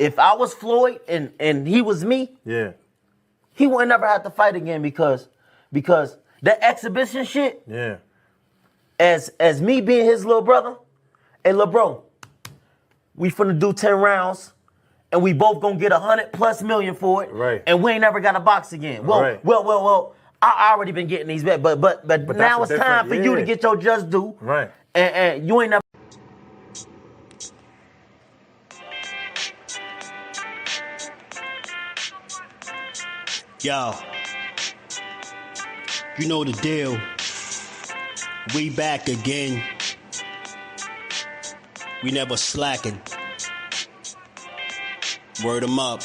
if I was Floyd and he was me, he wouldn't never have to fight again because the exhibition shit, as me being his little brother, hey, little bro, we finna do 10 rounds and we both gonna get 100+ million for it. Right. And we ain't never gotta box again. Well, I already been getting these bets, but now it's time for you to get your just due. Right. And you ain't never. Yo, you know the deal. We back again. We never slacking. Word 'em up.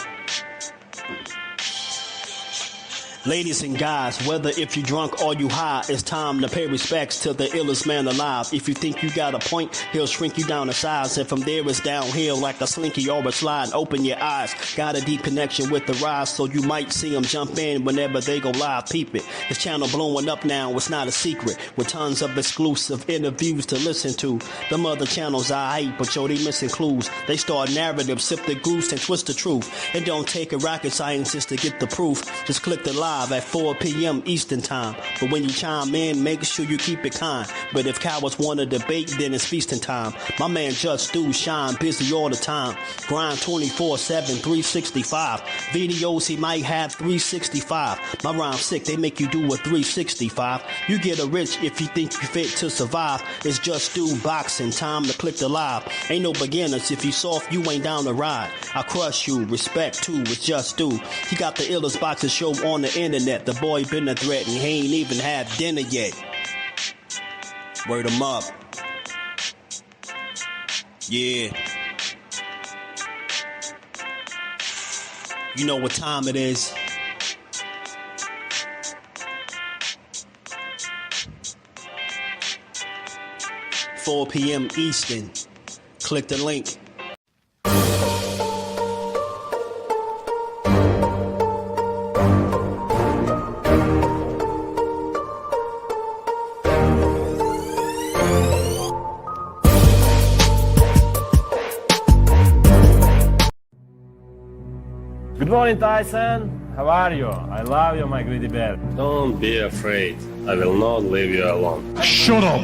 Ladies and guys, whether if you drunk or you high, it's time to pay respects to the illest man alive. If you think you got a point, he'll shrink you down to size. And from there it's downhill like a slinky or a slide. Open your eyes, got a deep connection with the rise, so you might see them jump in whenever they go live. Peep it, this channel blowing up now, it's not a secret. With tons of exclusive interviews to listen to. Them other channels I hate, but yo, they missing clues. They start narratives, sip the goose and twist the truth. It don't take a rocket scientist to get the proof. Just click the live at 4 p.m. Eastern time. But when you chime in, make sure you keep it kind. But if cowards want to debate, then it's feasting time. My man Jusdu shine busy all the time. Grind 24/7, 365. Videos he might have 365. My rhyme sick, they make you do a 365. You get a rich if you think you fit to survive. It's Jusdueboxing, time to click the live. Ain't no beginners, if you soft, you ain't down to ride. I crush you, respect too, it's Jusdu. He got the illest boxing show on the internet. The boy been a threat and he ain't even had dinner yet. Word 'em up. Yeah. You know what time it is. $4 p.m. Eastern. Click the link. Good morning, Tyson. How are you? I love you, my greedy bear. Don't be afraid. I will not leave you alone. Shut up!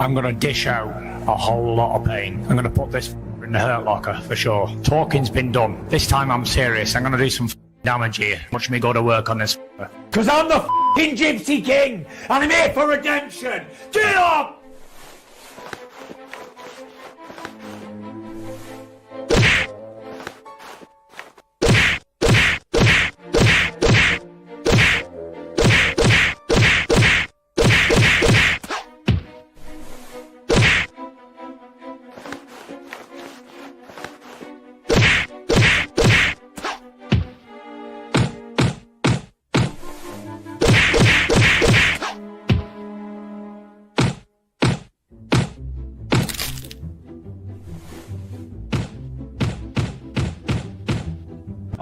I'm gonna dish out a whole lot of pain. I'm gonna put this in the hurt locker for sure. Talking's been done. This time I'm serious. I'm gonna do some damage here. Watch me go to work on this. Cause I'm the Gypsy King and I'm here for redemption. Get up!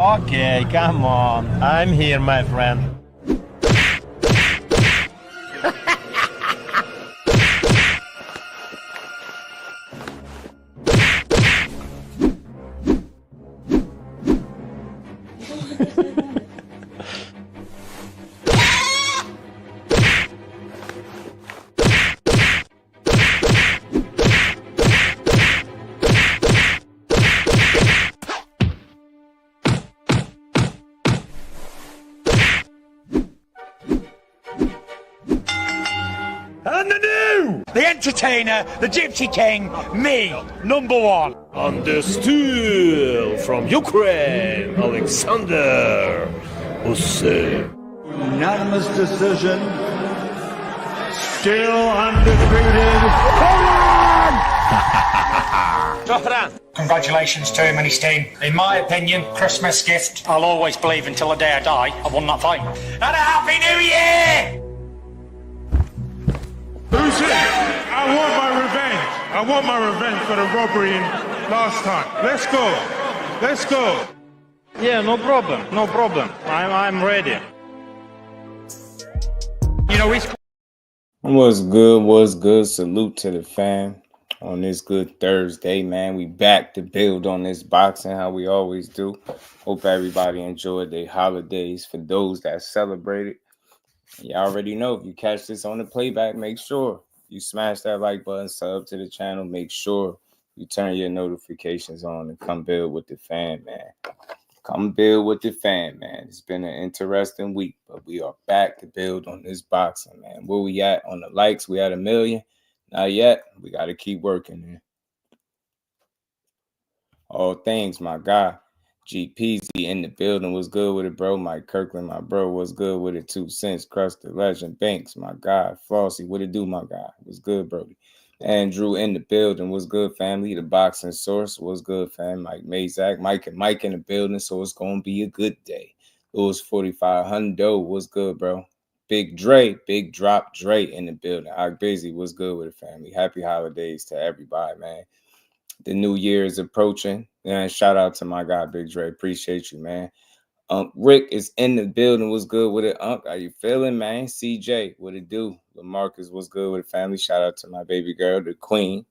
Okay, come on. I'm here, my friend. The entertainer, the Gypsy King, me, #1. On the stool from Ukraine, Oleksandr Usyk. Unanimous decision. Still undisputed. Congratulations to him and his team. In my opinion, Christmas gift. I'll always believe until the day I die I won that fight. And a Happy New Year! Usyk, I want my revenge. I want my revenge for the robbery last time. Let's go. Let's go. Yeah, no problem. No problem. I'm ready. You know, he's... What's good? What's good? Salute to the fam. on this good Thursday, man. We back to build on this boxing how we always do. Hope everybody enjoyed their holidays. For those that celebrated, you already know if you catch this on the playback, make sure you smash that like button, sub to the channel. Make sure you turn your notifications on and come build with the fan, man. Come build with the fan, man. It's been an interesting week, but we are back to build on this boxing, man. Where we at on the likes? We at 1 million. Not yet. We got to keep working, man. All things, my guy. GPZ in the building. Was good with it, bro. Mike Kirkland, my bro. Was good with it. 2 cents. Crush the legend. Banks, my guy. Flossie, what it do, my guy? Was good, Brody. Andrew in the building. Was good, family. The boxing source. Was good, fam. Mike Mazak. Mike and Mike in the building, so it's going to be a good day. It was 4500. Was good, bro. Big Dre, big drop Dre in the building. Hog Busy was good with the family. Happy holidays to everybody, man. The new year is approaching. And shout out to my guy, Big Dre. Appreciate you, man. Rick is in the building. Was good with it. How you feeling, man? CJ, what it do? LaMarcus was good with the family. Shout out to my baby girl, the queen,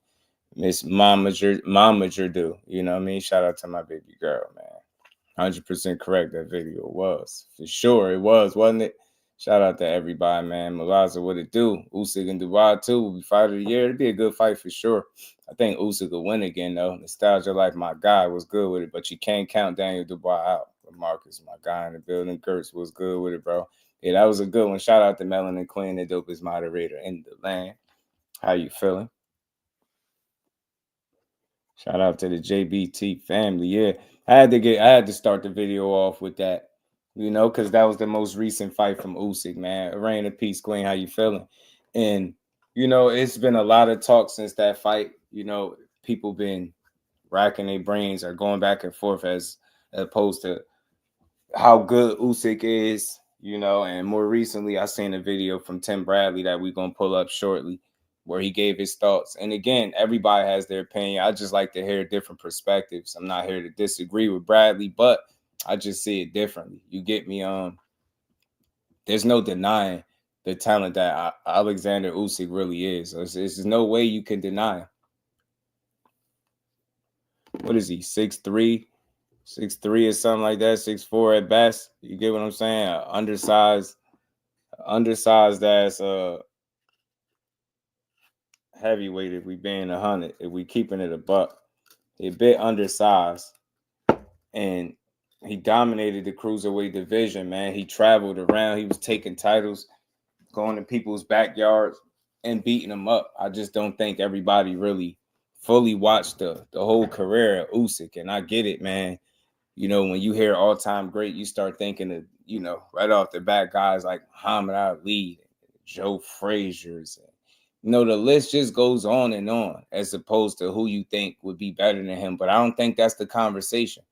Miss Mama Jerdu. You know what I mean? Shout out to my baby girl, man. 100% correct. That video was. For sure it was, wasn't it? Shout out to everybody, man. Malaza, what it do? Usyk and Dubai, too, will be fight of the year. It'd be a good fight for sure. I think Usyk will win again, though. Nostalgia Life, my guy, was good with it, but you can't count Daniel Dubois out. Marcus, my guy in the building. Kurtz was good with it, bro. Yeah, that was a good one. Shout out to Melanin Queen, the dopest moderator in the land. How you feeling? Shout out to the JBT family. Yeah, I had to start the video off with that. You know, because that was the most recent fight from Usyk, man. Reign of Peace, Queen, how you feeling? And, you know, it's been a lot of talk since that fight. You know, people been racking their brains or going back and forth as opposed to how good Usyk is, you know. And more recently, I seen a video from Tim Bradley that we're going to pull up shortly where he gave his thoughts. And again, everybody has their opinion. I just like to hear different perspectives. I'm not here to disagree with Bradley, but I just see it differently. You get me? There's no denying the talent that Oleksandr Usyk really is. There's no way you can deny him. What is he, 6'3"? 6'3" or something like that, 6'4" at best. You get what I'm saying? Undersized as heavyweight if we being 100, if we keeping it a buck. They're a bit undersized. And he dominated the cruiserweight division, man. He traveled around. He was taking titles, going to people's backyards and beating them up. I just don't think everybody really fully watched the whole career of Usyk. And I get it, man. You know, when you hear all-time great, you start thinking of, you know, right off the bat, guys like Muhammad Ali, Joe Frazier's. You know, the list just goes on and on as opposed to who you think would be better than him. But I don't think that's the conversation.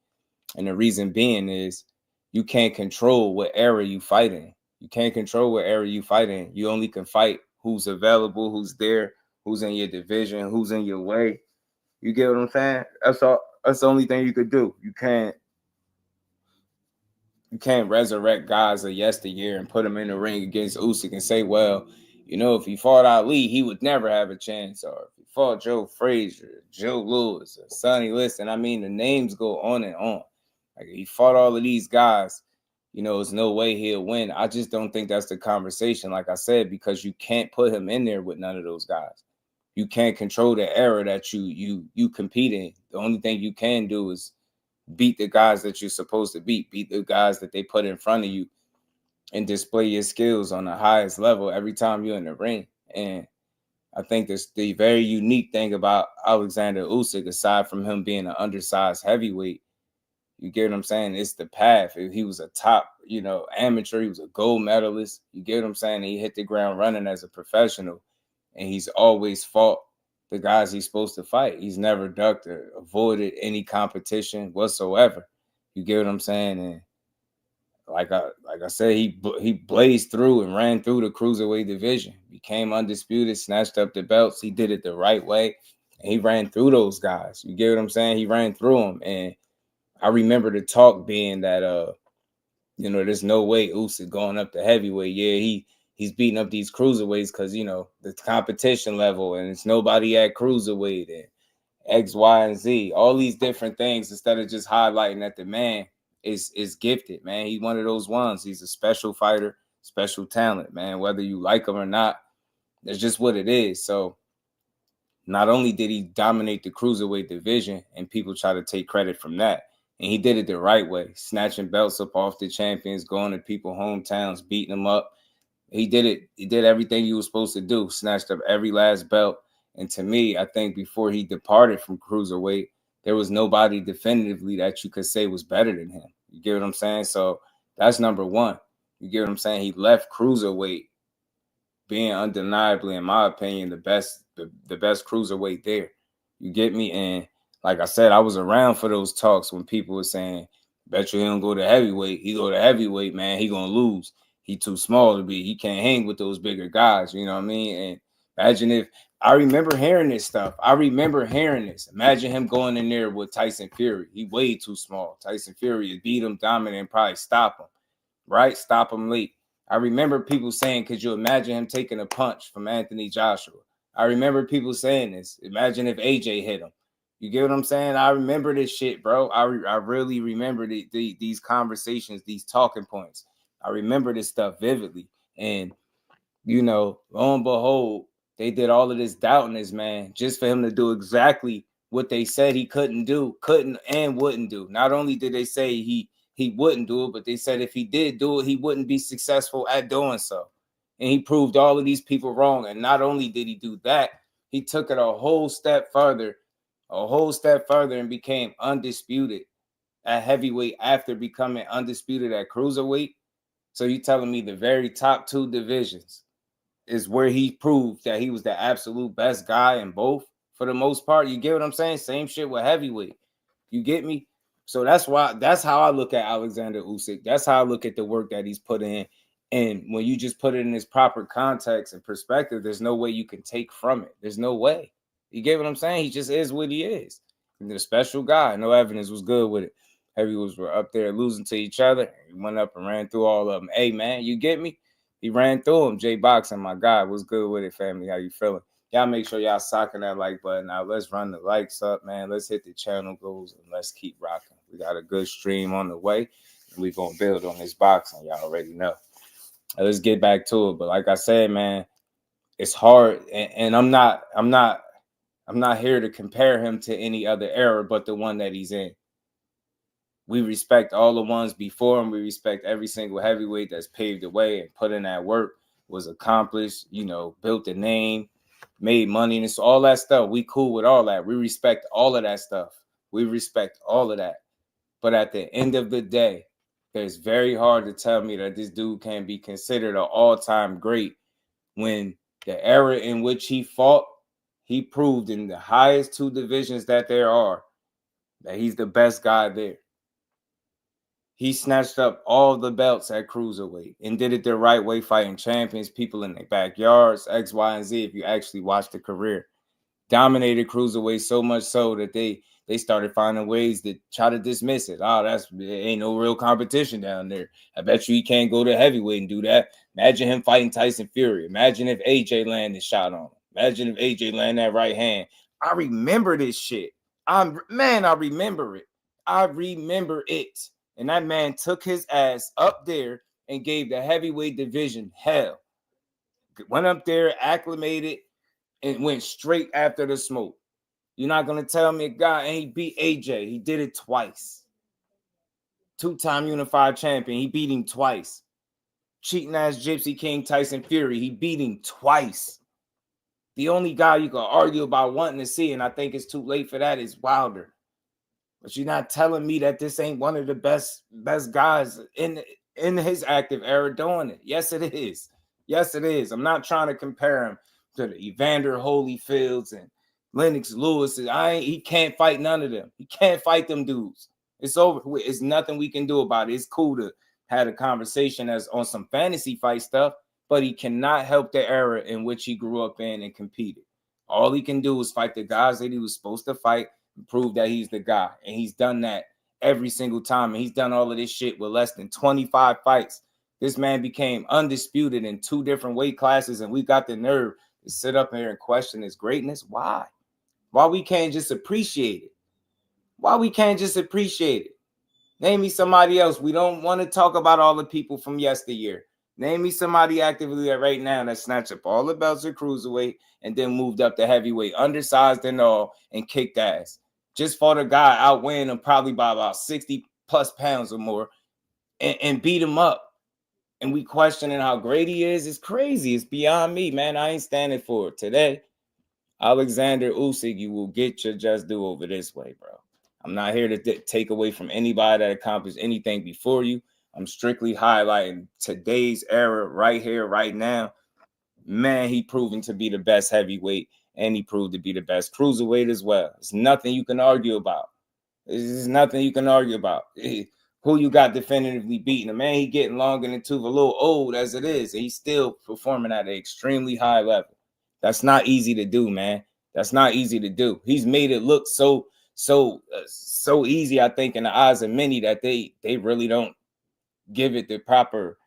And the reason being is you can't control what era you fight in. You can't control what era you fight in. You only can fight who's available, who's there, who's in your division, who's in your way. You get what I'm saying? That's all. That's the only thing you could do. You can't resurrect guys of yesteryear and put them in the ring against Usyk and say, well, you know, if he fought Ali, he would never have a chance. Or if he fought Joe Frazier, Joe Lewis, or Sonny Liston. I mean, the names go on and on. Like, he fought all of these guys. You know, there's no way he'll win. I just don't think that's the conversation, like I said, because you can't put him in there with none of those guys. You can't control the era that you compete in. The only thing you can do is beat the guys that you're supposed to beat the guys that they put in front of you, and display your skills on the highest level every time you're in the ring. And I think that's the very unique thing about Oleksandr Usyk, aside from him being an undersized heavyweight. You get what I'm saying? It's the path. He was a top, you know, amateur. He was a gold medalist. You get what I'm saying? He hit the ground running as a professional, and he's always fought the guys he's supposed to fight. He's never ducked or avoided any competition whatsoever. You get what I'm saying? And like I said, he blazed through and ran through the cruiserweight division, became undisputed, snatched up the belts. He did it the right way, and he ran through those guys. You get what I'm saying? He ran through them, and I remember the talk being that, you know, there's no way Usyk going up to heavyweight. Yeah, he's beating up these cruiserweights because, you know, the competition level and it's nobody at cruiserweight and X, Y, and Z, all these different things, instead of just highlighting that the man is gifted, man. He's one of those ones. He's a special fighter, special talent, man. Whether you like him or not, that's just what it is. So not only did he dominate the cruiserweight division, and people try to take credit from that, and he did it the right way, snatching belts up off the champions, going to people's hometowns, beating them up. He did it. He did everything he was supposed to do, snatched up every last belt. And to me, I think before he departed from cruiserweight, there was nobody definitively that you could say was better than him. You get what I'm saying? So that's number one. You get what I'm saying? He left cruiserweight being undeniably, in my opinion, the best cruiserweight there. You get me? And like I said, I was around for those talks when people were saying, bet you he don't go to heavyweight. He go to heavyweight, man, he gonna lose. He too small to be. He can't hang with those bigger guys. You know what I mean? And imagine if I remember hearing this stuff. I remember hearing this. Imagine him going in there with Tyson Fury. He way too small. Tyson Fury would beat him, dominate, and probably stop him. Right? Stop him late. I remember people saying, could you imagine him taking a punch from Anthony Joshua? I remember people saying this. Imagine if AJ hit him. You get what I'm saying? I remember this shit, bro. I really remember these conversations, these talking points. I remember this stuff vividly. And, you know, lo and behold, they did all of this doubting this man just for him to do exactly what they said he couldn't and wouldn't do. Not only did they say he wouldn't do it, but they said if he did do it, he wouldn't be successful at doing so. And he proved all of these people wrong. And not only did he do that, he took it a whole step further and became undisputed at heavyweight after becoming undisputed at cruiserweight. So you telling me the very top two divisions is where he proved that he was the absolute best guy in both for the most part? You get what I'm saying? Same shit with heavyweight. You get me? So that's how I look at Oleksandr Usyk. That's how I look at the work that he's put in. And when you just put it in its proper context and perspective, there's no way you can take from it. There's no way. You get what I'm saying? He just is what he is. He's a special guy. No evidence was good with it. Heavyweights were up there losing to each other. He went up and ran through all of them. Hey, man, you get me? He ran through them. J-Boxing, my guy. What's good with it, family? How you feeling? Y'all make sure y'all socking that like button. Now let's run the likes up, man. Let's hit the channel goals and let's keep rocking. We got a good stream on the way. And we're going to build on this boxing. Y'all already know. Let's get back to it. But like I said, man, it's hard. And I'm not here to compare him to any other era but the one that he's in. We respect all the ones before him. We respect every single heavyweight that's paved the way and put in that work, was accomplished, you know, built a name, made money, and it's all that stuff. We cool with all that. We respect all of that stuff. We respect all of that. But at the end of the day, it's very hard to tell me that this dude can be considered an all-time great when the era in which he fought, he proved in the highest two divisions that there are that he's the best guy there. He snatched up all the belts at cruiserweight and did it the right way, fighting champions, people in their backyards, X, Y, and Z, if you actually watch the career. Dominated cruiserweight so much so that they started finding ways to try to dismiss it. Oh, ain't no real competition down there. I bet you he can't go to heavyweight and do that. Imagine him fighting Tyson Fury. Imagine if AJ landed shot on him. Imagine if AJ landed that right hand. I remember this shit. I remember it. I remember it. And that man took his ass up there and gave the heavyweight division hell. Went up there, acclimated, and went straight after the smoke. You're not going to tell me a guy ain't beat AJ. He did it twice. Two-time unified champion. He beat him twice. Cheating ass Gypsy King Tyson Fury. He beat him twice. The only guy you can argue about wanting to see, and I think it's too late for that, is Wilder. But you're not telling me that this ain't one of the best guys in his active era doing it. Yes, it is. Yes, it is. I'm not trying to compare him to the Evander Holyfields and Lennox Lewis. He can't fight none of them. He can't fight them dudes. It's over. It's nothing we can do about it. It's cool to have a conversation as on some fantasy fight stuff, but he cannot help the era in which he grew up in and competed. All he can do is fight the guys that he was supposed to fight, prove that he's the guy. And he's done that every single time. And he's done all of this shit with less than 25 fights This man became undisputed in 2 different weight classes, and we got the nerve to sit up here and question his greatness. Why? Why we can't just appreciate it? Why we can't just appreciate it? Name me somebody else. We don't want to talk about all the people from yesteryear. Name me somebody actively right now that snatched up all the belts at cruiserweight and then moved up to heavyweight, undersized and all, and kicked ass. Just fought a guy outweighing him probably by about 60 plus pounds or more and beat him up. And we questioning how great he is. It's crazy. It's beyond me, man. I ain't standing for it. Today, Oleksandr Usyk, you will get your just do over this way, bro. I'm not here to take away from anybody that accomplished anything before you. I'm strictly highlighting today's era right here, right now. Man, he proven to be the best heavyweight, and he proved to be the best cruiserweight as well. There's nothing you can argue about. There's nothing you can argue about. Who you got definitively beating? The man, he getting long in the tooth, a little old as it is, and he's still performing at an extremely high level. That's not easy to do, man. That's not easy to do. He's made it look so easy, I think, in the eyes of many that they really don't give it the proper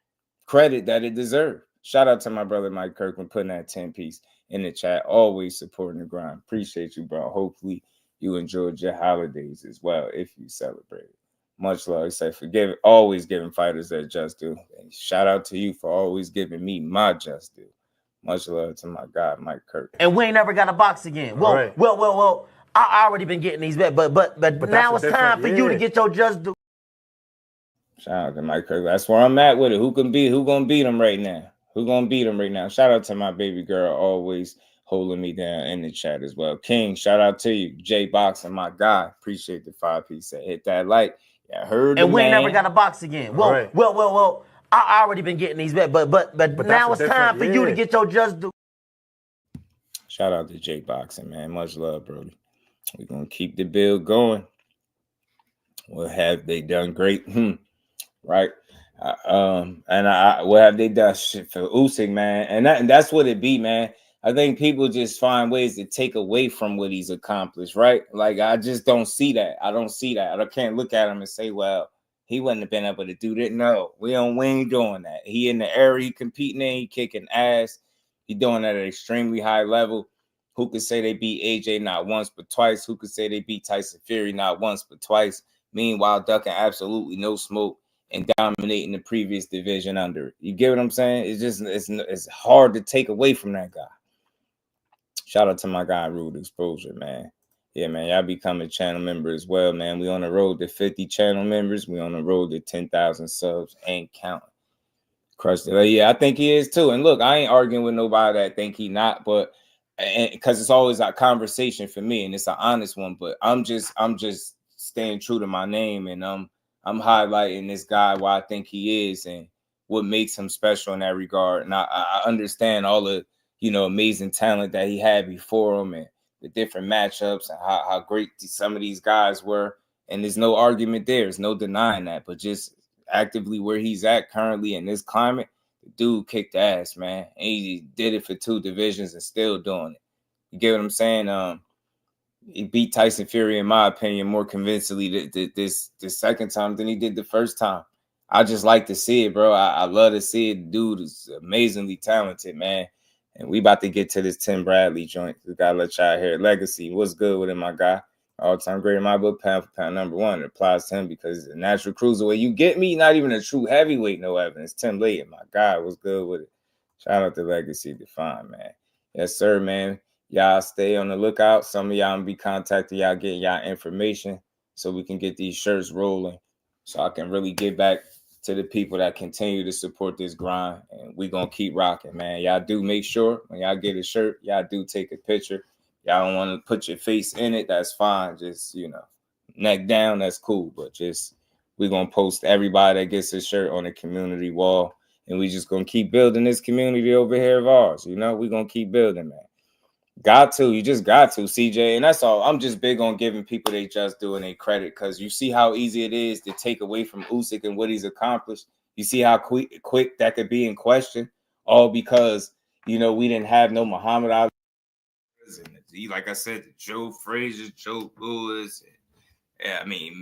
credit that it deserves. Shout out to my brother Mike Kirkland putting that 10-piece in the chat. Always supporting the grind. Appreciate you, bro. Hopefully you enjoyed your holidays as well if you celebrated. Much love. I say always giving fighters their just due. And shout out to you for always giving me my just due. Much love to my guy Mike Kirkland. And we ain't never got to box again. Well, Right. well. I already been getting these back, but now it's time for you to get your just due. Shout out to Mike Kirkland. That's where I'm at with it. Who gonna beat him right now? Who gonna beat him right now? Shout out to my baby girl, always holding me down in the chat as well. King, shout out to you. J Boxing, my guy. Appreciate the 5-piece. Hit that like. Yeah, heard. And we ain't never got to box again. Well, Right. well. I already been getting these back, but now it's time for you to get your just due. Shout out to J Boxing, man. Much love, Brody. We're gonna keep the build going. What have they done great? Right. What have they done shit for Usyk, man? And that's what it be, man. I think people just find ways to take away from what he's accomplished, right? Like, I just don't see that. I don't see that. I can't look at him and say, well, he wouldn't have been able to do that. No, we ain't doing that. He in the area he competing in, he kicking ass. He doing that at an extremely high level. Who could say they beat AJ not once but twice? Who could say they beat Tyson Fury not once but twice? Meanwhile, ducking absolutely no smoke and dominating the previous division under it. You get what I'm saying? It's hard to take away from that guy. Shout out to my guy, Rude Exposure, man. Yeah, man, y'all become a channel member as well, man. We on the road to 50 channel members. We on the road to 10,000 subs. Ain't counting. Crushed it. Yeah, I think he is too. And look, I ain't arguing with nobody that think he not, but because it's always a conversation for me, and it's an honest one. But I'm just staying true to my name, and I'm highlighting this guy, why I think he is, and what makes him special in that regard. And I understand all the amazing talent that he had before him, and the different matchups, and how great some of these guys were. And there's no argument there. There's no denying that. But just actively where he's at currently in this climate, the dude kicked ass, man. And he did it for 2 divisions and still doing it. You get what I'm saying? He beat Tyson Fury, in my opinion, more convincingly this second time than he did the first time. I just like to see it, bro. I love to see it. Dude is amazingly talented, man. And we about to get to this Tim Bradley joint. We got to let y'all hear it. Legacy, what's good with him, my guy? All-time great in my book, pound for pound #1. It applies to him because the natural cruiserweight. You get me? Not even a true heavyweight, no evidence. Tim Layton, my guy, what's good with it? Shout out to Legacy Define, man. Yes, sir, man. Y'all stay on the lookout. Some of y'all be contacting y'all, getting y'all information so we can get these shirts rolling, so I can really get back to the people that continue to support this grind. And we going to keep rocking, man. Y'all do make sure when y'all get a shirt, y'all do take a picture. Y'all don't want to put your face in it. That's fine. Just, neck down. That's cool. But just, we're going to post everybody that gets a shirt on the community wall. And we just going to keep building this community over here of ours. We're going to keep building, man. Got to. You just got to, CJ. And that's all. I'm just big on giving people they just do and they credit, because you see how easy it is to take away from Usyk and what he's accomplished. You see how quick that could be in question, all because, we didn't have no Muhammad Ali. Like I said, Joe Frazier, Joe Lewis. Yeah, I mean,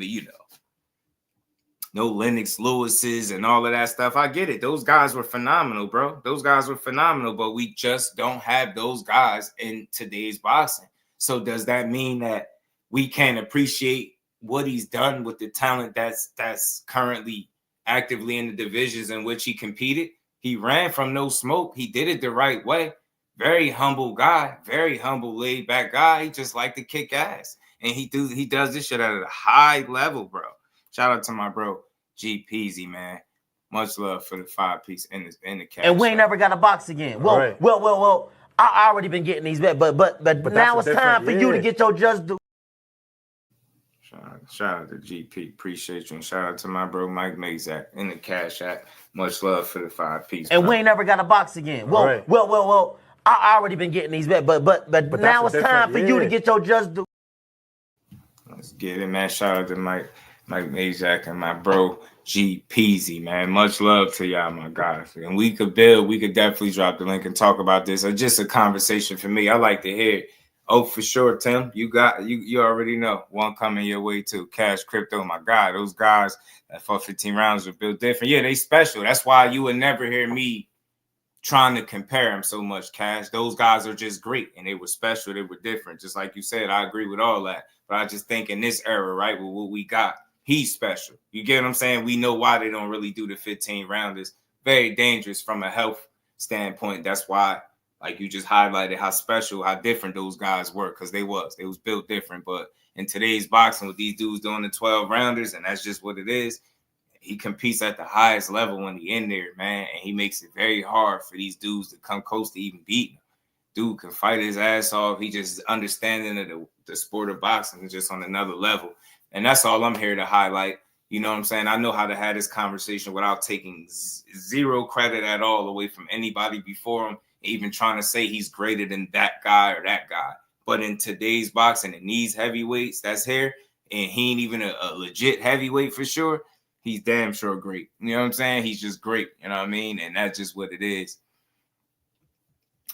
no Lennox Lewis's and all of that stuff. I get it. Those guys were phenomenal, bro. Those guys were phenomenal, but we just don't have those guys in today's boxing. So does that mean that we can't appreciate what he's done with the talent that's currently actively in the divisions in which he competed? He ran from no smoke. He did it the right way. Very humble guy, very humble, laid back guy. He just like to kick ass. And he does this shit at a high level, bro. Shout out to my bro, G Peasy, man. Much love for the 5-piece in the cash. And we ain't never got a box again. Well, I already been getting these bet, but now it's time for you to get your just do. Shout out to GP. Appreciate you. And shout out to my bro Mike Mazak in the cash app. Much love for the 5-piece. And we ain't never got a box again. Well, I already been getting these bet, but now it's time for you to get your just do. Let's get it, man. Shout out to Mike Mazak and my bro G Peasy, man. Much love to y'all, my guys. And we could definitely drop the link and talk about this. Or just a conversation for me. I like to hear it. Oh, for sure, Tim. You already know. One coming your way too. Cash Crypto, my guy. Those guys that fought 15 rounds are built different. Yeah, they special. That's why you would never hear me trying to compare them so much, Cash. Those guys are just great, and they were special. They were different. Just like you said, I agree with all that. But I just think in this era, right, with what we got, he's special. You get what I'm saying? We know why they don't really do the 15 rounders. Very dangerous from a health standpoint. That's why, like you just highlighted how special, how different those guys were, because they was built different. But in today's boxing with these dudes doing the 12 rounders, and that's just what it is, he competes at the highest level when he in there, man, and he makes it very hard for these dudes to come close to even beating him. Dude can fight his ass off. He just understanding of the sport of boxing is just on another level. And that's all I'm here to highlight. You know what I'm saying? I know how to have this conversation without taking zero credit at all away from anybody before him, even trying to say he's greater than that guy or that guy. But in today's boxing and these heavyweights that's here, and he ain't even a legit heavyweight for sure, he's damn sure great. You know what I'm saying? He's just great. You know what I mean? And that's just what it is.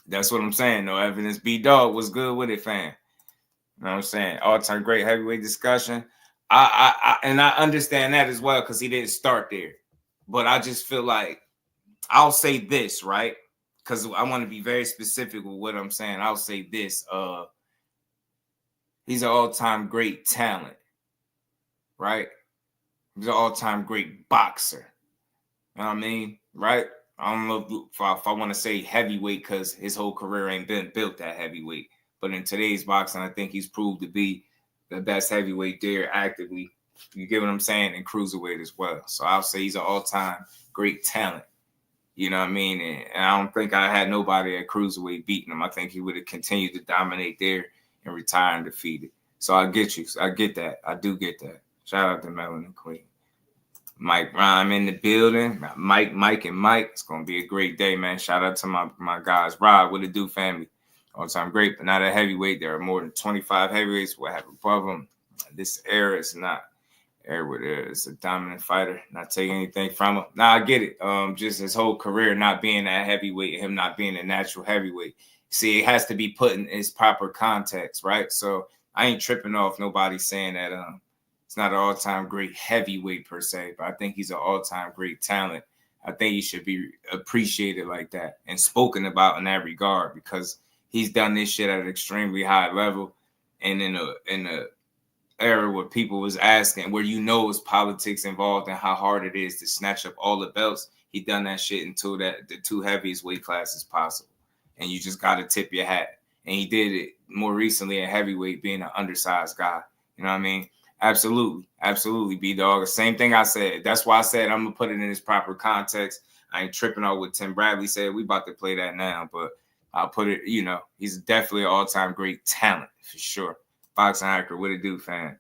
That's what I'm saying. No evidence. B-Dog was good with it, fam. You know what I'm saying? All-time great heavyweight discussion. I understand that as well because he didn't start there. But I just feel like I'll say this, right? Because I want to be very specific with what I'm saying. I'll say this. He's an all-time great talent, right? He's an all-time great boxer. You know what I mean? Right? I don't know if I want to say heavyweight because his whole career ain't been built that heavyweight. But in today's boxing, I think he's proved to be the best heavyweight there actively. You get what I'm saying? And cruiserweight as well. So I'll say he's an all-time great talent. You know what I mean? And I don't think I had nobody at cruiserweight beating him. I think he would have continued to dominate there and retire undefeated. So I get you. I get that. I do get that. Shout out to Melanin Queen. Mike Rhyme in the building. Mike. It's going to be a great day, man. Shout out to my guys. Rob, what it do, family? All-time great, but not a heavyweight. There are more than 25 heavyweights. We'll have above them. This era is not era where there's a dominant fighter. Not taking anything from him. Nah, I get it. Just his whole career not being that heavyweight, him not being a natural heavyweight. See, it has to be put in its proper context, right? So I ain't tripping off nobody saying that it's not an all-time great heavyweight per se, but I think he's an all-time great talent. I think he should be appreciated like that and spoken about in that regard because he's done this shit at an extremely high level. And in a era where people was asking, where it's politics involved and how hard it is to snatch up all the belts, he done that shit until the two heaviest weight classes possible. And you just got to tip your hat. And he did it more recently at heavyweight, being an undersized guy. You know what I mean? Absolutely, B-Dog. The same thing I said. That's why I said I'm going to put it in its proper context. I ain't tripping on what Tim Bradley said. We about to play that now, but I'll put it, he's definitely an all-time great talent for sure. Boxing Hacker, what it do, fam?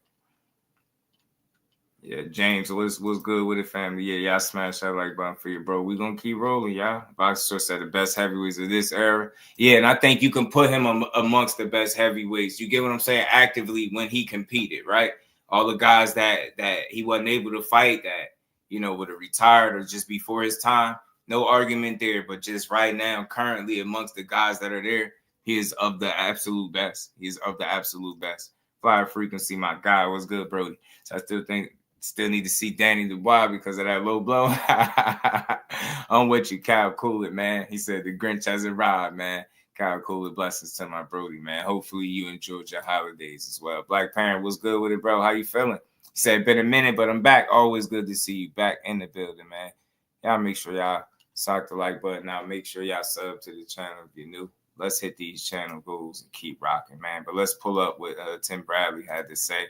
Yeah, James, what's good with it, family? Yeah, y'all smash that like button for you, bro. We gonna keep rolling, y'all. Boxing said the best heavyweights of this era. Yeah, and I think you can put him amongst the best heavyweights. You get what I'm saying? Actively when he competed, right? All the guys that he wasn't able to fight that, would have retired or just before his time. No argument there, but just right now, currently amongst the guys that are there, he is of the absolute best. He's of the absolute best. Flyer Frequency, my guy. What's good, Brody? So I still think Still need to see Danny Dubois because of that low blow. I'm with you, Kyle Cooley, man. He said the Grinch hasn't arrived, man. Kyle Cooley, blessings to my Brody, man. Hopefully you enjoyed your holidays as well. Black Parent, what's good with it, bro? How you feeling? He said, been a minute, but I'm back. Always good to see you back in the building, man. Y'all make sure y'all sock the like button out. Make sure y'all sub to the channel if you're new. Let's hit these channel goals and keep rocking, man. But let's pull up what Tim Bradley had to say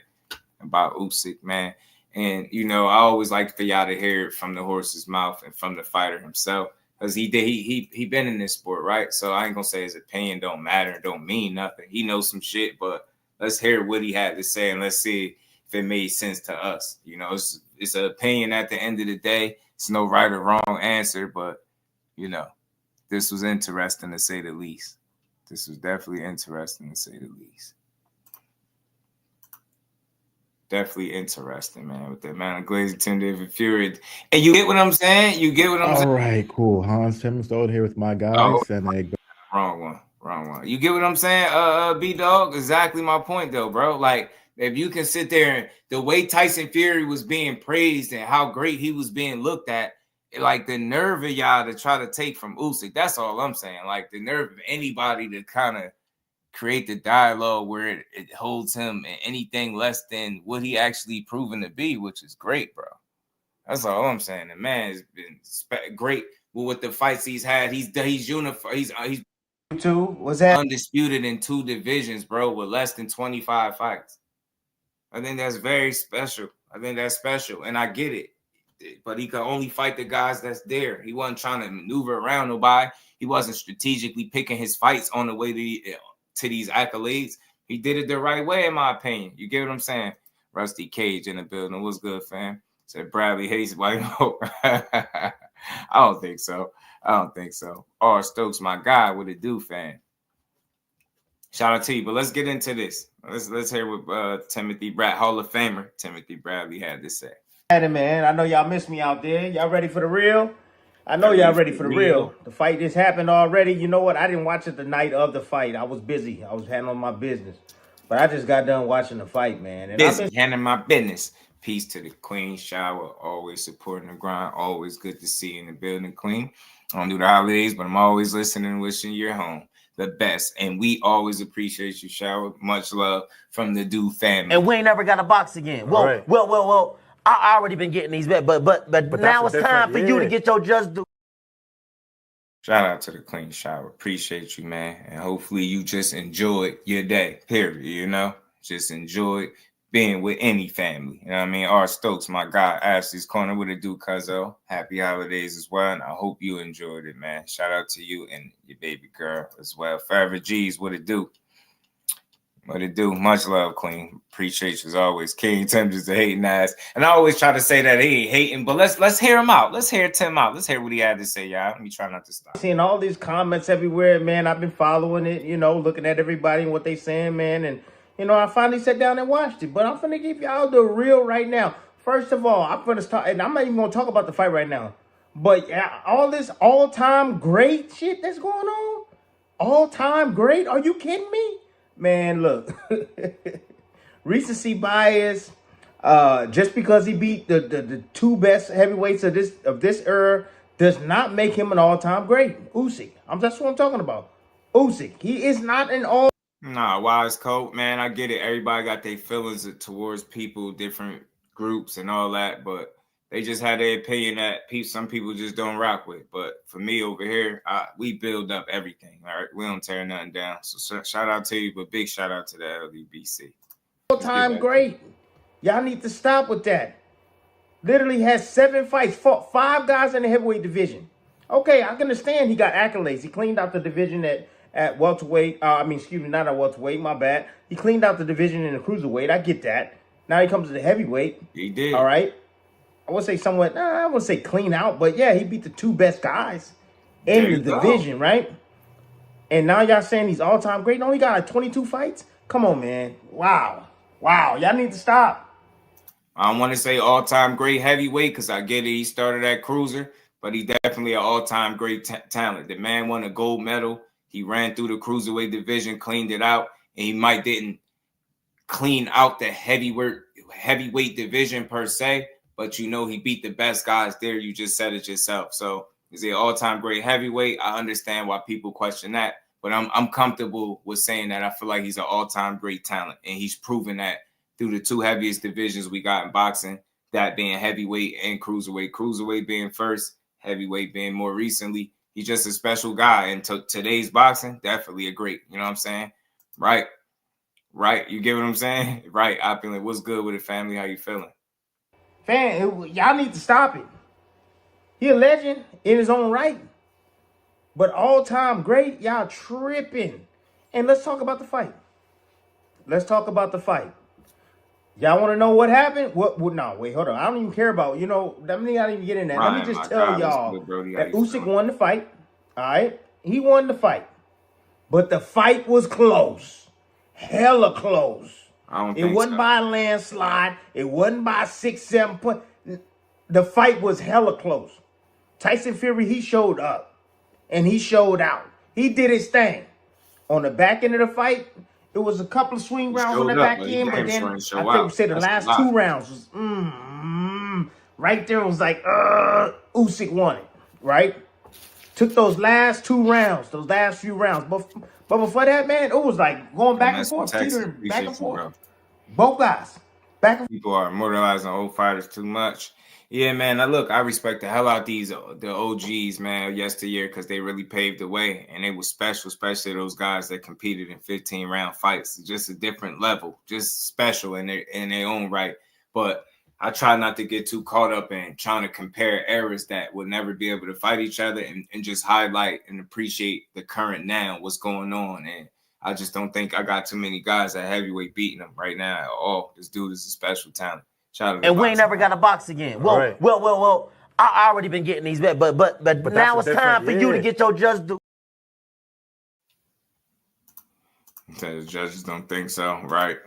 about Usyk, man. And, you know, I always like for y'all to hear it from the horse's mouth and from the fighter himself, because he been in this sport, right? So I ain't going to say his opinion don't matter, don't mean nothing. He knows some shit, but let's hear what he had to say, and let's see if it made sense to us. You know, it's an opinion at the end of the day. It's no right or wrong answer, but, you know, this was interesting to say the least. This was definitely interesting to say the least. Definitely interesting, man, with the amount of glazing Tim David Fury. And you get what I'm saying? You get what I'm saying? All right, cool. Hans Timmerstone here with my guys. Wrong one. You get what I'm saying, B-Dog? Exactly my point, though, bro. Like, if you can sit there and the way Tyson Fury was being praised and how great he was being looked at, like the nerve of y'all to try to take from Usyk, that's all I'm saying. Like, the nerve of anybody to kind of create the dialogue where it holds him in anything less than what he actually proven to be, which is great, bro. That's all I'm saying. The man has been great with the fights he's had. He's unified. He's What's that? Undisputed in 2 divisions, bro, with less than 25 fights. I think that's very special. And I get it. But he could only fight the guys that's there. He wasn't trying to maneuver around nobody. He wasn't strategically picking his fights on the way to these accolades. He did it the right way, in my opinion. You get what I'm saying? Rusty Cage in the building. What's good, fam? Said Bradley hates white hope. I don't think so. R. Stokes, my guy, what it do, fam? Shout out to you. But let's get into this. Let's hear what Timothy Hall of Famer Timothy Bradley had to say. Man, I know y'all miss me out there. Y'all ready for the real? I know y'all ready for the real. The fight just happened already. You know what? I didn't watch it the night of the fight. I was busy. I was handling my business. But I just got done watching the fight, man. And handling my business. Peace to the Queen. Shower, always supporting the grind. Always good to see you in the building, Queen. I don't do the holidays, but I'm always listening and wishing your home the best. And we always appreciate you, Shower. Much love from the Dude family. And we ain't never got to box again. Well. I already been getting these bets, but now it's time for you to get your just due. Shout out to the Clean Shower. Appreciate you, man. And hopefully you just enjoyed your day, period, you know? Just enjoyed being with any family. You know what I mean? R. Stokes, my guy, Ashley's Corner, what it do, cuzzo? Happy holidays as well, and I hope you enjoyed it, man. Shout out to you and your baby girl as well. Forever G's, what it do? What it do? Much love, Queen. Appreciate you as always. King Tim just a hating ass. And I always try to say that he ain't hating, but let's hear him out. Let's hear Tim out. Let's hear what he had to say, y'all. Let me try not to stop. Seeing all these comments everywhere, man. I've been following it, you know, looking at everybody and what they saying, man. And, you know, I finally sat down and watched it. But I'm finna give y'all the real right now. First of all, I'm gonna start, and I'm not even gonna talk about the fight right now. But all this all-time great shit that's going on, all-time great? Are you kidding me? Man, look, recency bias. Just because he beat the 2 best heavyweights of this era does not make him an all-time great. Usyk, that's what I'm talking about. Usyk, he is not an all. Nah, wise coat, man. I get it. Everybody got their feelings towards people, different groups, and all that, but they just had their opinion that some people just don't rock with. But for me over here, we build up everything. All right, we don't tear nothing down. So shout out to you, but big shout out to the LDBC. All-time great. Y'all need to stop with that. Literally has 7 fights, fought 5 guys in the heavyweight division. Okay, I can understand he got accolades. He cleaned out the division at welterweight. Not at welterweight. My bad. He cleaned out the division in the cruiserweight. I get that. Now he comes to the heavyweight. He did. All right. I would say somewhat, I wouldn't say clean out, but yeah, he beat the 2 best guys in the division, right? And now y'all saying he's all-time great. No, he got like 22 fights? Come on, man. Wow. Y'all need to stop. I don't want to say all-time great heavyweight because I get it. He started at cruiser, but he definitely an all-time great talent. The man won a gold medal. He ran through the cruiserweight division, cleaned it out, and he might didn't clean out the heavyweight heavyweight division per se, but you know he beat the best guys there. You just said it yourself. So is he an all-time great heavyweight? I understand why people question that, but I'm comfortable with saying that I feel like he's an all-time great talent, and he's proven that through the 2 heaviest divisions we got in boxing, that being heavyweight and cruiserweight. Cruiserweight being first, heavyweight being more recently. He's just a special guy. And today's boxing, definitely a great. You know what I'm saying? Right. You get what I'm saying? Right. I feel like, what's good with it, family? How you feeling? Fan, y'all need to stop it. He a legend in his own right. But all-time great, y'all tripping. And let's talk about the fight. Y'all want to know what happened? No, wait, hold on. I don't even care about, let me not even get in that. Ryan, let me just tell y'all that Usyk feeling? won the fight. All right? He won the fight. But the fight was close. Hella close. It wasn't by a landslide. It wasn't by 6, 7 points. The fight was hella close. Tyson Fury, he showed up. And he showed out. He did his thing. On the back end of the fight, it was a couple of swing rounds on the back end, but then I think we said the last 2 rounds was right there. It was like Usyk won it, right? Took those last 2 rounds, those last few rounds, but before that, man, it was like going back and forth, teetering back and forth. Both guys, back and forth. People are immortalizing old fighters too much. Yeah, man. I respect the hell out the OGs, man, yesteryear, because they really paved the way, and they were special, especially those guys that competed in 15-round fights. Just a different level, just special in their own right. But I try not to get too caught up in trying to compare eras that will never be able to fight each other, and just highlight and appreciate the current now, what's going on. And I just don't think I got too many guys at heavyweight beating them right now at all. This dude is a special talent. And we ain't never got to box again. Well, I already been getting these back, but now it's time for you to get your just due. The judges don't think so, right?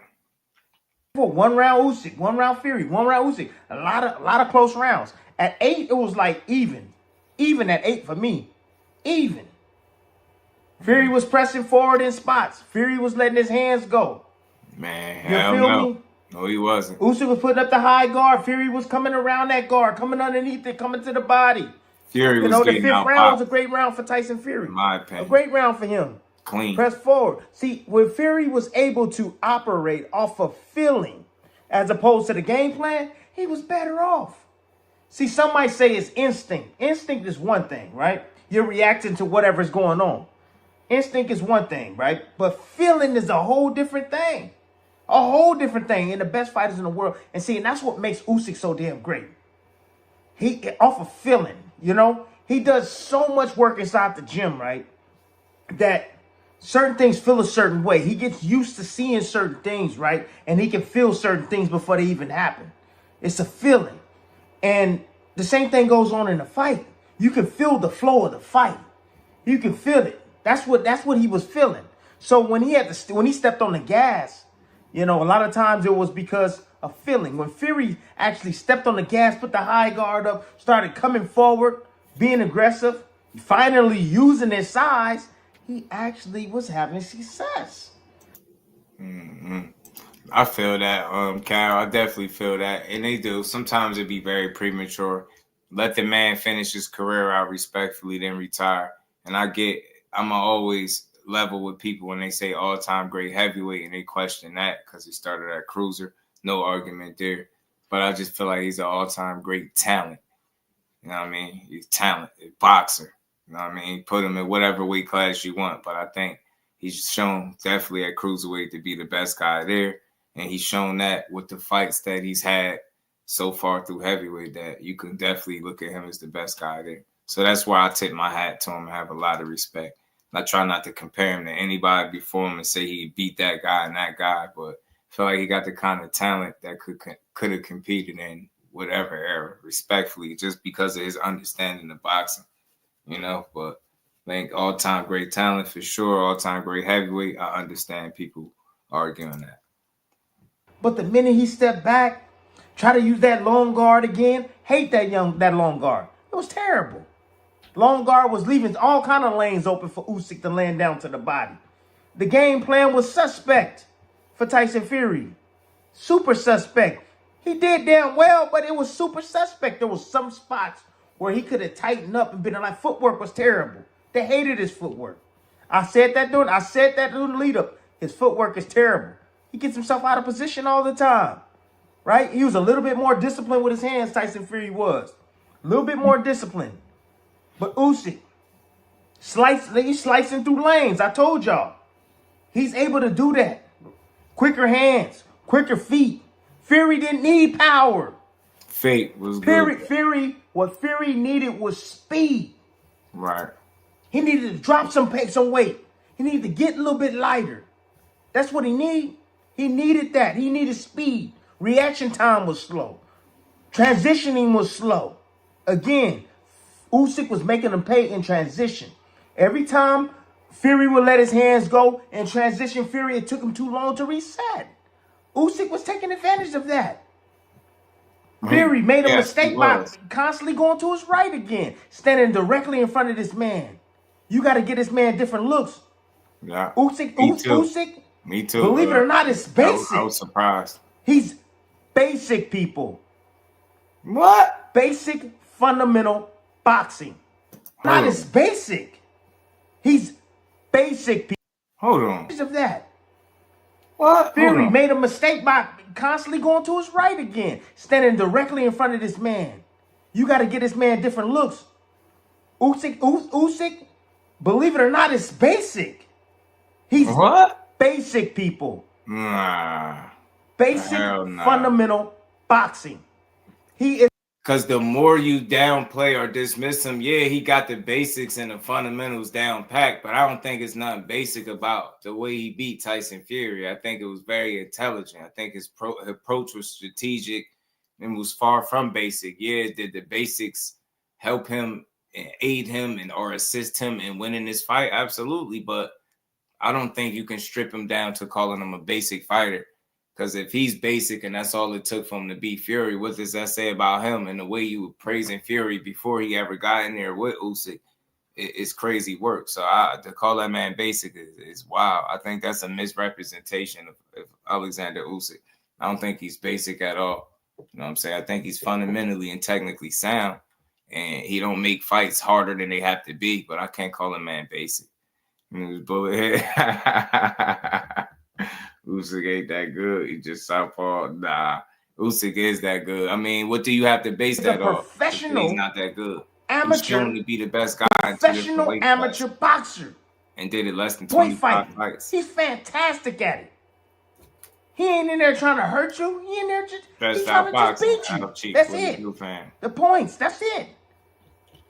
1 round Usyk, 1 round Fury, 1 round Usyk. A lot of close rounds. At 8, it was like even at 8 for me, even. Fury was pressing forward in spots. Fury was letting his hands go. Man, you feel me? No, he wasn't. Usyk was putting up the high guard. Fury was coming around that guard, coming underneath it, coming to the body. Fury was the getting 5th round was a great round for Tyson Fury. In my opinion. A great round for him. Clean. Press forward. See, when Fury was able to operate off of feeling as opposed to the game plan, he was better off. See, some might say it's instinct. Instinct is one thing, right? You're reacting to whatever's going on. Instinct is one thing, right? But feeling is a whole different thing. A whole different thing. And the best fighters in the world. And see, and that's what makes Usyk so damn great. He, off of feeling, he does so much work inside the gym, right? That certain things feel a certain way. He gets used to seeing certain things, right? And he can feel certain things before they even happen. It's a feeling. And the same thing goes on in the fight. You can feel the flow of the fight. You can feel it. That's what he was feeling. So when he stepped on the gas, a lot of times it was because of feeling. When Fury actually stepped on the gas, put the high guard up, started coming forward, being aggressive, finally using his size, he actually was having success. I feel that, Cal. I definitely feel that. And they do. Sometimes it be very premature. Let the man finish his career out respectfully, then retire. And I'm always level with people when they say all-time great heavyweight and they question that because he started at cruiser. No argument there. But I just feel like he's an all-time great talent. You know what I mean? He's talented boxer. You know what I mean? Put him in whatever weight class you want. But I think he's shown definitely at cruiserweight to be the best guy there. And he's shown that with the fights that he's had so far through heavyweight that you can definitely look at him as the best guy there. So that's why I tip my hat to him and have a lot of respect. I try not to compare him to anybody before him and say he beat that guy and that guy, but I feel like he got the kind of talent that could have competed in whatever era, respectfully, just because of his understanding of boxing, But I think all-time great talent for sure, all-time great heavyweight. I understand people arguing that. But the minute he stepped back, try to use that long guard again, hate that long guard. It was terrible. Long guard was leaving all kind of lanes open for Usyk to land down to the body. The game plan was suspect for Tyson Fury. Super suspect. He did damn well, but it was super suspect. There was some spots where he could have tightened up and been like, footwork was terrible. They hated his footwork. I said that during the lead up. His footwork is terrible. He gets himself out of position all the time. Right? He was a little bit more disciplined with his hands, Tyson Fury was. A little bit more disciplined. But Usyk, he's slicing through lanes. I told y'all. He's able to do that. Quicker hands, quicker feet. Fury didn't need power. Fate was good. What Fury needed was speed. Right. He needed to drop some weight. He needed to get a little bit lighter. That's what he needed. He needed that. He needed speed. Reaction time was slow. Transitioning was slow. Again, Usyk was making him pay in transition. Every time Fury would let his hands go in transition, Fury, it took him too long to reset. Usyk was taking advantage of that. Fury made a mistake by constantly going to his right again, standing directly in front of this man. You got to get this man different looks. Yeah. Usyk, me too. Believe it or not, it's basic. I was surprised. He's basic, people. What? Basic, fundamental boxing. Not as basic. He's basic, people. Hold on. Of that. What? Fury made a mistake by constantly going to his right again, standing directly in front of this man. You got to get this man different looks. Usyk, believe it or not, it's basic. He's basic, people. Nah. Basic, fundamental boxing. He is. Because the more you downplay or dismiss him, yeah, he got the basics and the fundamentals down packed, but I don't think it's nothing basic about the way he beat Tyson Fury. I think it was very intelligent. I think his approach was strategic and was far from basic. Yeah, did the basics help him and aid him or assist him in winning this fight? Absolutely, but I don't think you can strip him down to calling him a basic fighter. Because if he's basic and that's all it took for him to beat Fury, what does that say about him? And the way you were praising Fury before he ever got in there with Usyk, it's crazy work. So to call that man basic is wild. I think that's a misrepresentation of Oleksandr Usyk. I don't think he's basic at all. You know what I'm saying? I think he's fundamentally and technically sound. And he don't make fights harder than they have to be. But I can't call a man basic. Bullet head. Usyk ain't that good. He just southpaw. Nah, Usyk is that good. I mean, what do you have to base that off? Professional. He's not that good. Amateur. He's shown to be the best guy. Professional amateur boxer. And did it less than 25 fights. He's fantastic at it. He ain't in there trying to hurt you. He in there just trying to just beat you. That's it. The points. That's it.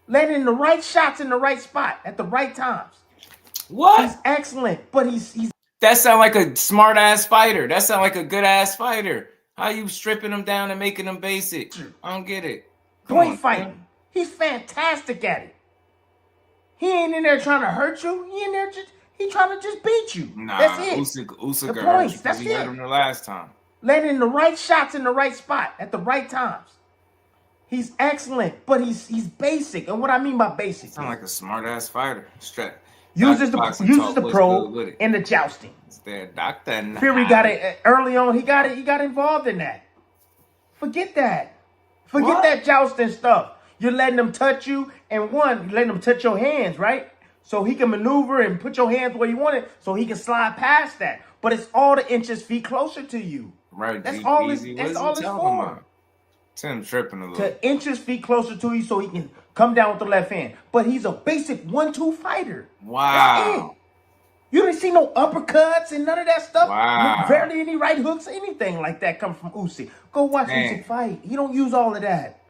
Landing the right shots in the right spot at the right times. What? He's excellent, but he's. That sound like a smart ass fighter. That sound like a good ass fighter. How you stripping him down and making him basic? I don't get it. Point fighting. He's fantastic at it. He ain't in there trying to hurt you. He in there he trying to just beat you. Nah, that's it. Usyk the points. That's he it. had him the last time. Landing the right shots in the right spot at the right times. He's excellent, but he's basic. And what I mean by basic, sound like a smart ass fighter. Uses the probe in the jousting. Doctor. Fury got it early on. He got involved in that. Forget that. Forget that jousting stuff. You're letting him touch you, and you're letting him touch your hands, right? So he can maneuver and put your hands where you want it, so he can slide past that. But it's all the inches, feet closer to you. Right. That's all it's for. Tim tripping a little. To inches, feet closer to you, so he can come down with the left hand. But he's a basic 1-2 fighter. Wow. You didn't see no uppercuts and none of that stuff. Wow. Barely any right hooks, anything like that come from Usyk. Go watch Usyk fight. He don't use all of that.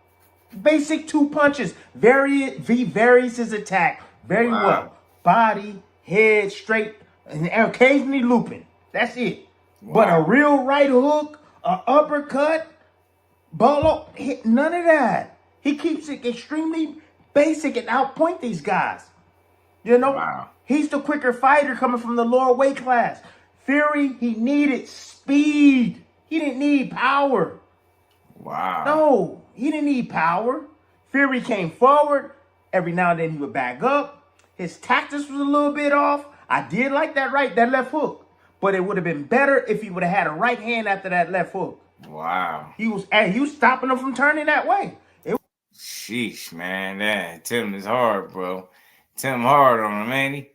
Basic 2 punches. He varies his attack very well. Body, head, straight, and occasionally looping. That's it. Wow. But a real right hook, an uppercut, bolo, none of that. He keeps it extremely basic and outpoint these guys. You know, he's the quicker fighter coming from the lower weight class. Fury, he needed speed. He didn't need power. Wow. No, he didn't need power. Fury came forward. Every now and then he would back up. His tactics was a little bit off. I did like that left hook. But it would have been better if he would have had a right hand after that left hook. Wow. He was stopping him from turning that way. Sheesh, man. Tim is hard, bro. Tim hard on him, ain't he?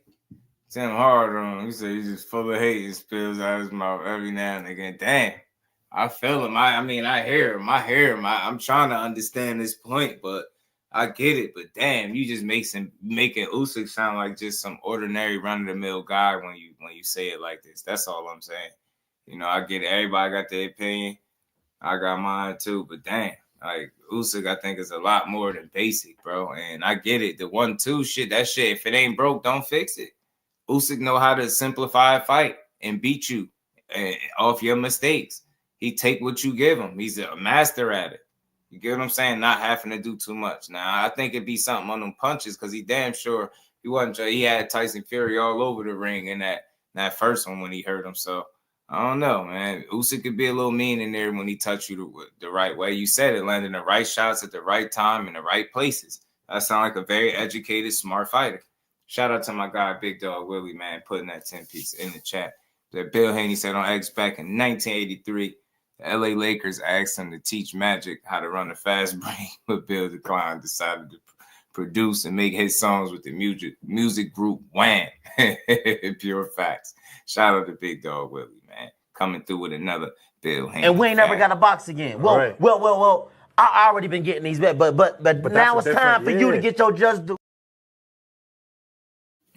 Tim hard on him. He said he's just full of hate and spills out his mouth every now and again. Damn. I feel him. I mean, I hear him. I'm trying to understand this point, but I get it. But damn, you just making Usyk sound like just some ordinary run-of-the-mill guy when you say it like this. That's all I'm saying. You know, I get it. Everybody got their opinion. I got mine too. But damn, like Usyk, I think is a lot more than basic, bro. And I get it. The 1-2 shit, that shit, if it ain't broke, don't fix it. Usyk know how to simplify a fight and beat you off your mistakes. He take what you give him. He's a master at it. You get what I'm saying? Not having to do too much. Now, I think it'd be something on them punches because he damn sure he had Tyson Fury all over the ring in that first one when he hurt him. So, I don't know, man. Usyk could be a little mean in there when he touched you the right way. You said it, landing the right shots at the right time in the right places. That sounds like a very educated, smart fighter. Shout out to my guy, Big Dog Willie, man, putting that 10-piece in the chat. That Bill Haney said on X back in 1983, the LA Lakers asked him to teach Magic how to run a fast break, but Bill Decline decided to produce and make his songs with the music group Wham. Pure facts. Shout out to Big Dog Willie, man. Coming through with another Bill Haney. And we ain't never got to box again. Well, I already been getting these bets, but now it's time for you to get your just due.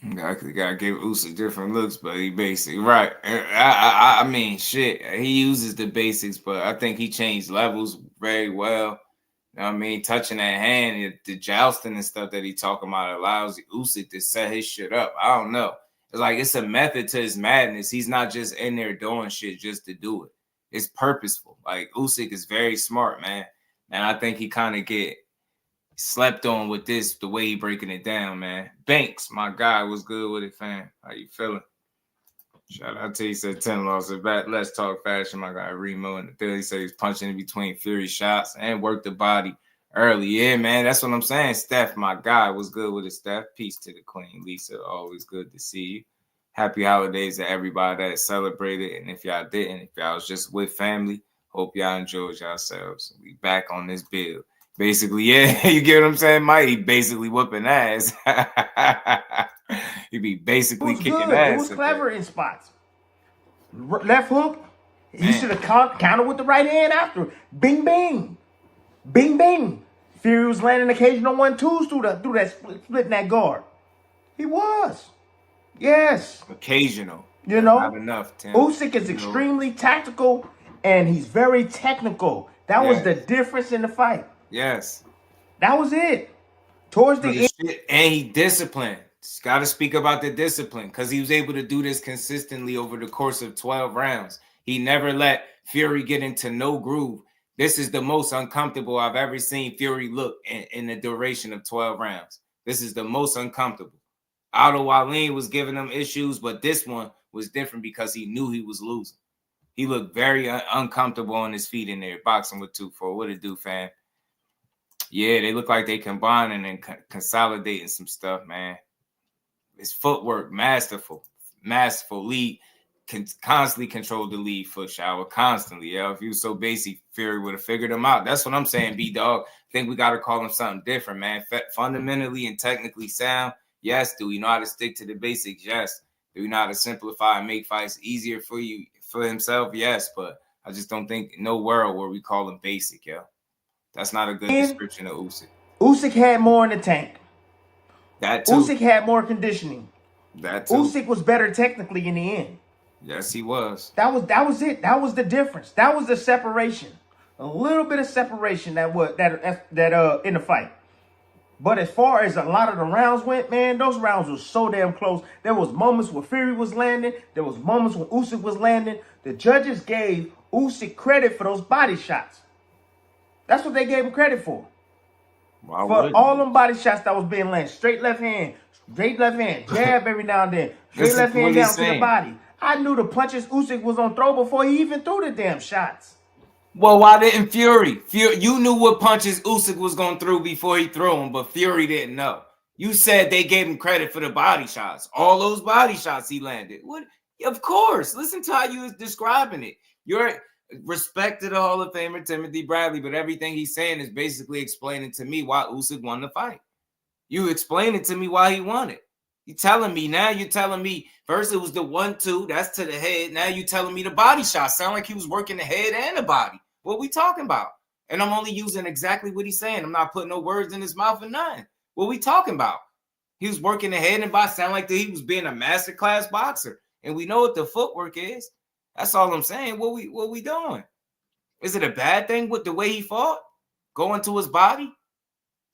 I gotta give Usyk different looks, but he basic, right? I mean, shit. He uses the basics, but I think he changed levels very well. You know what I mean, touching that hand, the jousting and stuff that he talking about allows Usyk to set his shit up. I don't know. It's like it's a method to his madness. He's not just in there doing shit just to do it. It's purposeful. Like Usyk is very smart, man, and I think he kind of get slept on with this, the way he breaking it down, man. Banks, my guy, was good with it, fam. How you feeling? Shout out to you, said 10 lost it back. Let's talk fashion, my guy Remo in the field. He said he's punching in between Fury shots and worked the body early. Yeah, man, that's what I'm saying. Steph, my guy, was good with it, Steph. Peace to the queen, Lisa. Always good to see you. Happy holidays to everybody that celebrated. And if y'all didn't, if y'all was just with family, hope y'all enjoyed yourselves. We back on this build. Basically, yeah, you get what I'm saying, Mike? He basically whooping ass. He be basically kicking ass. It was clever in spots. Left hook, he should have countered with the right hand after. Bing, bing. Bing, bing. Fury was landing occasional 1-2s through that splitting that guard. He was. Yes. Occasional. You know? Not enough, Tim. Usyk is extremely tactical, and he's very technical. That was the difference in the fight. Yes. That was it. Towards the end. And he disciplined. Got to speak about the discipline because he was able to do this consistently over the course of 12 rounds. He never let Fury get into no groove. This is the most uncomfortable I've ever seen Fury look in the duration of 12 rounds. This is the most uncomfortable. Otto Wallin was giving him issues, but this one was different because he knew he was losing. He looked very uncomfortable on his feet in there, boxing with 2-4. What it do, fam? Yeah, they look like they combining and consolidating some stuff, man. His footwork, masterful. Lead can constantly control the lead foot shower, constantly. Yeah, if he was so basic, Fury would have figured him out. That's what I'm saying, B-Dog. I think we got to call him something different, man. Fundamentally and technically sound, yes. Do we know how to stick to the basics? Yes. Do we know how to simplify and make fights easier for himself? Yes, but I just don't think no world where we call him basic, yo. That's not a good description of Usyk. Usyk had more in the tank. That too. Usyk had more conditioning. That too. Usyk was better technically in the end. Yes, he was. That was it. That was the difference. That was the separation. A little bit of separation that in the fight. But as far as a lot of the rounds went, man, those rounds were so damn close. There was moments where Fury was landing. There was moments when Usyk was landing. The judges gave Usyk credit for those body shots. That's what they gave him credit for. For all them body shots that was being landed. Straight left hand, jab every now and then. Straight left hand down to the body. I knew the punches Usyk was on throw before he even threw the damn shots. Well, why didn't Fury? You knew what punches Usyk was going to throw before he threw them, but Fury didn't know. You said they gave him credit for the body shots. All those body shots he landed. What? Of course. Listen to how you was describing it. Respect to the Hall of Famer Timothy Bradley, but everything he's saying is basically explaining to me why Usyk won the fight. You explain it to me why he won it. You're telling me first it was the 1-2, that's to the head. Now you telling me the body shot. Sound like he was working the head and the body. What we talking about? And I'm only using exactly what he's saying. I'm not putting no words in his mouth or nothing. What we talking about? He was working the head and body. Sound like he was being a masterclass boxer. And we know what the footwork is. That's all I'm saying. What we doing? Is it a bad thing with the way he fought? Going to his body?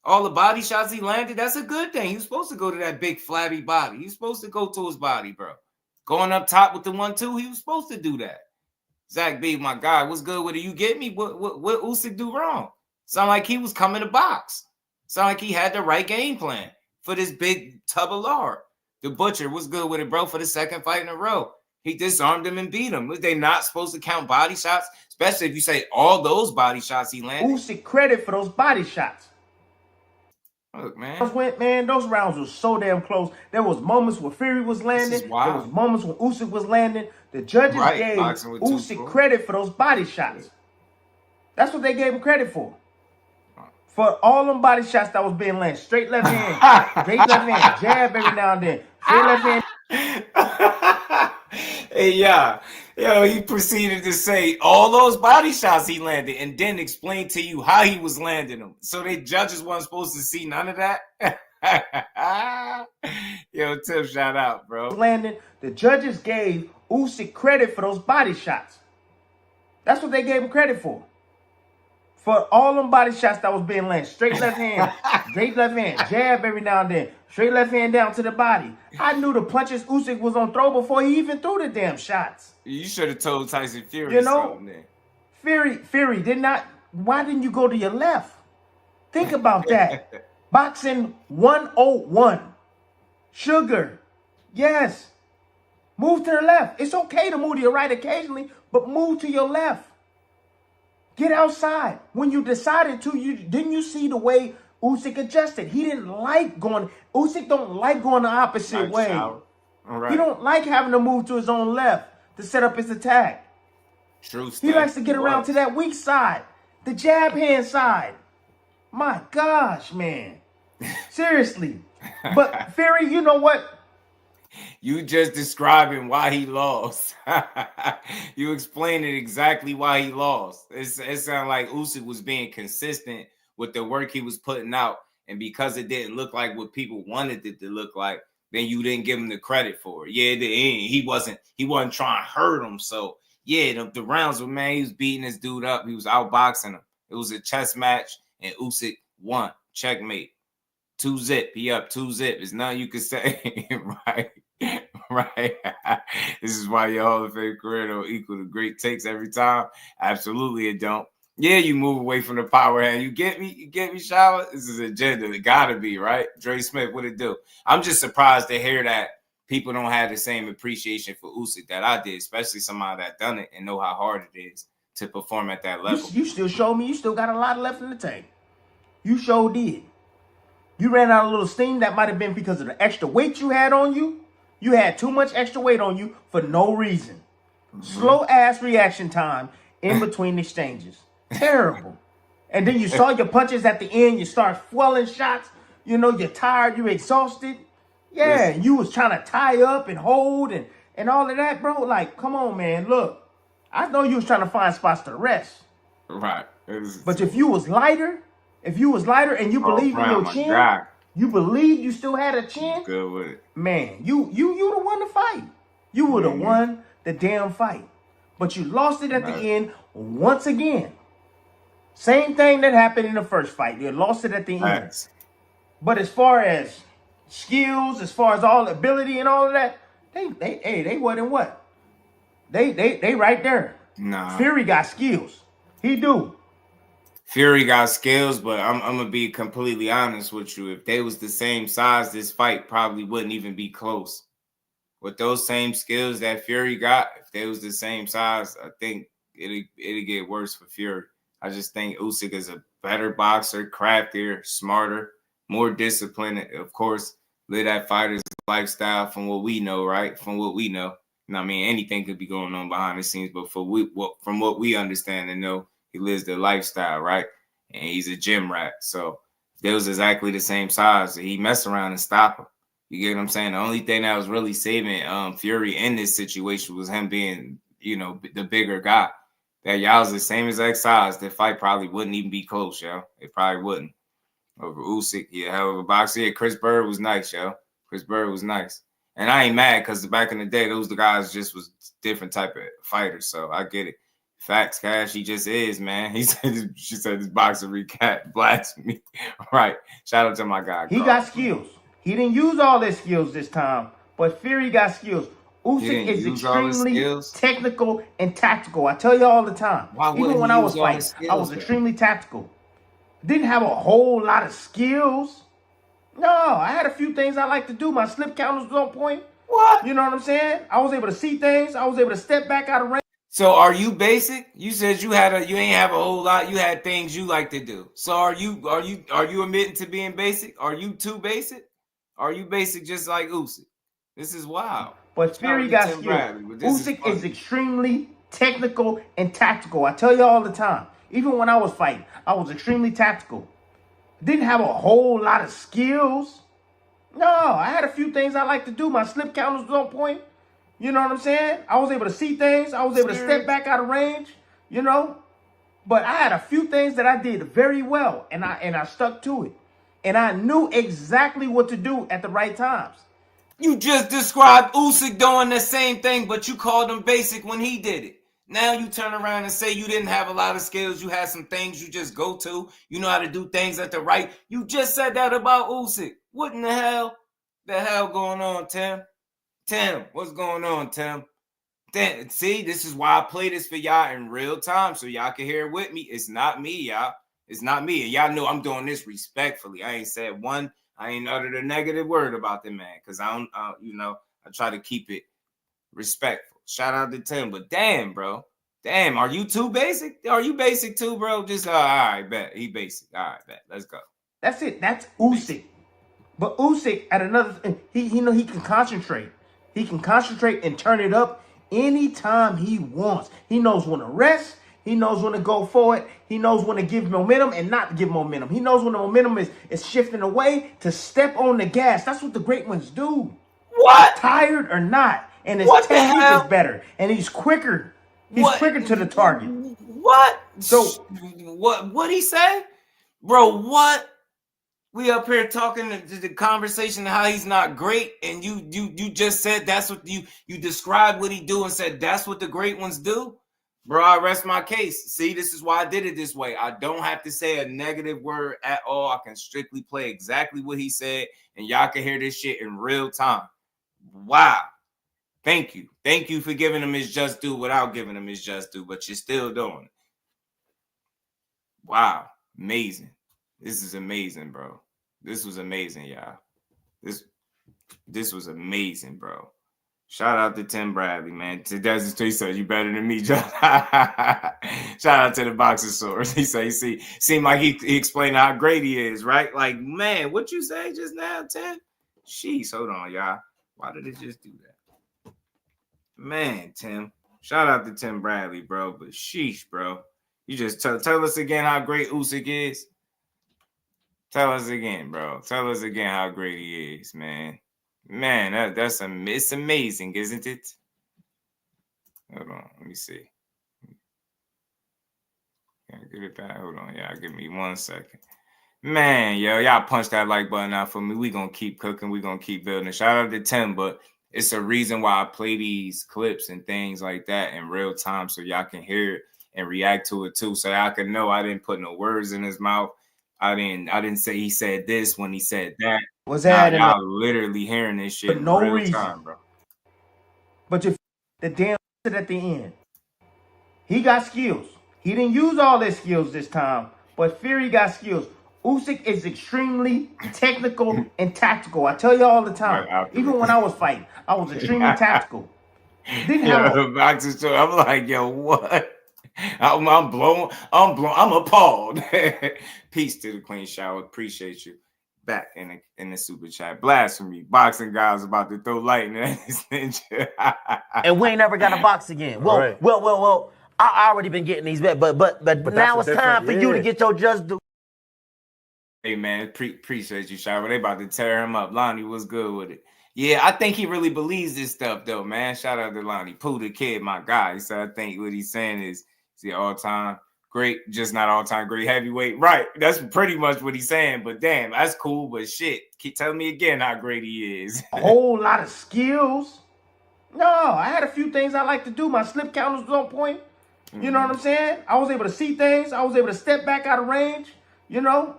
All the body shots he landed, that's a good thing. He was supposed to go to that big flabby body. He's supposed to go to his body, bro. Going up top with the 1-2, he was supposed to do that. Zach B, my guy, what's good with it? You get me? What Usyk do wrong? Sound like he was coming to box. Sound like he had the right game plan for this big tub of lard. The Butcher, what's good with it, bro? For the second fight in a row. He disarmed him and beat him. Was they not supposed to count body shots? Especially if you say all those body shots he landed. Usyk credit for those body shots. Look, man. Those rounds were so damn close. There was moments where Fury was landing. There was moments when Usyk was landing. The judges gave Usyk credit for those body shots. That's what they gave him credit for. For all them body shots that was being landed. Straight left hand. Straight left hand. Jab every now and then. Straight left hand. Hey, yeah. Yo, he proceeded to say all those body shots he landed and then explain to you how he was landing them. So they judges weren't supposed to see none of that? Yo, Tim, shout out, bro. Landing, the judges gave Usyk credit for those body shots. That's what they gave him credit for. For all them body shots that was being landed. Straight left hand. Straight left hand. Jab every now and then. Straight left hand down to the body. I knew the punches Usyk was on throw before he even threw the damn shots. You should have told Tyson Fury something there. Fury did not. Why didn't you go to your left? Think about that. Boxing 101. Sugar. Yes. Move to the left. It's okay to move to your right occasionally, but move to your left. Get outside. When you decided to, didn't you see the way Usyk adjusted? He didn't like going. Usyk don't like going the opposite way. All right. He don't like having to move to his own left to set up his attack. True. He likes to get around to that weak side, the jab hand side. My gosh, man. Seriously. But Fury, you know what? You just describing why he lost. You explained it exactly why he lost. It sounded like Usyk was being consistent with the work he was putting out. And because it didn't look like what people wanted it to look like, then you didn't give him the credit for it. Yeah, he wasn't trying to hurt him. So yeah, the rounds were, man, he was beating this dude up. He was outboxing him. It was a chess match, and Usyk won. Checkmate. 2-0. He up 2-0. There's nothing you can say. Right. Right. This is why your Hall of Fame career don't equal the great takes every time. Absolutely it don't. Yeah, you move away from the power hand. You get me? You get me, Shower? This is agenda. It gotta be, right? Dre Smith, what it do? I'm just surprised to hear that people don't have the same appreciation for Usyk that I did, especially somebody that done it and know how hard it is to perform at that level. You still showed me you still got a lot left in the tank. You sure did. You ran out a little steam. That might have been because of the extra weight you had on you. You had too much extra weight on you for no reason. Slow ass reaction time in between exchanges. Terrible. And then you saw your punches at the end. You start swelling shots. You know, you're tired. You're exhausted. Yeah, yes. You was trying to tie up and hold and all of that, bro. Like, come on, man. Look, I know you was trying to find spots to rest. Right. But if you was lighter and you believe in your chin, you believe you still had a chin, good with it. Man, you the one to fight. You would have won the damn fight. But you lost it at the end once again. Same thing that happened in the first fight. You lost it at the end. But as far as skills, as far as all ability and all of that, they wasn't what? They right there. Nah. Fury got skills. He do. Fury got skills, but I'm gonna be completely honest with you. If they was the same size, this fight probably wouldn't even be close. With those same skills that Fury got, if they was the same size, I think it'll get worse for Fury. I just think Usyk is a better boxer, craftier, smarter, more disciplined. Of course, live that fighter's lifestyle from what we know, right? From what we know. I mean, anything could be going on behind the scenes, but from what we understand and know, he lives the lifestyle, right? And he's a gym rat. So they was exactly the same size. He messed around and stopped him. You get what I'm saying? The only thing that was really saving Fury in this situation was him being, you know, the bigger guy. That y'all was the same exact size. The fight probably wouldn't even be close, yo. It probably wouldn't. Over Usyk, yeah, hell of a boxer. Yeah, Chris Bird was nice, yo. Chris Bird was nice. And I ain't mad because back in the day, those the guys just was different type of fighters. So I get it. Facts, Cash, he just is, man. She said this boxer recap blasphemy. Right. Shout out to my guy. He got skills. He didn't use all his skills this time, but Fury got skills. Usyk is extremely technical and tactical. I tell you all the time. Even when I was fighting, I was extremely tactical. Didn't have a whole lot of skills. No, I had a few things I like to do. My slip counters was on point. What? You know what I'm saying? I was able to see things. I was able to step back out of range. So are you basic? You said you ain't have a whole lot. You had things you like to do. So are you admitting to being basic? Are you too basic? Are you basic just like Usyk? This is wild. But Fury got skills. Usyk is extremely technical and tactical. I tell you all the time. Even when I was fighting, I was extremely tactical. Didn't have a whole lot of skills. No, I had a few things I like to do. My slip counters was on point. You know what I'm saying? I was able to see things. I was able to step back out of range, you know. But I had a few things that I did very well, and I stuck to it. And I knew exactly what to do at the right times. You just described Usyk doing the same thing, but you called him basic when he did it. Now you turn around and say you didn't have a lot of skills. You had some things you just go to. You know how to do things at the right. You just said that about Usyk. What in the hell? The hell going on, Tim? Tim, what's going on, Tim? See, this is why I play this for y'all in real time so y'all can hear it with me. It's not me, y'all. It's not me. And y'all know I'm doing this respectfully. I ain't said one. I ain't uttered a negative word about the man because I don't, I try to keep it respectful. Shout out to Tim. But damn, bro. Damn, are you too basic? Are you basic too, bro? Just, all right, bet. He basic. All right, bet. Let's go. That's it. That's Usyk. But Usyk, at another, he can concentrate. He can concentrate and turn it up anytime he wants. He knows when to rest. He knows when to go forward. He knows when to give momentum and not give momentum. He knows when the momentum is shifting away to step on the gas. That's what the great ones do. What? Tired or not. And his technique is better. And he's quicker. He's quicker to the target. What? So what he say? Bro, what? We up here talking the conversation of how he's not great, and you just said that's what you described what he do and said that's what the great ones do. Bro, I rest my case. See, this is why I did it this way. I don't have to say a negative word at all. I can strictly play exactly what he said, and y'all can hear this shit in real time. Wow. Thank you. Thank you for giving him his just due without giving him his just due, but you're still doing it. Wow. Amazing. This is amazing, bro. This was amazing, y'all. This was amazing, bro. Shout out to Tim Bradley, man. He said you better than me, John. Shout out to the boxing source. He said, seemed like he explained how great he is, right? Like, man, what you say just now, Tim? Sheesh, hold on, y'all. Why did it just do that? Man, Tim. Shout out to Tim Bradley, bro. But sheesh, bro. You just tell us again how great Usyk is. Tell us again, bro. Tell us again how great he is, man. Man, it's amazing, isn't it? Hold on, let me see. Can I get it back? Hold on, y'all. Give me 1 second. Man, yo, y'all punch that like button out for me. We gonna keep cooking. We gonna keep building. Shout out to Tim, but it's a reason why I play these clips and things like that in real time so y'all can hear it and react to it too. So y'all can know I didn't put no words in his mouth. I didn't say he said this when he said that. Was that y'all literally hearing this shit in real reason. Time, bro. But the damn at the end. He got skills. He didn't use all his skills this time, but Fury got skills. Usyk is extremely technical and tactical. I tell you all the time. Right, even when I was fighting, I was extremely tactical. Didn't have the boxing show. I'm like, yo, what? I'm blown. I'm appalled. Peace to the Clean Shower. Appreciate you. back in the super chat. Blasphemy. Boxing guys about to throw lightning at this ninja. And we ain't never got to box again. Well. I already been getting these back, but now it's time for you to get your just due. Hey man, appreciate you, Shakur. They about to tear him up. Lonnie was good with it. Yeah, I think he really believes this stuff though, man. Shout out to Lonnie. Pooh the kid, my guy. He said I think what he's saying is the all-time great, just not all-time great heavyweight. Right. That's pretty much what he's saying. But damn, that's cool. But shit, keep telling me again how great he is. A whole lot of skills. No, I had a few things I like to do. My slip counters was on point. You know what I'm saying? I was able to see things. I was able to step back out of range, you know.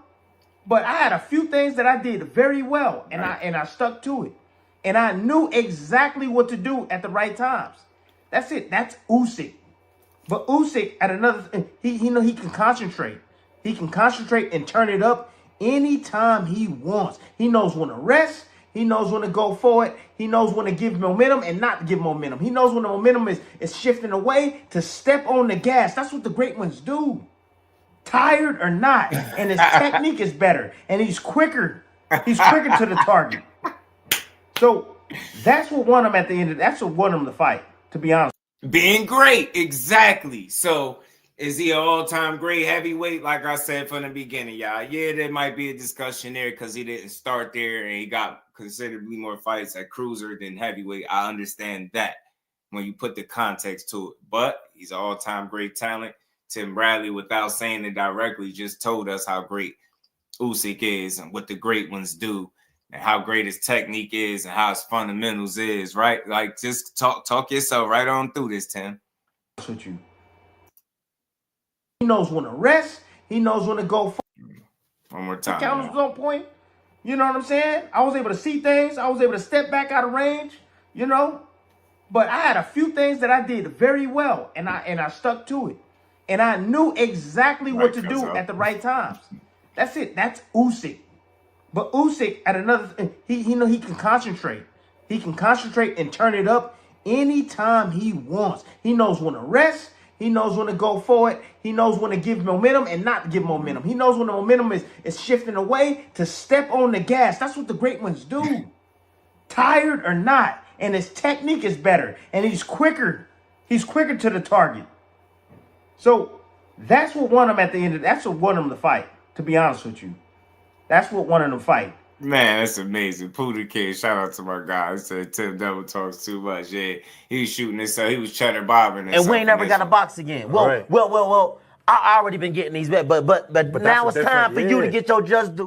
But I had a few things that I did very well, and I stuck to it. And I knew exactly what to do at the right times. That's it. That's Usyk. But Usyk at another, he can concentrate. He can concentrate and turn it up anytime he wants. He knows when to rest. He knows when to go forward. He knows when to give momentum and not give momentum. He knows when the momentum is shifting away to step on the gas. That's what the great ones do. Tired or not. And his technique is better. And he's quicker. He's quicker to the target. So that's what won him at the end of that's what won him the fight, to be honest. Being great. Exactly. So is he an all-time great heavyweight? Like I said from the beginning, y'all. Yeah, there might be a discussion there because he didn't start there and he got considerably more fights at cruiser than heavyweight. I understand that when you put the context to it. But he's an all-time great talent. Tim Bradley, without saying it directly, just told us how great Usyk is and what the great ones do and how great his technique is and how his fundamentals is, right? Like, just talk yourself right on through this, Tim. With you. He knows when to rest. He knows when to go forward. One more time. The counters was on point. You know what I'm saying? I was able to see things. I was able to step back out of range, you know. But I had a few things that I did very well, and I stuck to it. And I knew exactly what to do at the right times. That's it. That's Usyk. But Usyk at another, he can concentrate. He can concentrate and turn it up anytime he wants. He knows when to rest. He knows when to go forward. He knows when to give momentum and not give momentum. He knows when the momentum is shifting away to step on the gas. That's what the great ones do. Tired or not. And his technique is better. And he's quicker. He's quicker to the target. So that's what won him at the end of that's what won him the fight, to be honest with you. That's what won him the fight. Man, that's amazing. Pooh the kid, shout out to my guy. He said Tim Double talks too much. Yeah, he was shooting this. He was cheddar bobbing. And we ain't never got to box again. Well. I already been getting these back, but now it's time for you to get your just due.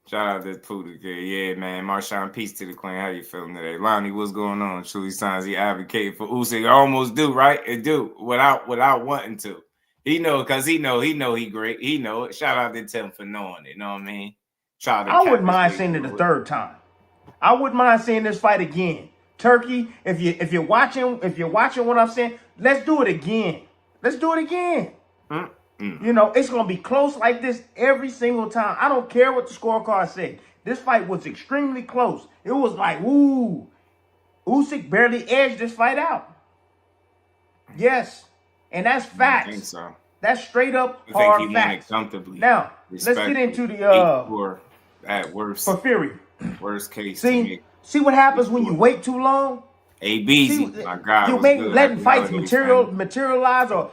Shout out to Pooh the kid. Yeah, man. Marshawn, peace to the clan. How you feeling today? Lonnie, what's going on? Truly signs he advocated for Usyk. I almost do, right? It do without wanting to. He know because he great. He know it. Shout out to Tim for knowing it. You know what I mean? I wouldn't mind seeing it the third time. I wouldn't mind seeing this fight again. Turkey, if you're watching what I'm saying, let's do it again. Let's do it again. You know, it's gonna be close like this every single time. I don't care what the scorecard said. This fight was extremely close. It was like, ooh, Usyk barely edged this fight out. Yes, and that's facts. I think so. That's straight up hard facts. Comfortably. Now let's get into the at worst for Fury. Worst case. See what happens when you wait too long. ABZ, my God, you make letting fights materialize or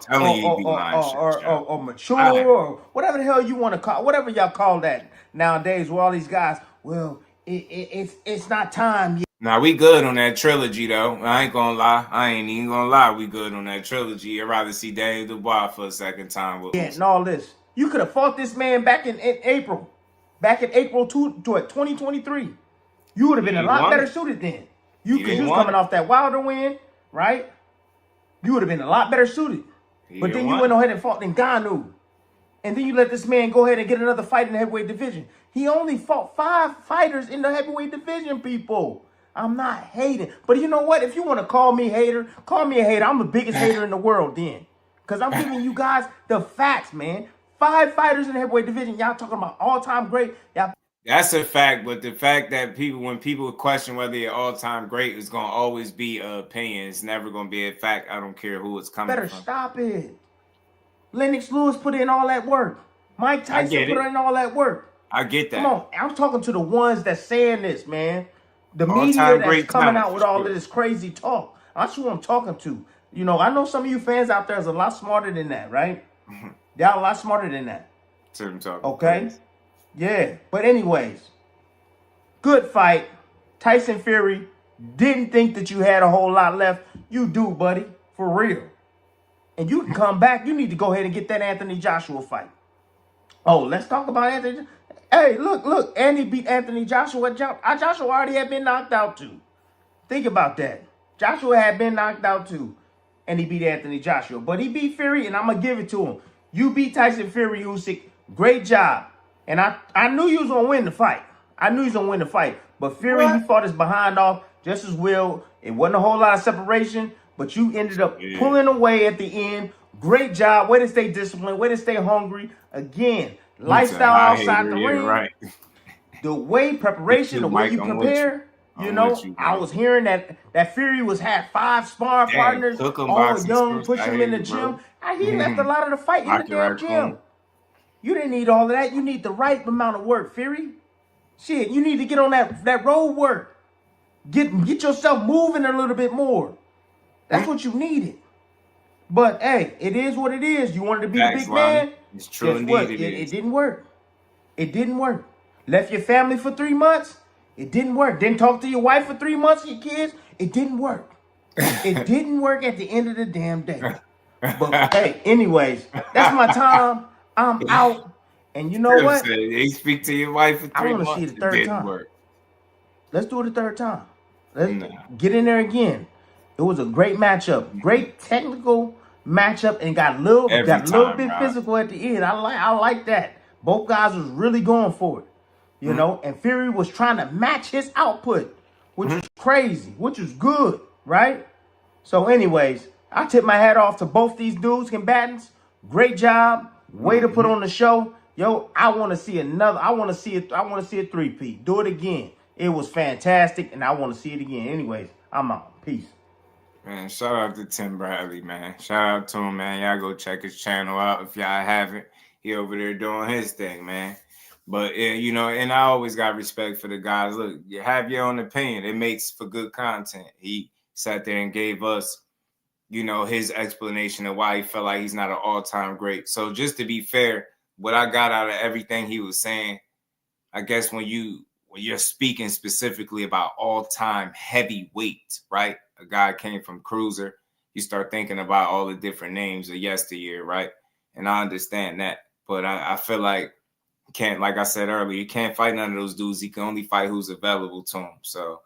mature or whatever the hell you want to call, whatever y'all call that nowadays. With all these guys, well, it's not time yet. Now we good on that trilogy though. I ain't gonna lie. I ain't even gonna lie. We good on that trilogy. I'd rather see Daniel Dubois for a second time. With and all this. You could have fought this man back in April. Back in April 2023. You would have been a lot better suited then. You was coming off that Wilder win, right? You would have been a lot better suited. But then you went ahead and fought Ngannou. And then you let this man go ahead and get another fight in the heavyweight division. He only fought 5 fighters in the heavyweight division, people. I'm not hating. But you know what? If you want to call me hater, call me a hater. I'm the biggest hater in the world then. Because I'm giving you guys the facts, man. 5 fighters in the heavyweight division. Y'all talking about all-time great. Y'all. That's a fact, but the fact that when people question whether you're all-time great is going to always be an opinion. It's never going to be a fact. I don't care who it's coming from. Stop it. Lennox Lewis put in all that work. Mike Tyson put in all that work. I get that. Come on, I'm talking to the ones that's saying this, man. The All-time media that's great coming talent, out with for all sure. of this crazy talk. That's who I'm talking to. You know, I know some of you fans out there is a lot smarter than that, right? Y'all a lot smarter than that. Okay? Crazy. Yeah. But anyways, good fight. Tyson Fury didn't think that you had a whole lot left. You do, buddy. For real. And you can come back. You need to go ahead and get that Anthony Joshua fight. Oh, let's talk about Anthony. Hey, look. Andy beat Anthony Joshua. Joshua already had been knocked out too. Think about that. Joshua had been knocked out too. And he beat Anthony Joshua. But he beat Fury, and I'm going to give it to him. You beat Tyson Fury, Usyk. Great job. And I knew you was going to win the fight. But Fury, he fought his behind off just as well. It wasn't a whole lot of separation, but you ended up pulling away at the end. Great job. Way to stay disciplined. Way to stay hungry. Again, lifestyle outside the ring. Right. The way preparation, the way you prepare. You know, I was hearing that Fury had 5 sparring partners, all young, push him in the gym. He left a lot of the fight in the damn gym. You didn't need all of that. You need the right amount of work, Fury. Shit, you need to get on that road work. Get yourself moving a little bit more. That's what you needed. But hey, it is what it is. You wanted to be the big man. It's true indeed. It didn't work. It didn't work. Left your family for 3 months. It didn't work. Didn't talk to your wife for 3 months, your kids. It didn't work. It didn't work at the end of the damn day. But hey, anyways, that's my time. I'm out. And you know what? They speak to your wife for 3 months. I want to see it the third time. Let's do it a third time. Let's get in there again. It was a great matchup. Great technical matchup, and got a little bit physical at the end. I like that. Both guys was really going for it. You know, and Fury was trying to match his output, which was crazy, which was good, right? So anyways, I tip my hat off to both these dudes, combatants. Great job. Way to put on the show. Yo, I want to see another. I want to see a three-peat. Do it again. It was fantastic, and I want to see it again. Anyways, I'm out. Peace. Man, shout out to Tim Bradley, man. Shout out to him, man. Y'all go check his channel out if y'all haven't. He over there doing his thing, man. But, you know, and I always got respect for the guys. Look, you have your own opinion. It makes for good content. He sat there and gave us, you know, his explanation of why he felt like he's not an all-time great. So just to be fair, what I got out of everything he was saying, I guess when you're speaking specifically about all-time heavyweight, right? A guy came from cruiser. You start thinking about all the different names of yesteryear, right? And I understand that. But I feel like can't, like I said earlier, you can't fight none of those dudes. He can only fight who's available to him. So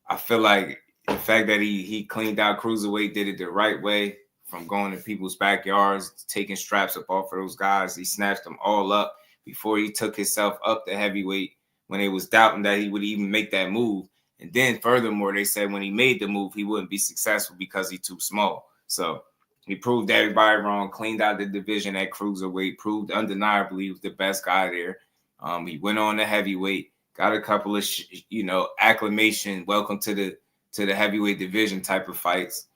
I feel like the fact that he cleaned out cruiserweight, did it the right way, from going to people's backyards, taking straps up off of those guys. He snatched them all up before he took himself up to heavyweight when they was doubting that he would even make that move. And then furthermore, they said when he made the move, he wouldn't be successful because he's too small. So he proved everybody wrong, cleaned out the division at cruiserweight, proved undeniably he was the best guy there. He went on to heavyweight, got a couple of, acclamation, welcome to the heavyweight division type of fights.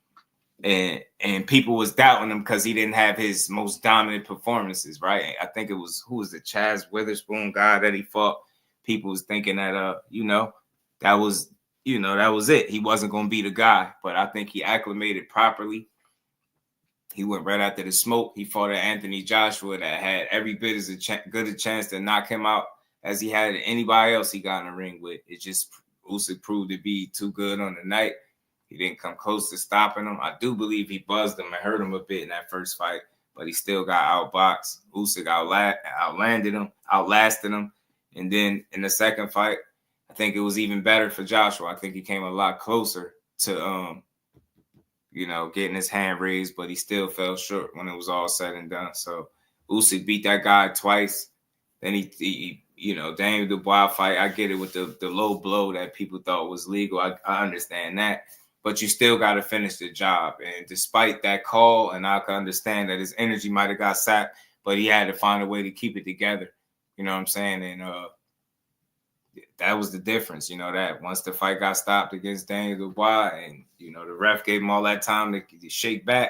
And people was doubting him because he didn't have his most dominant performances, right? I think it was, who was the Chaz Witherspoon guy that he fought? People was thinking that, that was it. He wasn't going to be the guy, but I think he acclimated properly. He went right after the smoke. He fought Anthony Joshua that had every bit as good a chance to knock him out as he had anybody else he got in the ring with. It just, Usyk proved to be too good on the night. He didn't come close to stopping him. I do believe he buzzed him and hurt him a bit in that first fight, but he still got outboxed. Usyk outlasted him. And then in the second fight, I think it was even better for Joshua. I think he came a lot closer to, getting his hand raised, but he still fell short when it was all said and done. So Usyk beat that guy twice. Then he Daniel Dubois fight, I get it with the low blow that people thought was legal. I understand that. But you still got to finish the job. And despite that call, and I can understand that his energy might have got sapped, but he had to find a way to keep it together. You know what I'm saying? And that was the difference, that once the fight got stopped against Daniel Dubois and, the ref gave him all that time to shake back,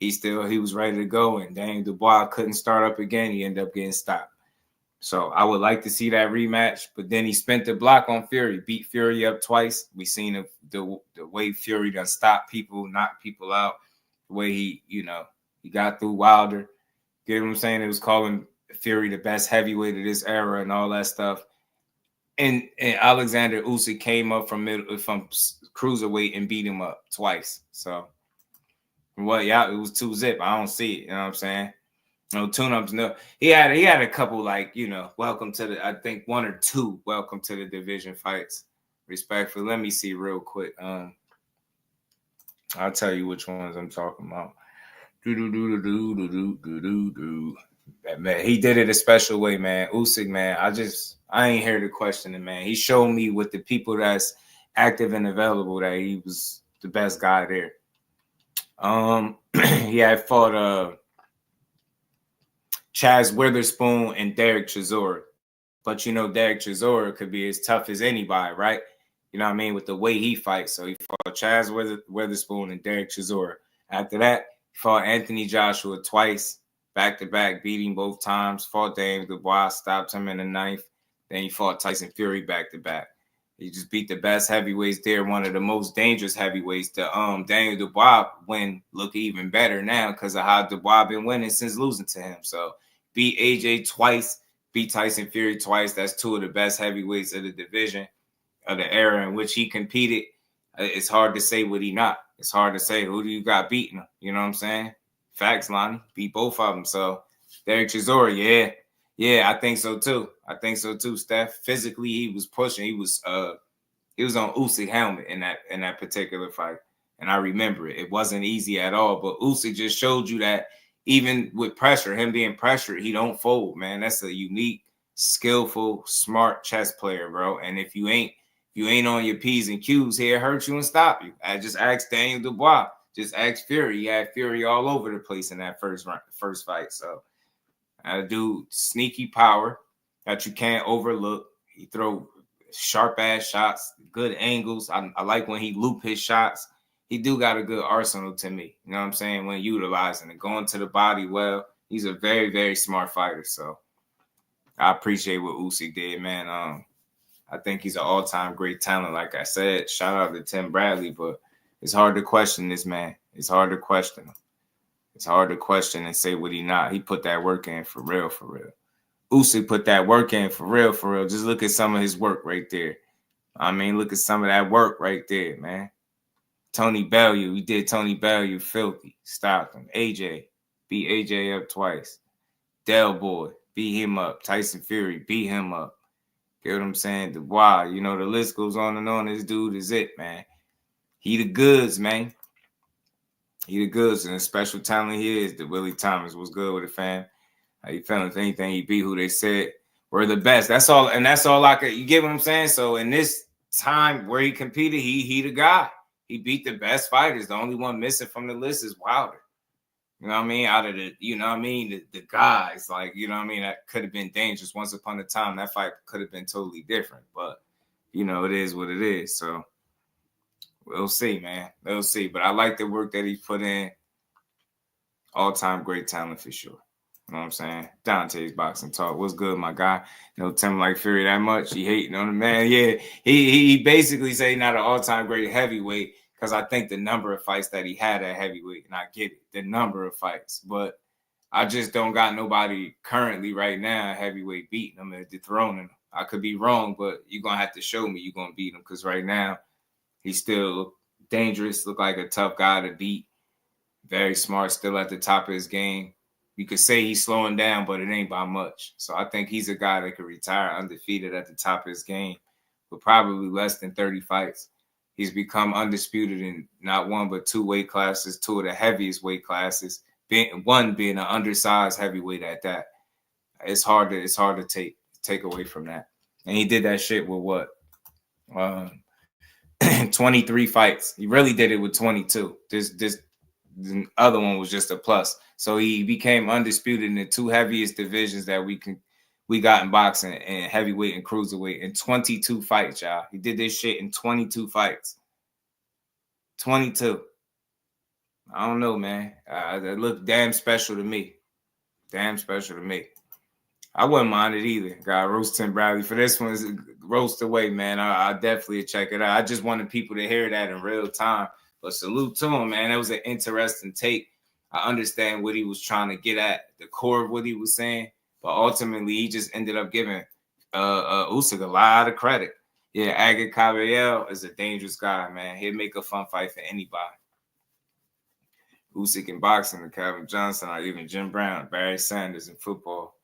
he was ready to go. And Daniel Dubois couldn't start up again. He ended up getting stopped. So I would like to see that rematch. But then he spent the block on Fury, beat Fury up twice. We seen the way Fury done stop people, knock people out, the way he got through Wilder. You know what I'm saying? It was calling Fury the best heavyweight of this era and all that stuff. And Oleksandr Usyk came up from cruiserweight and beat him up twice. So, it was 2-0. I don't see it. You know what I'm saying? No tune-ups. No, he had a couple welcome to the. I think 1 or 2 welcome to the division fights. Respectfully, let me see real quick. I'll tell you which ones I'm talking about. Man, he did it a special way, man. Usyk, man. I ain't here to question it, man. He showed me with the people that's active and available that he was the best guy there. He had fought Chaz Witherspoon and Derek Chisora. But Derek Chisora could be as tough as anybody, right? You know what I mean? With the way he fights. So he fought Chaz Witherspoon and Derek Chisora. After that, he fought Anthony Joshua twice, back-to-back, beating both times. Fought Daniel Dubois, stopped him in the 9th. Then he fought Tyson Fury back-to-back. He just beat the best heavyweights there, one of the most dangerous heavyweights. Daniel Dubois look even better now because of how Dubois been winning since losing to him. So beat AJ twice, beat Tyson Fury twice. That's 2 of the best heavyweights of the division, of the era in which he competed. It's hard to say what he not. It's hard to say who do you got beating him. You know what I'm saying? Facts, Lonnie. Beat both of them. So Derek Chisora, yeah, I think so too. Steph. Physically, he was pushing. He was on Usyk helmet in that particular fight. And I remember it. It wasn't easy at all. But Usyk just showed you that even with pressure, him being pressured, he don't fold, man. That's a unique, skillful, smart chess player, bro. And if you ain't on your P's and Q's, he'll hurt you and stop you. I just asked Daniel Dubois. Just asked Fury. He had Fury all over the place in that first fight. So dude, sneaky power that you can't overlook. He throw sharp-ass shots, good angles. I like when he loop his shots. He do got a good arsenal to me. You know what I'm saying? When utilizing it, going to the body well. He's a very, very smart fighter. So I appreciate what Usyk did, man. I think he's an all-time great talent. Like I said, shout out to Tim Bradley, but it's hard to question this man. It's hard to question him. It's hard to question and say what he not. He put that work in for real, for real. Usyk put that work in for real, for real. Just look at some of his work right there. I mean, look at some of that work right there, man. Tony Bellew, he did Tony Bellew filthy. Stopped him. AJ, beat AJ up twice. Del Boy, beat him up. Tyson Fury, beat him up. Get what I'm saying? Dubois, the list goes on and on. This dude is it, man. He the goods, man. He the goods, and a special talent he is. The Willie Thomas was good with it, fam. How you feeling? If anything, he beat who they said were the best. That's all, and that's all I could. You get what I'm saying? So in this time where he competed, he the guy. He beat the best fighters. The only one missing from the list is Wilder. You know what I mean? Out of the, the guys, like, that could have been dangerous. Once upon a time, that fight could have been totally different. But, it is what it is. So we'll see, man. We'll see. But I like the work that he put in. All-time great talent for sure. You know what I'm saying? Dante's Boxing Talk. What's good, my guy? Tim like Fury that much. He hating on him, man. Yeah, he basically say not an all-time great heavyweight because I think the number of fights that he had at heavyweight, and I get it, the number of fights. But I just don't got nobody currently right now at heavyweight beating him and dethroning him. I could be wrong, but you're going to have to show me you're going to beat him because right now he's still dangerous, look like a tough guy to beat. Very smart, still at the top of his game. You could say he's slowing down, but it ain't by much. So I think he's a guy that could retire undefeated at the top of his game, but probably less than 30 fights. He's become undisputed in not one but 2 weight classes, 2 of the heaviest weight classes. One being an undersized heavyweight at that. It's hard to take away from that. And he did that shit with what? 23 fights. He really did it with 22. The other one was just a plus. So he became undisputed in the 2 heaviest divisions that we got in boxing, and heavyweight and cruiserweight, in 22 fights, y'all. He did this shit in 22 fights. 22. I don't know, man. That looked damn special to me. Damn special to me. I wouldn't mind it either. Got roast Tim Bradley for this one. Roast away, man. I definitely check it out. I just wanted people to hear that in real time. But salute to him, man. That was an interesting take. I understand what he was trying to get at, the core of what he was saying. But ultimately, he just ended up giving Usyk a lot of credit. Yeah, Agit Caballero is a dangerous guy, man. He'd make a fun fight for anybody. Usyk in boxing, and Calvin Johnson, or even Jim Brown, Barry Sanders in football.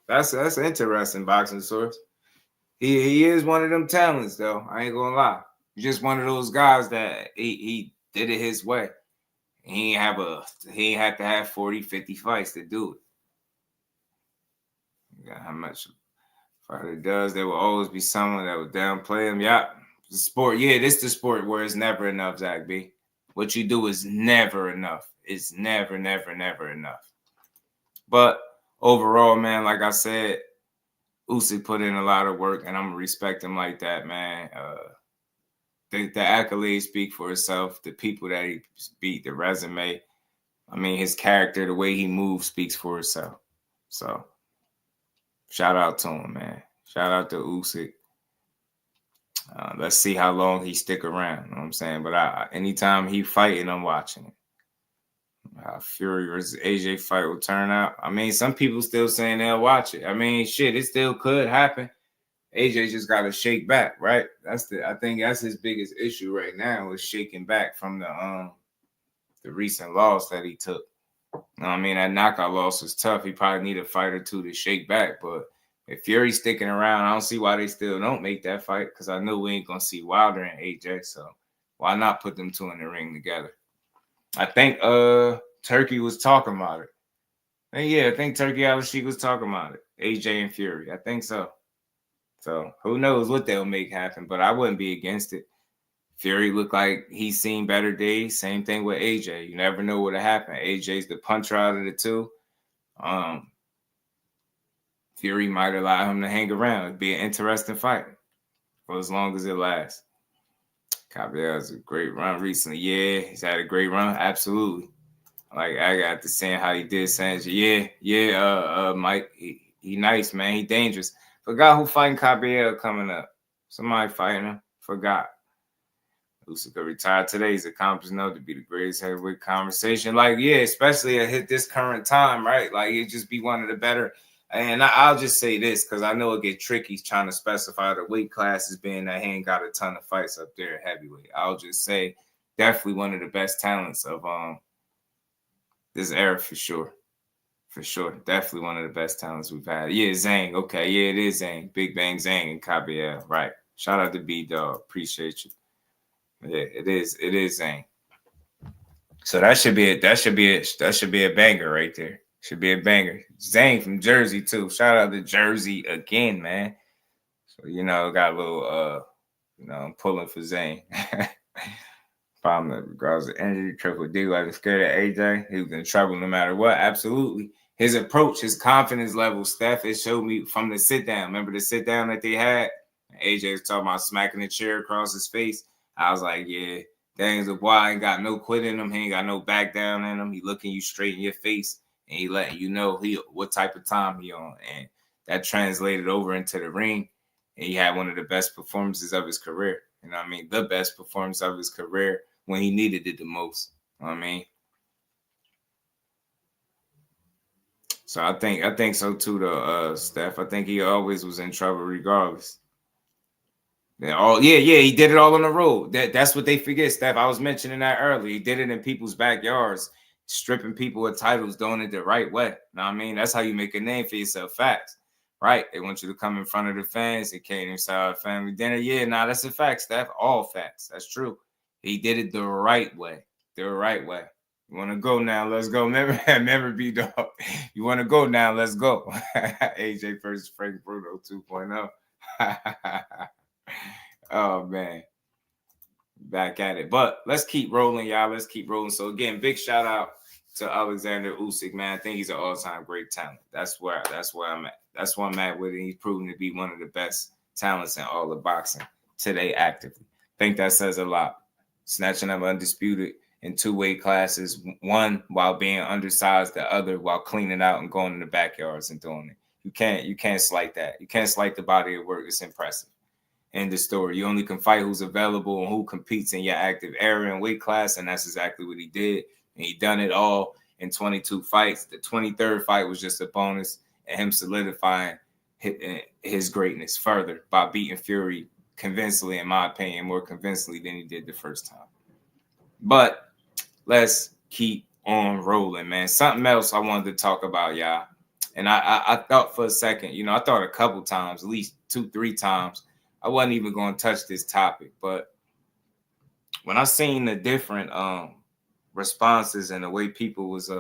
That's an interesting boxing source. He is one of them talents, though. I ain't gonna lie. He's just one of those guys that he did it his way. He ain't had to have 40, 50 fights to do it. Yeah, how much fighter does, there will always be someone that will downplay him. Yeah, the sport. Yeah, this the sport where it's never enough, Zach B. What you do is never enough. It's never, never, never enough. But overall, man, like I said, Usyk put in a lot of work, and I'm gonna respect him like that, man. The accolades speak for itself. The people that he beat, the resume. I mean, his character, the way he moves, speaks for itself. So, shout out to him, man. Shout out to Usyk. Let's see how long he stick around. You know what I'm saying? But anytime he fighting, I'm watching it. How Fury versus AJ fight will turn out. I mean, some people still saying they'll watch it. I mean, shit, it still could happen. AJ just got to shake back, right? I think that's his biggest issue right now is shaking back from the recent loss that he took. You know what I mean? That knockout loss was tough. He probably need a fight or two to shake back. But if Fury's sticking around, I don't see why they still don't make that fight because I know we ain't going to see Wilder and AJ. So why not put them two in the ring together? I think Turkey was talking about it. And yeah, I think Turkey Al-Sheikh was talking about it. AJ and Fury. I think so. So who knows what they'll make happen, but I wouldn't be against it. Fury looked like he's seen better days. Same thing with AJ. You never know what'll happen. AJ's the puncher out of the two. Fury might allow him to hang around. It'd be an interesting fight for as long as it lasts. Caballero's a great run recently. Yeah, he's had a great run. Absolutely. Like I got to saying how he did Sanchez. Yeah, Mike. He nice, man. He dangerous. Forgot who fighting Caballero coming up. Somebody fighting him. Forgot. Usyk retired today. He's accomplished enough to be the greatest heavyweight conversation. Like, yeah, especially at this current time, right? Like, it just be one of the better. And I'll just say this because I know it get tricky trying to specify the weight classes being that he ain't got a ton of fights up there at heavyweight. I'll just say definitely one of the best talents of this era for sure. For sure. Definitely one of the best talents we've had. Yeah, Zhang. Okay, yeah, it is Zhang. Big Bang Zhang and Caballero. Right. Shout out to B-Dog. Appreciate you. Yeah, it is Zhang. So that should be a banger right there. Should be a banger. Zhang from Jersey too. Shout out to Jersey again, man. So got a little I'm pulling for Zhang. Problem regardless of injury, Triple D wasn't scared of AJ. He was in trouble no matter what. Absolutely. His approach, his confidence level, Steph, it showed me from the sit down. Remember the sit down that they had? AJ was talking about smacking the chair across his face. I was like, yeah, dang, the boy ain't got no quit in him. He ain't got no back down in him. He looking you straight in your face and he letting you know what type of time he on. And that translated over into the ring. And he had one of the best performances of his career. You know what I mean? The best performance of his career when he needed it the most. You know what I mean? So I think so too, though, Steph. I think he always was in trouble regardless. He did it all on the road. That's what they forget, Steph. I was mentioning that earlier. He did it in people's backyards, stripping people of titles, doing it the right way. You know what I mean? That's how you make a name for yourself. Facts. Right? They want you to come in front of the fans. They came inside family dinner. Yeah, that's a fact, Steph. All facts. That's true. He did it the right way. The right way. You want to go now? Let's go. Remember B-Dog. You want to go now? Let's go. AJ versus Frank Bruno 2.0. Oh, man. Back at it. But let's keep rolling, y'all. Let's keep rolling. So, again, big shout out to Oleksandr Usyk, man. I think he's an all-time great talent. That's where I'm at. That's where I'm at with it. He's proven to be one of the best talents in all of boxing today actively. I think that says a lot. Snatching up undisputed in 2 weight classes, one while being undersized, the other while cleaning out and going in the backyards and doing it. You can't slight that. You can't slight the body of work. It's impressive. End the story. You only can fight who's available and who competes in your active area and weight class, and that's exactly what he did. And he done it all in 22 fights. The 23rd fight was just a bonus and him solidifying his greatness further by beating Fury convincingly, in my opinion, more convincingly than he did the first time. But let's keep on rolling, man. Something else I wanted to talk about, y'all. And I thought for a second, I thought a couple times, at least 2-3 times, I wasn't even going to touch this topic. But when I seen the different responses and the way people was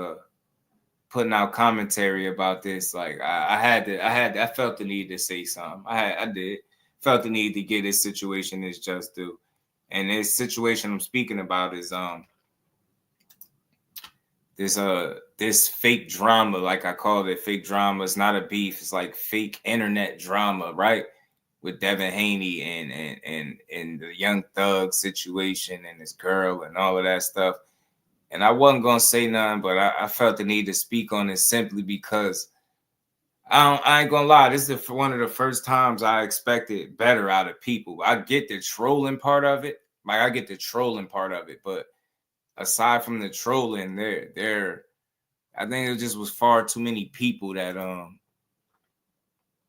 putting out commentary about this, like I felt the need to say something. I felt the need to get this situation its just due. And this situation I'm speaking about is this fake drama, like I called it, fake drama. It's not a beef. It's like fake internet drama, right? With Devin Haney and the Young Thug situation and his girl and all of that stuff. And I wasn't going to say nothing, but I felt the need to speak on it simply because I ain't going to lie. This is one of the first times I expected better out of people. I get the trolling part of it. But aside from the trolling, I think it just was far too many people that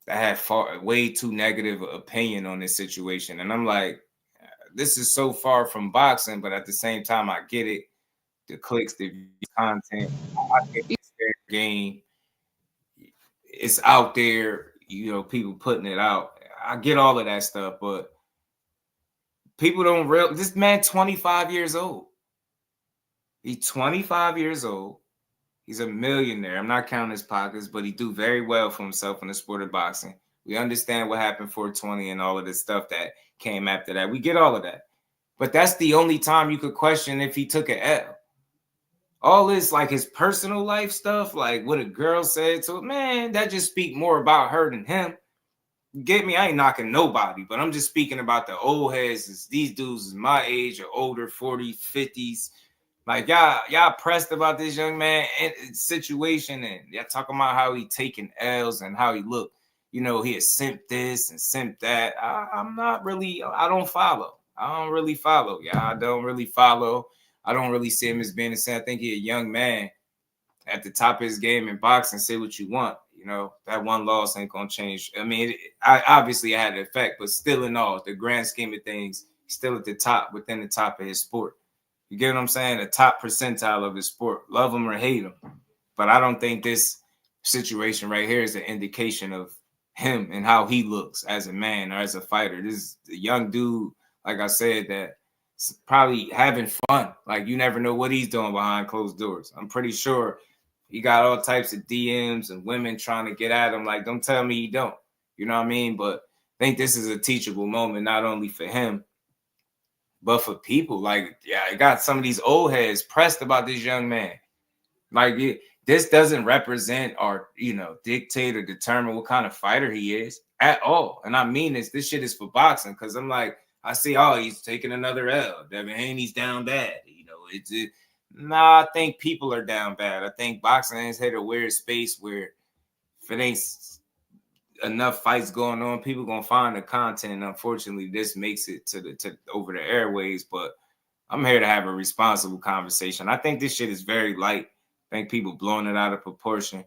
had way too negative opinion on this situation. And I'm like, this is so far from boxing, but at the same time, I get it. The clicks, the content, I get it's their game. It's out there, people putting it out. I get all of that stuff, but people don't realize this man 25 years old. He's 25 years old. He's a millionaire. I'm not counting his pockets, but he do very well for himself in the sport of boxing. We understand what happened 420 and all of this stuff that came after that. We get all of that. But that's the only time you could question if he took an L. All this, like his personal life stuff, like what a girl said to him, man, that just speak more about her than him. You get me? I ain't knocking nobody, but I'm just speaking about the old heads. These dudes is my age or older, 40s, 50s. Like y'all pressed about this young man and situation, and y'all talking about how he taking L's and how he look. He had simped this and simped that. I'm not really. I don't follow. I don't really follow. I don't really follow. I don't really see him as being the same. I think he's a young man at the top of his game in boxing. Say what you want. That one loss ain't gonna change. I mean, I obviously had an effect, but still in all, the grand scheme of things, still at the top, within the top of his sport. You get what I'm saying? The top percentile of his sport. Love him or hate him. But I don't think this situation right here is an indication of him and how he looks as a man or as a fighter. This is a young dude, like I said, that's probably having fun. Like, you never know what he's doing behind closed doors. I'm pretty sure he got all types of DMs and women trying to get at him. Like, don't tell me you don't. You know what I mean? But I think this is a teachable moment, not only for him, but for people. Like, I got some of these old heads pressed about this young man. Like, this doesn't represent or, dictate or determine what kind of fighter he is at all. And I mean this shit is for boxing, because I'm like, I see, he's taking another L. Devin Haney's down bad. I think people are down bad. I think boxing has hit a weird space where if it ain't enough fights going on, people gonna find the content. And unfortunately, this makes it to over the airways. But I'm here to have a responsible conversation. I think this shit is very light. I think people blowing it out of proportion.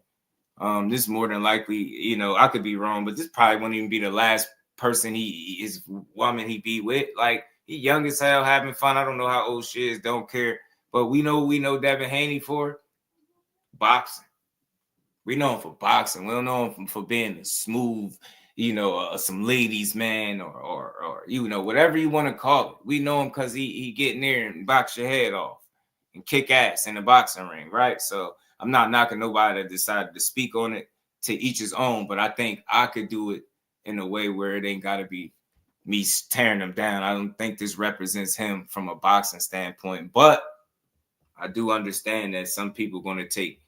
This more than likely, I could be wrong, but this probably won't even be the last person woman he be with. Like, he young as hell, having fun. I don't know how old she is, don't care. But we know Devin Haney for boxing. We know him for boxing. We don't know him for being a smooth, some ladies man or whatever you want to call it. We know him because he get in there and box your head off and kick ass in the boxing ring, right? So I'm not knocking nobody that decided to speak on it. To each his own, but I think I could do it in a way where it ain't got to be me tearing him down. I don't think this represents him from a boxing standpoint, but I do understand that some people are going to take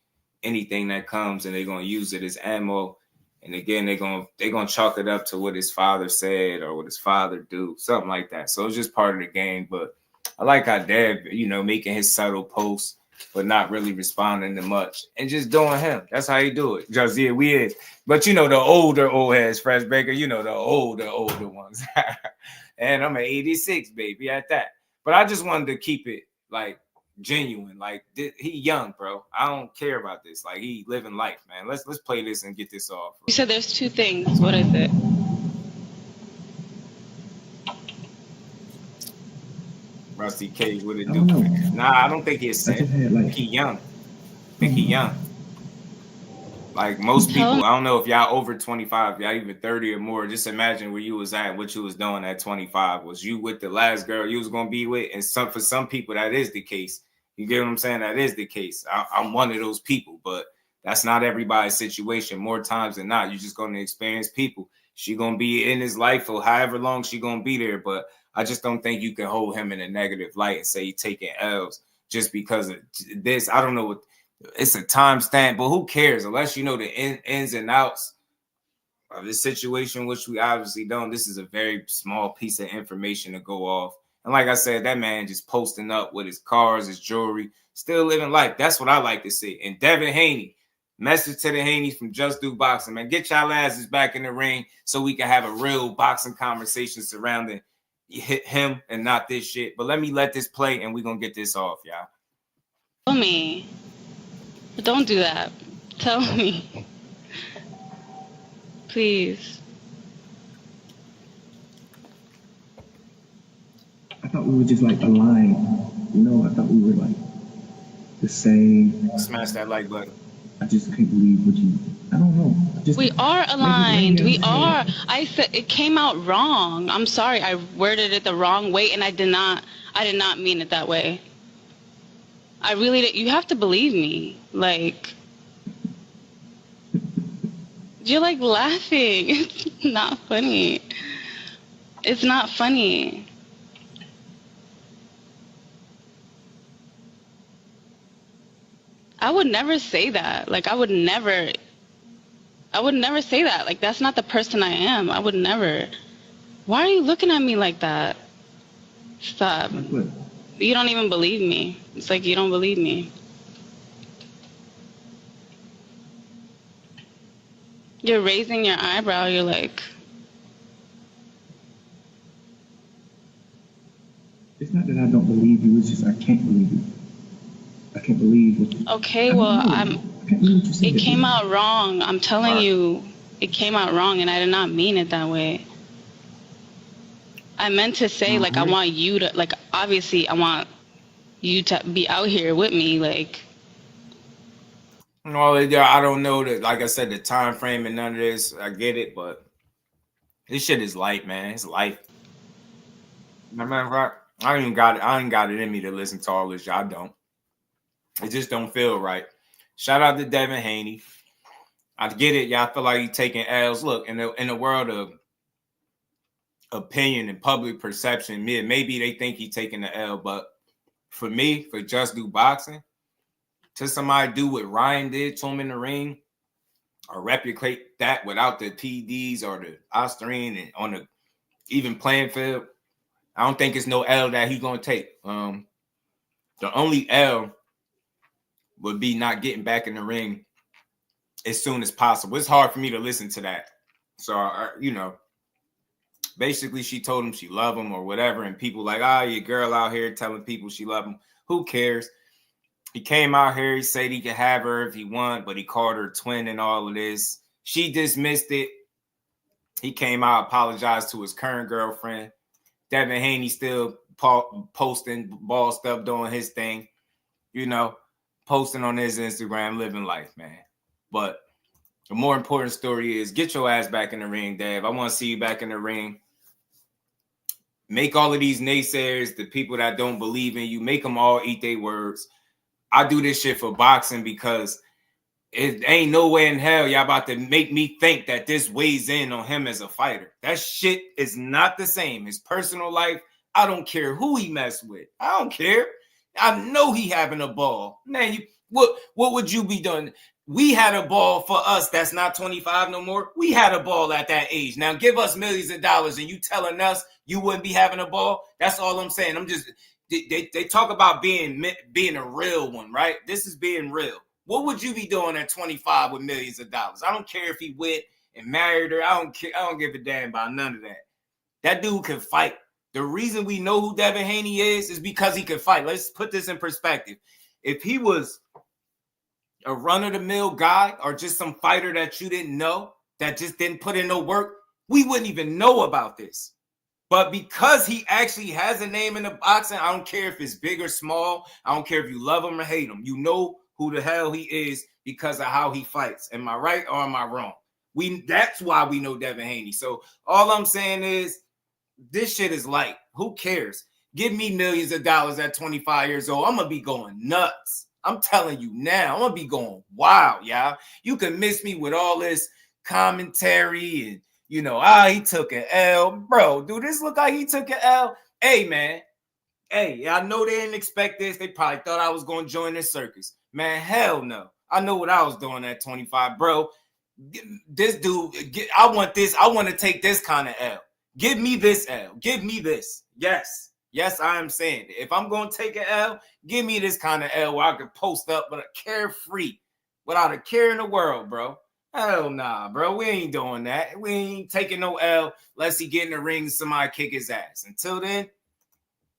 anything that comes and they're going to use it as ammo. And again, they're going to chalk it up to what his father said or what his father do, something like that. So it's just part of the game. But I like how Dev, making his subtle posts, but not really responding to much and just doing him. That's how you do it. Just we is. But the older old heads, Fresh Baker, the older ones. And I'm an 86, baby, at that. But I just wanted to keep it like genuine. Like he young, bro. I don't care about this. Like he living life, man. Let's play this and get this off. You said there's two things. What is it? Rusty K, what it do? Nah, I don't think he's sick. He young. I think he young. Like most people, I don't know if y'all over 25, y'all even 30 or more. Just imagine where you was at, what you was doing at 25. Was you with the last girl you was gonna be with? And for some people, that is the case. You get what I'm saying? That is the case. I'm one of those people, but that's not everybody's situation. More times than not, you're just gonna experience people. She gonna be in his life for however long she gonna be there, but I just don't think you can hold him in a negative light and say he's taking L's just because of this. I don't know what it's a timestamp, but who cares? Unless you know the ins and outs of this situation, which we obviously don't. This is a very small piece of information to go off. And like I said, that man just posting up with his cars, his jewelry, still living life. That's what I like to see. And Devin Haney, message to the Haneys from Jusdueboxing, man. Get y'all asses back in the ring so we can have a real boxing conversation surrounding him and not this shit. But let this play and we're gonna get this off, y'all. Tell me. Don't do that. Tell me. Please. I thought we were just like aligned. I thought we were like the same. Smash that like button. I just can't believe what you. I don't know. We are aligned. We are. I said it came out wrong. I'm sorry. I worded it the wrong way, and I did not mean it that way. I really did. You have to believe me. Like, you're like laughing. It's not funny. It's not funny. I would never say that. Like, I would never say that. Like, that's not the person I am. I would never. Why are you looking at me like that? Stop. You don't even believe me. It's like you don't believe me. You're raising your eyebrow. You're like. It's not that I don't believe you. It's just I can't believe you. I can't believe what. Okay, well, it came out wrong. I'm telling you, it came out wrong, and I did not mean it that way. I meant to say, like, I want you to, like, obviously, I want you to be out here with me, like. No, I don't know that. Like I said, the time frame and none of this, I get it, but this shit is light, man. It's life. I ain't got it in me to listen to all this. Y'all don't. It just don't feel right. Shout out to Devin Haney. I get it. Y'all feel like you taking L's. Look, in the world of opinion and public perception, maybe they think he's taking the L, but for me, for Jusdueboxing, to somebody do what Ryan did to him in the ring, or replicate that without the PDs or the Osterine and on the even playing field, I don't think it's no L that he's gonna take. The only L would be not getting back in the ring as soon as possible. It's hard for me to listen to that. So, basically she told him she loved him or whatever. And people like, your girl out here telling people she loved him. Who cares? He came out here. He said he could have her if he wanted, but he called her twin and all of this. She dismissed it. He came out, apologized to his current girlfriend. Devin Haney still posting ball stuff, doing his thing, posting on his Instagram, living life, man. But the more important story is get your ass back in the ring, Dave. I want to see you back in the ring. Make all of these naysayers, the people that don't believe in you, make them all eat their words. I do this shit for boxing because it ain't no way in hell y'all about to make me think that this weighs in on him as a fighter. That shit is not the same. His personal life, I don't care who he messed with. I don't care. I know he having a ball. Man, what would you be doing? We had a ball for us that's not 25 no more. We had a ball at that age. Now give us millions of dollars and you telling us you wouldn't be having a ball? That's all I'm saying. I'm just they talk about being a real one, right? This is being real. What would you be doing at 25 with millions of dollars? I don't care if he went and married her. I don't care. I don't give a damn about none of that. That dude can fight. The reason we know who Devin Haney is because he can fight. Let's put this in perspective. If he was a run-of-the-mill guy or just some fighter that you didn't know, that just didn't put in no work, we wouldn't even know about this. But because he actually has a name in the boxing, I don't care if it's big or small. I don't care if you love him or hate him. You know who the hell he is because of how he fights. Am I right or am I wrong? That's why we know Devin Haney. So all I'm saying is this shit is light. Who cares? Give me millions of dollars at 25 years old. I'm going to be going nuts. I'm telling you now, I'm going to be going wild, y'all. You can miss me with all this commentary and, you know, he took an L. Bro, do this look like he took an L? Hey, man. Hey, I know they didn't expect this. They probably thought I was going to join this circus. Man, hell no. I know what I was doing at 25, bro. This dude, I want this. I want to take this kind of L. Give me this L. Give me this. Yes. Yes, I am saying it. If I'm going to take an L, give me this kind of L where I can post up but carefree without a care in the world, bro. Hell nah, bro. We ain't doing that. We ain't taking no L unless he get in the ring and somebody kick his ass. Until then,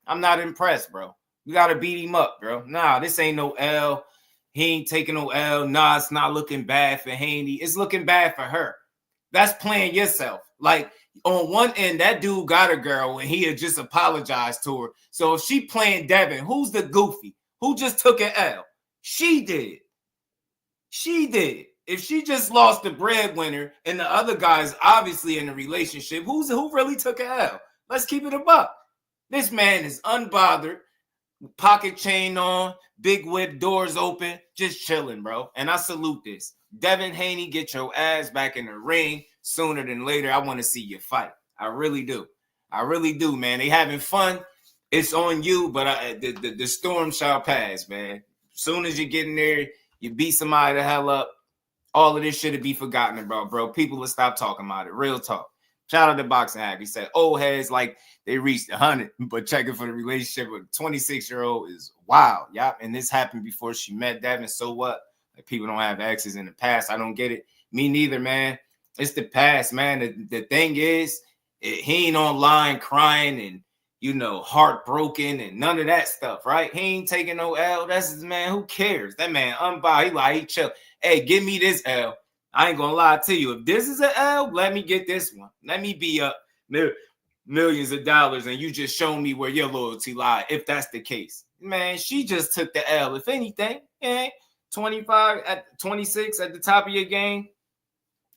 I'm not impressed, bro. You got to beat him up, bro. Nah, this ain't no L. He ain't taking no L. Nah, it's not looking bad for Haney. It's looking bad for her. That's playing yourself. Like, on one end, that dude got a girl and he had just apologized to her. So if she playing Devin, who's the goofy? Who just took an L? She did. She did. If she just lost the breadwinner and the other guy's obviously in a relationship, who really took an L? Let's keep it a buck. This man is unbothered, pocket chain on, big whip, doors open, just chilling, bro. And I salute this. Devin Haney, get your ass back in the ring sooner than later. I want to see you fight. I really do. I really do, man. They having fun. It's on you, but the storm shall pass, man. Soon as you get in there, you beat somebody the hell up, all of this shit be forgotten about, bro. People will stop talking about it. Real talk. Shout out to Boxing Hack. He said, old heads like they reached 100, but checking for the relationship with a 26-year-old is wild. Yeah, and this happened before she met Devin. So what? Like, people don't have exes in the past. I don't get it. Me neither, man. It's the past, man. The thing is, he ain't online crying and, you know, heartbroken and none of that stuff, right? He ain't taking no L. That's his man. Who cares? That man unbound. He like, he chill. Hey, give me this L. I ain't gonna lie to you. If this is an L, let me get this one. Let me be up millions of dollars and you just show me where your loyalty lies, if that's the case. Man, she just took the L. If anything, 25 at 26 at the top of your game.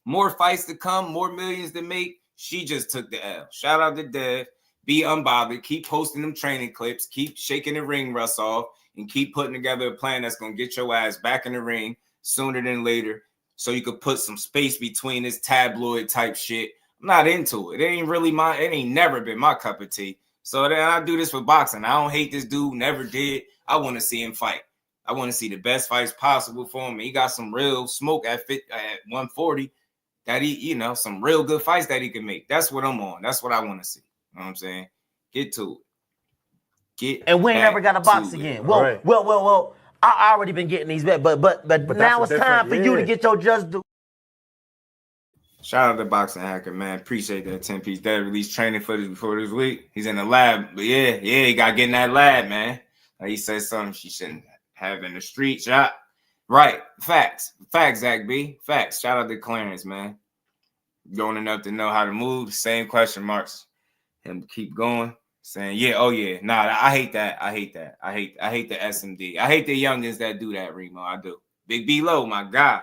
More fights to come, more millions to make. She just took the L. Shout out to Dev. Be unbothered. Keep posting them training clips. Keep shaking the ring rust off and keep putting together a plan that's going to get your ass back in the ring sooner than later so you could put some space between this tabloid type shit. I'm not into it. It ain't never been my cup of tea. So then I do this for boxing. I don't hate this dude. Never did. I want to see him fight. I want to see the best fights possible for him. He got some real smoke at 140. That he, you know, some real good fights that he can make. That's what I'm on. That's what I want to see. You know what I'm saying? Get to it. And we ain't never got a box again. Well, I already been getting these back, but now it's time for you to get your just do. Shout out to Boxing Hacker, man. Appreciate that 10-piece. That released training footage before this week. He's in the lab. But yeah, he got to get in that lab, man. Like he said something she shouldn't have in the street shot. Right. Facts. Facts, Zach B. Facts. Shout out to Clarence, man. Going enough to know how to move. Same question marks. Him keep going. Saying, yeah, oh yeah. Nah, I hate that. I hate the SMD. I hate the youngins that do that, Remo. I do. Big B Low, my God.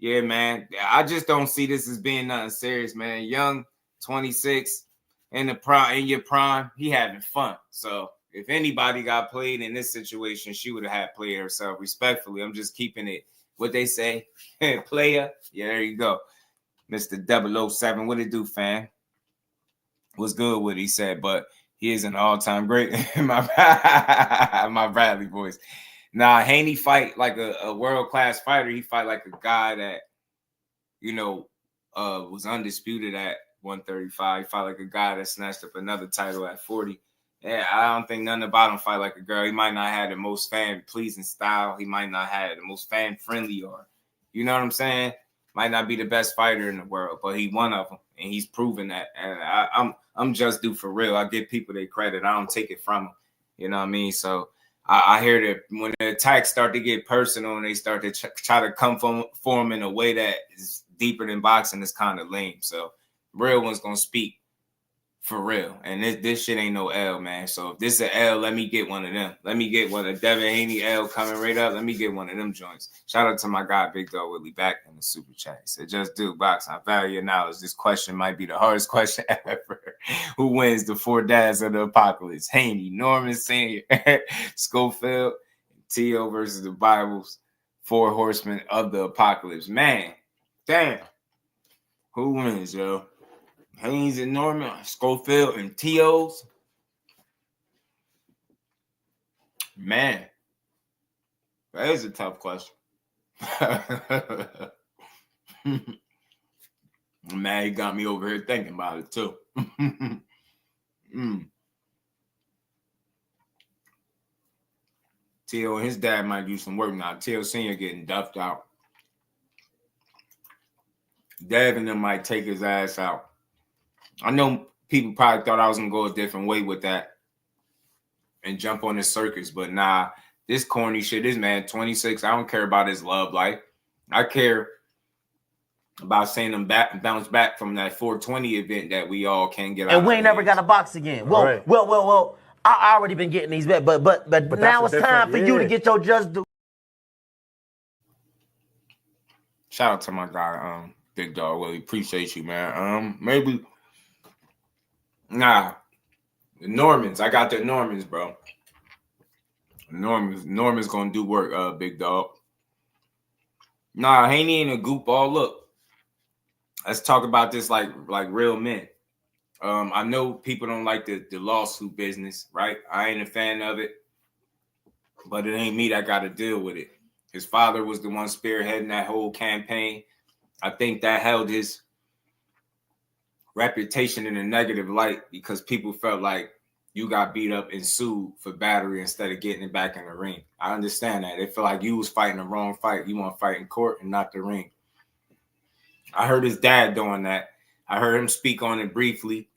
Yeah, man. I just don't see this as being nothing serious, man. Young, 26, in your prime, he having fun. So if anybody got played in this situation, she would have had played herself respectfully. I'm just keeping it what they say. Player. Yeah, there you go. Mr. 007. What it do, fam? What's good with it, he said, but he is an all-time great. my Bradley voice. Nah, Haney fight like a world-class fighter. He fight like a guy that, you know, was undisputed at 135. He fought like a guy that snatched up another title at 40. Yeah, I don't think none about him fight like a girl. He might not have the most fan-pleasing style. He might not have the most fan-friendly, or you know what I'm saying? Might not be the best fighter in the world, but he one of them, and he's proven that. And I'm just due for real. I give people their credit. I don't take it from them. You know what I mean? So I hear that when the attacks start to get personal and they start to try to come for him in a way that is deeper than boxing, it's kind of lame. So real one's gonna speak. For real. And this shit ain't no L, man. So if this is an L, let me get one of them. Let me get one of Devin Haney L coming right up. Let me get one of them joints. Shout out to my guy, Big Dog Willie, back in the super chat. He said, just do boxing. I value your knowledge. This question might be the hardest question ever. Who wins the 4 dads of the apocalypse? Haney, Norman Sr., Schofield, T.O. versus the Bible's 4 horsemen of the apocalypse. Man, damn. Who wins, yo? Haynes and Norman, Schofield and T.O.'s. Man, that is a tough question. Man, he got me over here thinking about it too. T.O. and his dad might do some work now. T.O. Sr. getting duffed out. Devin them might take his ass out. I know people probably thought I was going to go a different way with that and jump on this circus, but nah, this corny shit, this man 26, I don't care about his love life. I care about seeing him bounce back from that 420 event that we all can get out of. And we ain't never got to box again. Well, Right. well, I already been getting these back, but now it's time for you to get your just do. Shout out to my guy, Big Dog Willie. Appreciate you, man. Maybe... Nah, the Normans. I got the Normans, bro. Norman's gonna do work, Big Dog. Nah, Haney ain't a goofball. Look, let's talk about this like real men. I know people don't like the lawsuit business, right? I ain't a fan of it, but it ain't me that got to deal with it. His father was the one spearheading that whole campaign. I think that held his reputation in a negative light because people felt like you got beat up and sued for battery instead of getting it back in the ring. I understand that. They feel like you was fighting the wrong fight. You want to fight in court and not the ring. I heard his dad doing that. I heard him speak on it briefly.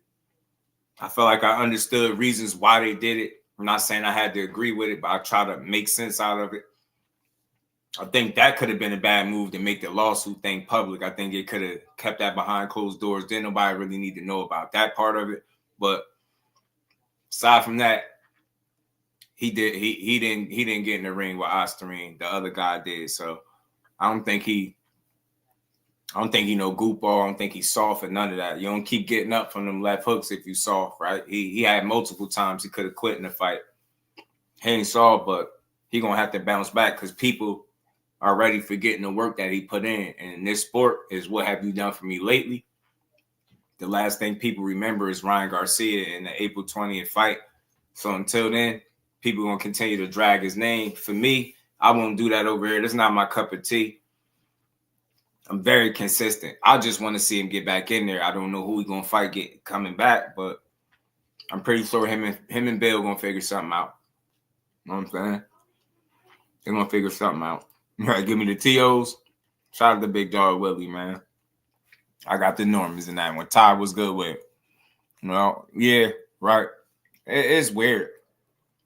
I felt like I understood reasons why they did it. I'm not saying I had to agree with it, but I try to make sense out of it. I think that could have been a bad move to make the lawsuit thing public. I think it could have kept that behind closed doors. Didn't nobody really need to know about that part of it. But aside from that, he didn't get in the ring with Osterine. The other guy did. So I don't think he no goofball. I don't think he's soft or none of that. You don't keep getting up from them left hooks if you soft, right? He had multiple times he could have quit in the fight. He ain't soft, but he gonna have to bounce back because people are ready for getting the work that he put in. And this sport is what have you done for me lately? The last thing people remember is Ryan Garcia in the April 20th fight. So until then, people going to continue to drag his name. For me, I won't do that over here. That's not my cup of tea. I'm very consistent. I just want to see him get back in there. I don't know who he's going to fight coming back, but I'm pretty sure him and Bill going to figure something out. You know what I'm saying? They're going to figure something out. Right, give me the TOs. Shout out to Big Dog Willie, man. I got the Normans in that one. Ty was good with. Well, yeah, right. It's weird.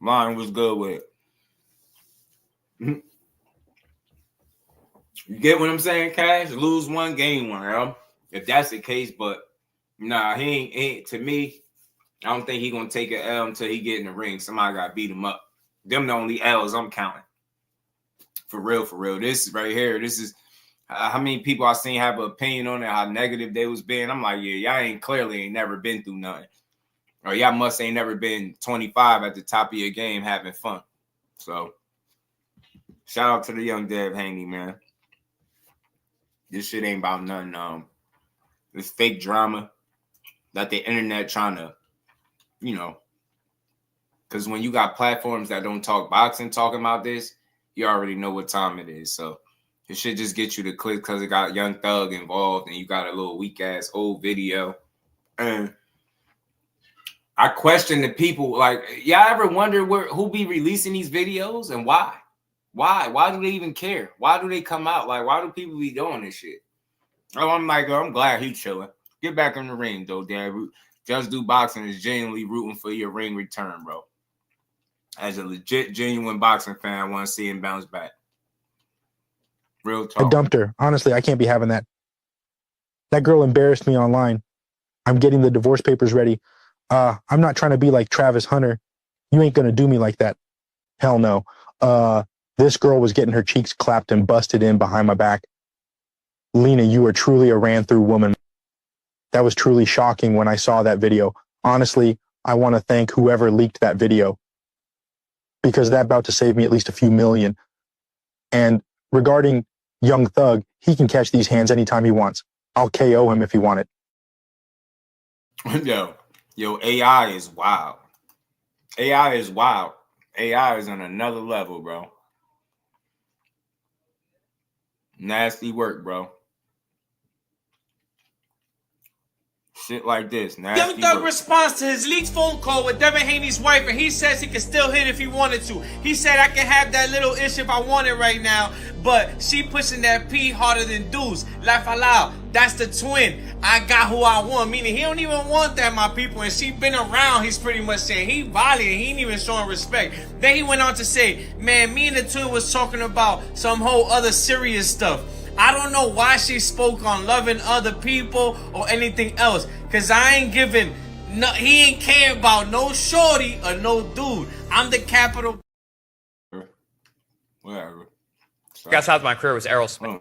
Mine was good with. You get what I'm saying, Cash? Lose one, gain one, yo. If that's the case, but nah, he ain't to me. I don't think he gonna take an L until he get in the ring. Somebody got to beat him up. Them the only L's I'm counting. For real, for real. This right here, this is how many people I seen have an opinion on it, how negative they was being. I'm like, yeah, y'all clearly ain't never been through nothing. Or y'all must ain't never been 25 at the top of your game having fun. So, shout out to the young Devin Haney, man. This shit ain't about nothing. This fake drama that the internet trying to, because when you got platforms that don't talk boxing talking about this, you already know what time it is. So it should just get you to click because it got Young Thug involved and you got a little weak ass old video. And I question the people. Like, y'all ever wonder who be releasing these videos and why? Why do they even care? Why do they come out? Like, why do people be doing this shit? Oh, I'm like, I'm glad he's chilling. Get back in the ring, though, Dad. Jusdueboxing is genuinely rooting for your ring return, bro. As a legit, genuine boxing fan, I want to see him bounce back. Real talk. I dumped her. Honestly, I can't be having that. That girl embarrassed me online. I'm getting the divorce papers ready. I'm not trying to be like Travis Hunter. You ain't going to do me like that. Hell no. This girl was getting her cheeks clapped and busted in behind my back. Lena, you are truly a ran-through woman. That was truly shocking when I saw that video. Honestly, I want to thank whoever leaked that video because that's about to save me at least a few million. And regarding Young Thug, he can catch these hands anytime he wants. I'll KO him if he wanted. Yo, AI is wild. AI is wild. AI is on another level, bro. Nasty work, bro. Shit like this. Young Thug responds to his leaked phone call with Devin Haney's wife, and he says he can still hit if he wanted to. He said, I can have that little ish if I want it right now, but she pushing that P harder than dudes. Laugh out loud. That's the twin. I got who I want. Meaning he don't even want that, my people. And she been around, he's pretty much saying. He volleyed, he ain't even showing respect. Then he went on to say, man, me and the twin was talking about some whole other serious stuff. I don't know why she spoke on loving other people or anything else. Cause I ain't giving no, he ain't care about no shorty or no dude. I'm the capital. Whatever. Guys, how my career was Errol Smith.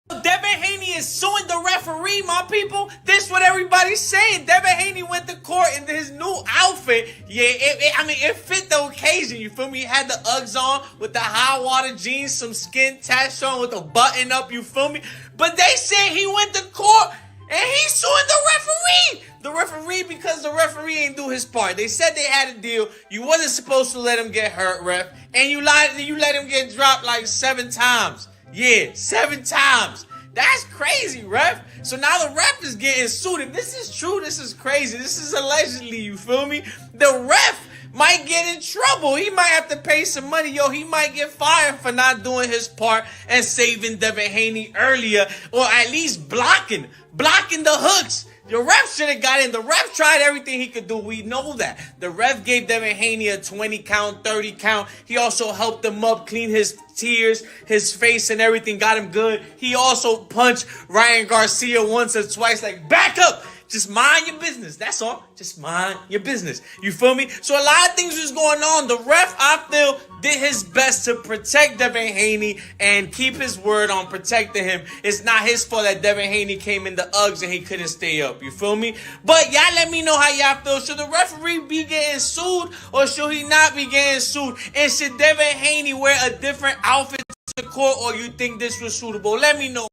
Devin Haney is suing the referee, my people. This what everybody's saying. Devin Haney went to court in his new outfit. Yeah, it fit the occasion. You feel me? He had the Uggs on with the high water jeans, some skin tats on with a button up. You feel me? But they said he went to court and he's suing the referee. The referee because the referee ain't do his part. They said they had a deal. You wasn't supposed to let him get hurt, ref, and you let him get dropped like 7 times. Yeah, 7 times. That's crazy, ref. So now the ref is getting sued. If this is true, this is crazy. This is allegedly, you feel me? The ref might get in trouble. He might have to pay some money. Yo, he might get fired for not doing his part and saving Devin Haney earlier, or at least blocking the hooks. The ref should have got in. The ref tried everything he could do. We know that. The ref gave Devin Haney a 20 count, 30 count. He also helped him up, clean his tears, his face and everything, got him good. He also punched Ryan Garcia once or twice, like, back up. Just mind your business. That's all. Just mind your business. You feel me? So a lot of things was going on. The ref, I feel, did his best to protect Devin Haney and keep his word on protecting him. It's not his fault that Devin Haney came in the Uggs and he couldn't stay up. You feel me? But y'all let me know how y'all feel. Should the referee be getting sued or should he not be getting sued? And should Devin Haney wear a different outfit to court or you think this was suitable? Let me know.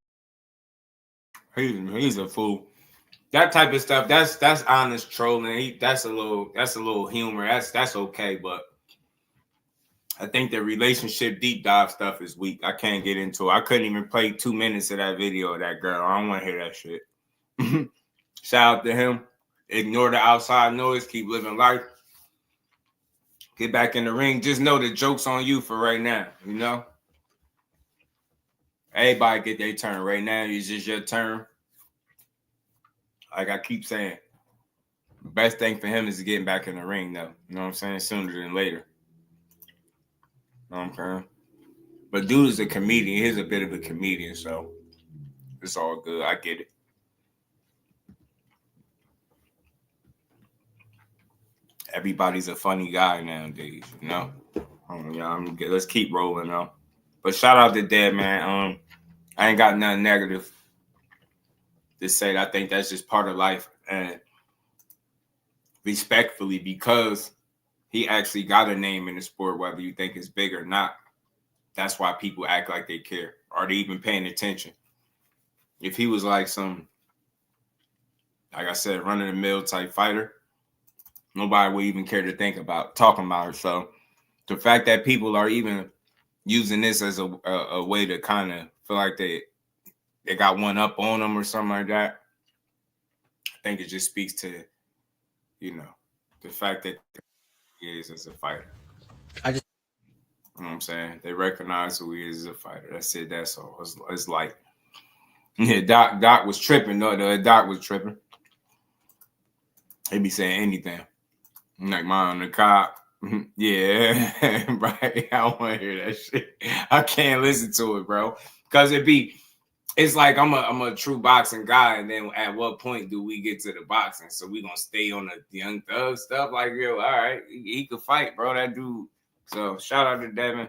He's a fool. That type of stuff, that's honest trolling. That's a little humor. That's okay, but I think the relationship deep dive stuff is weak. I can't get into it. I couldn't even play 2 minutes of that video of that girl. I don't want to hear that shit. Shout out to him. Ignore the outside noise. Keep living life. Get back in the ring. Just know the joke's on you for right now. You know? Everybody get their turn. Right now, it's just your turn. Like I keep saying, the best thing for him is getting back in the ring, though. You know what I'm saying? Sooner than later. You know what I'm saying? But dude is a comedian. He's a bit of a comedian, so it's all good. I get it. Everybody's a funny guy nowadays, you know? Let's keep rolling, though. But shout out to Dead, man. I ain't got nothing negative to say. I think that's just part of life, and respectfully, because he actually got a name in the sport, whether you think it's big or not, that's why people act like they care. Are they even paying attention? If he was like some, like I said, run-of-the-mill type fighter, nobody would even care to think about talking about it. So the fact that people are even using this as a way to kind of feel like they got one up on them or something like that, I think it just speaks to, you know, the fact that he is as a fighter. I just, you know what I'm saying? They recognize who he is as a fighter. That's it. That's all. It's like, yeah, Doc was tripping. No, Doc was tripping. He be saying anything. Like, mine on the cop. Yeah, right. I don't want to hear that shit. I can't listen to it, bro. Because it's like I'm a true boxing guy, and then at what point do we get to the boxing? So we gonna stay on the Young Thug stuff? Like, yo, all right, he could fight, bro. That dude. So shout out to Devin.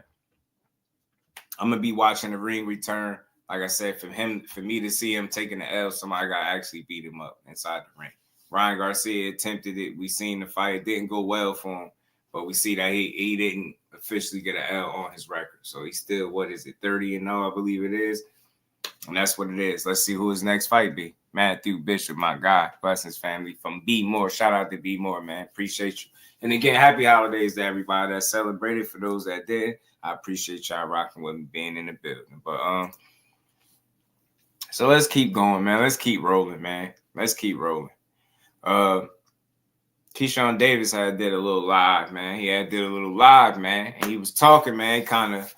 I'm gonna be watching the ring return. Like I said, for me to see him taking the L, somebody got to actually beat him up inside the ring. Ryan Garcia attempted it. We seen the fight. It didn't go well for him, but we see that he didn't officially get an L on his record. So he's still, 30-0, I believe it is. And that's what it is. Let's see who his next fight be. Matthew Bishop, my guy, Blessings family from B More. Shout out to B More, man. Appreciate you. And again, happy holidays to everybody that celebrated. For those that did, I appreciate y'all rocking with me, being in the building. But so let's keep going, man. Let's keep rolling, man. Let's keep rolling. Keyshawn Davis did a little live, man. And he was talking, man, kind of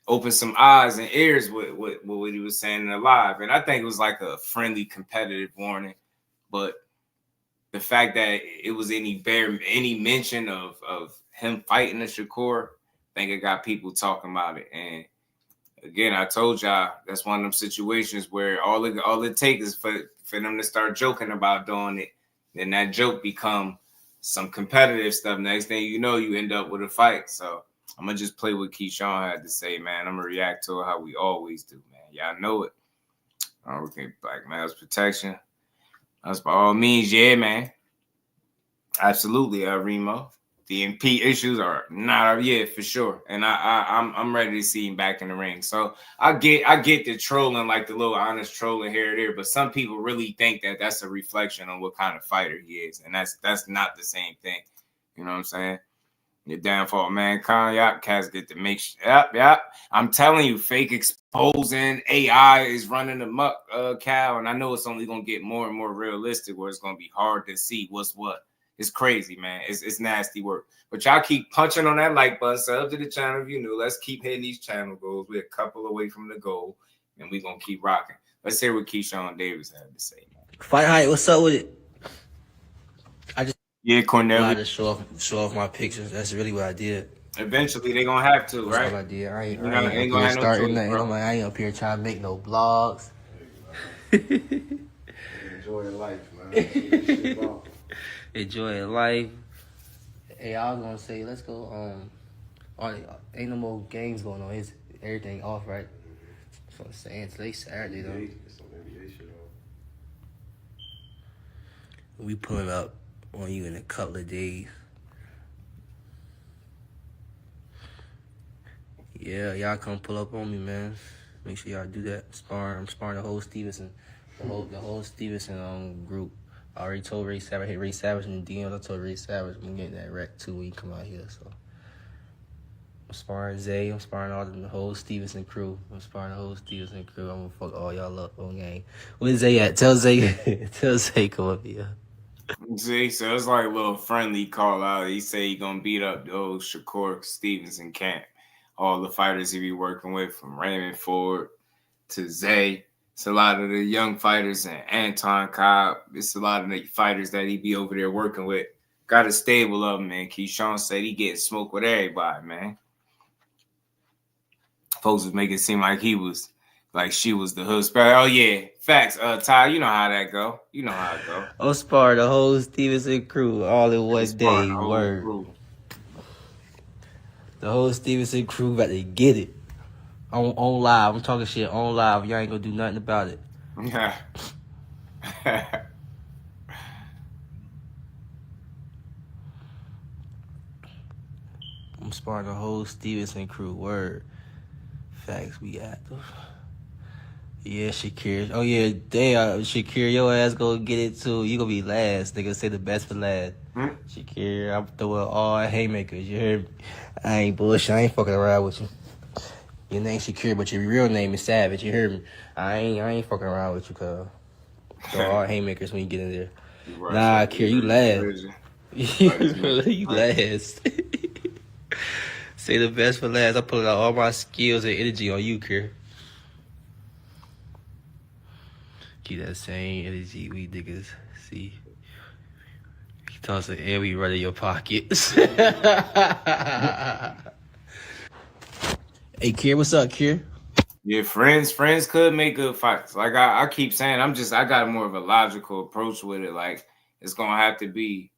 opened some eyes and ears with what he was saying in the live. And I think it was like a friendly, competitive warning. But the fact that it was any mention of him fighting the Shakur, I think it got people talking about it. And again, I told y'all that's one of them situations where all it takes is for them to start joking about doing it. Then that joke become some competitive stuff. Next thing you know, you end up with a fight. So I'm going to just play what Keyshawn had to say, man. I'm going to react to it how we always do, man. Y'all know it. Okay, Black Males Protection. That's by all means, yeah, man. Absolutely, Remo. The MP issues are not, yeah, for sure. And I'm ready to see him back in the ring. So I get the trolling, like the little honest trolling here or there, but some people really think that that's a reflection on what kind of fighter he is. And that's not the same thing. You know what I'm saying? Your downfall of mankind, yep, cats get to make yep. I'm telling you, fake exposing AI is running amok, Cal, and I know it's only gonna get more and more realistic where it's gonna be hard to see what's what. It's crazy, man. It's nasty work. But y'all keep punching on that like button. Sub to the channel if you're new. Let's keep hitting these channel goals. We're a couple away from the goal, and we're gonna keep rocking. Let's hear what Keyshawn Davis had to say. Fight Height, what's up with it? Cornell. I just show off my pictures. That's really what I did. Eventually, they gonna have to, right? That's what I did. I ain't gonna have no choice, I ain't up here trying to make no blogs. Enjoy your life, man. Enjoy life. Hey, I was gonna say, let's go. Ain't no more games going on. Is everything off, right? So I'm saying today's Saturday though. We pulling up on you in a couple of days. Yeah, y'all come pull up on me, man. Make sure y'all do that. I'm sparring the whole Stevenson, the whole Stevenson group. I already told Ray Savage, I hit Ray Savage in the DMs. I told Ray Savage I'm getting that wreck too when you come out here. So I'm sparring Zay. I'm sparring the whole Stevenson crew. I'm gonna fuck all y'all up on game. Where's Zay at? Tell Zay come up here. See, so it's like a little friendly call out. He say he gonna beat up those Shakur Stevenson camp. All the fighters he be working with, from Raymond Ford to Zay. It's a lot of the young fighters and Anton Cobb. It's a lot of the fighters that he be over there working with. Got a stable of them, man. Keyshawn said he getting smoked with everybody, man. Folks was making it seem like she was the hood spare. Oh yeah, facts. Ty, you know how that go. I'm sparring the whole Stevenson crew all in one day. Word. The whole Stevenson crew about to get it. On live. I'm talking shit on live. Y'all ain't gonna do nothing about it. Yeah. I'm sparring the whole Stevenson crew. Word. Facts, we active. Yeah, Shakur. Oh yeah, damn, Shakur, your ass gonna get it too. You gonna be last. They gonna say the best for last. Shakur, I'm throwing all haymakers. You heard me? I ain't bullshit. I ain't fucking around with you. Your name's Shakur, but your real name is Savage. You heard me? I ain't fucking around with you, cuz. Throw all haymakers when you get in there. Right. Nah, Kier, you last. You last. Say the best for last. I put out all my skills and energy on you, Kier. Keep that same energy, we niggas. See? He tosses and we run in your pockets. Hey, Kier, what's up, Kier? Yeah, friends could make good fights. Like I keep saying, I got more of a logical approach with it. Like it's gonna have to be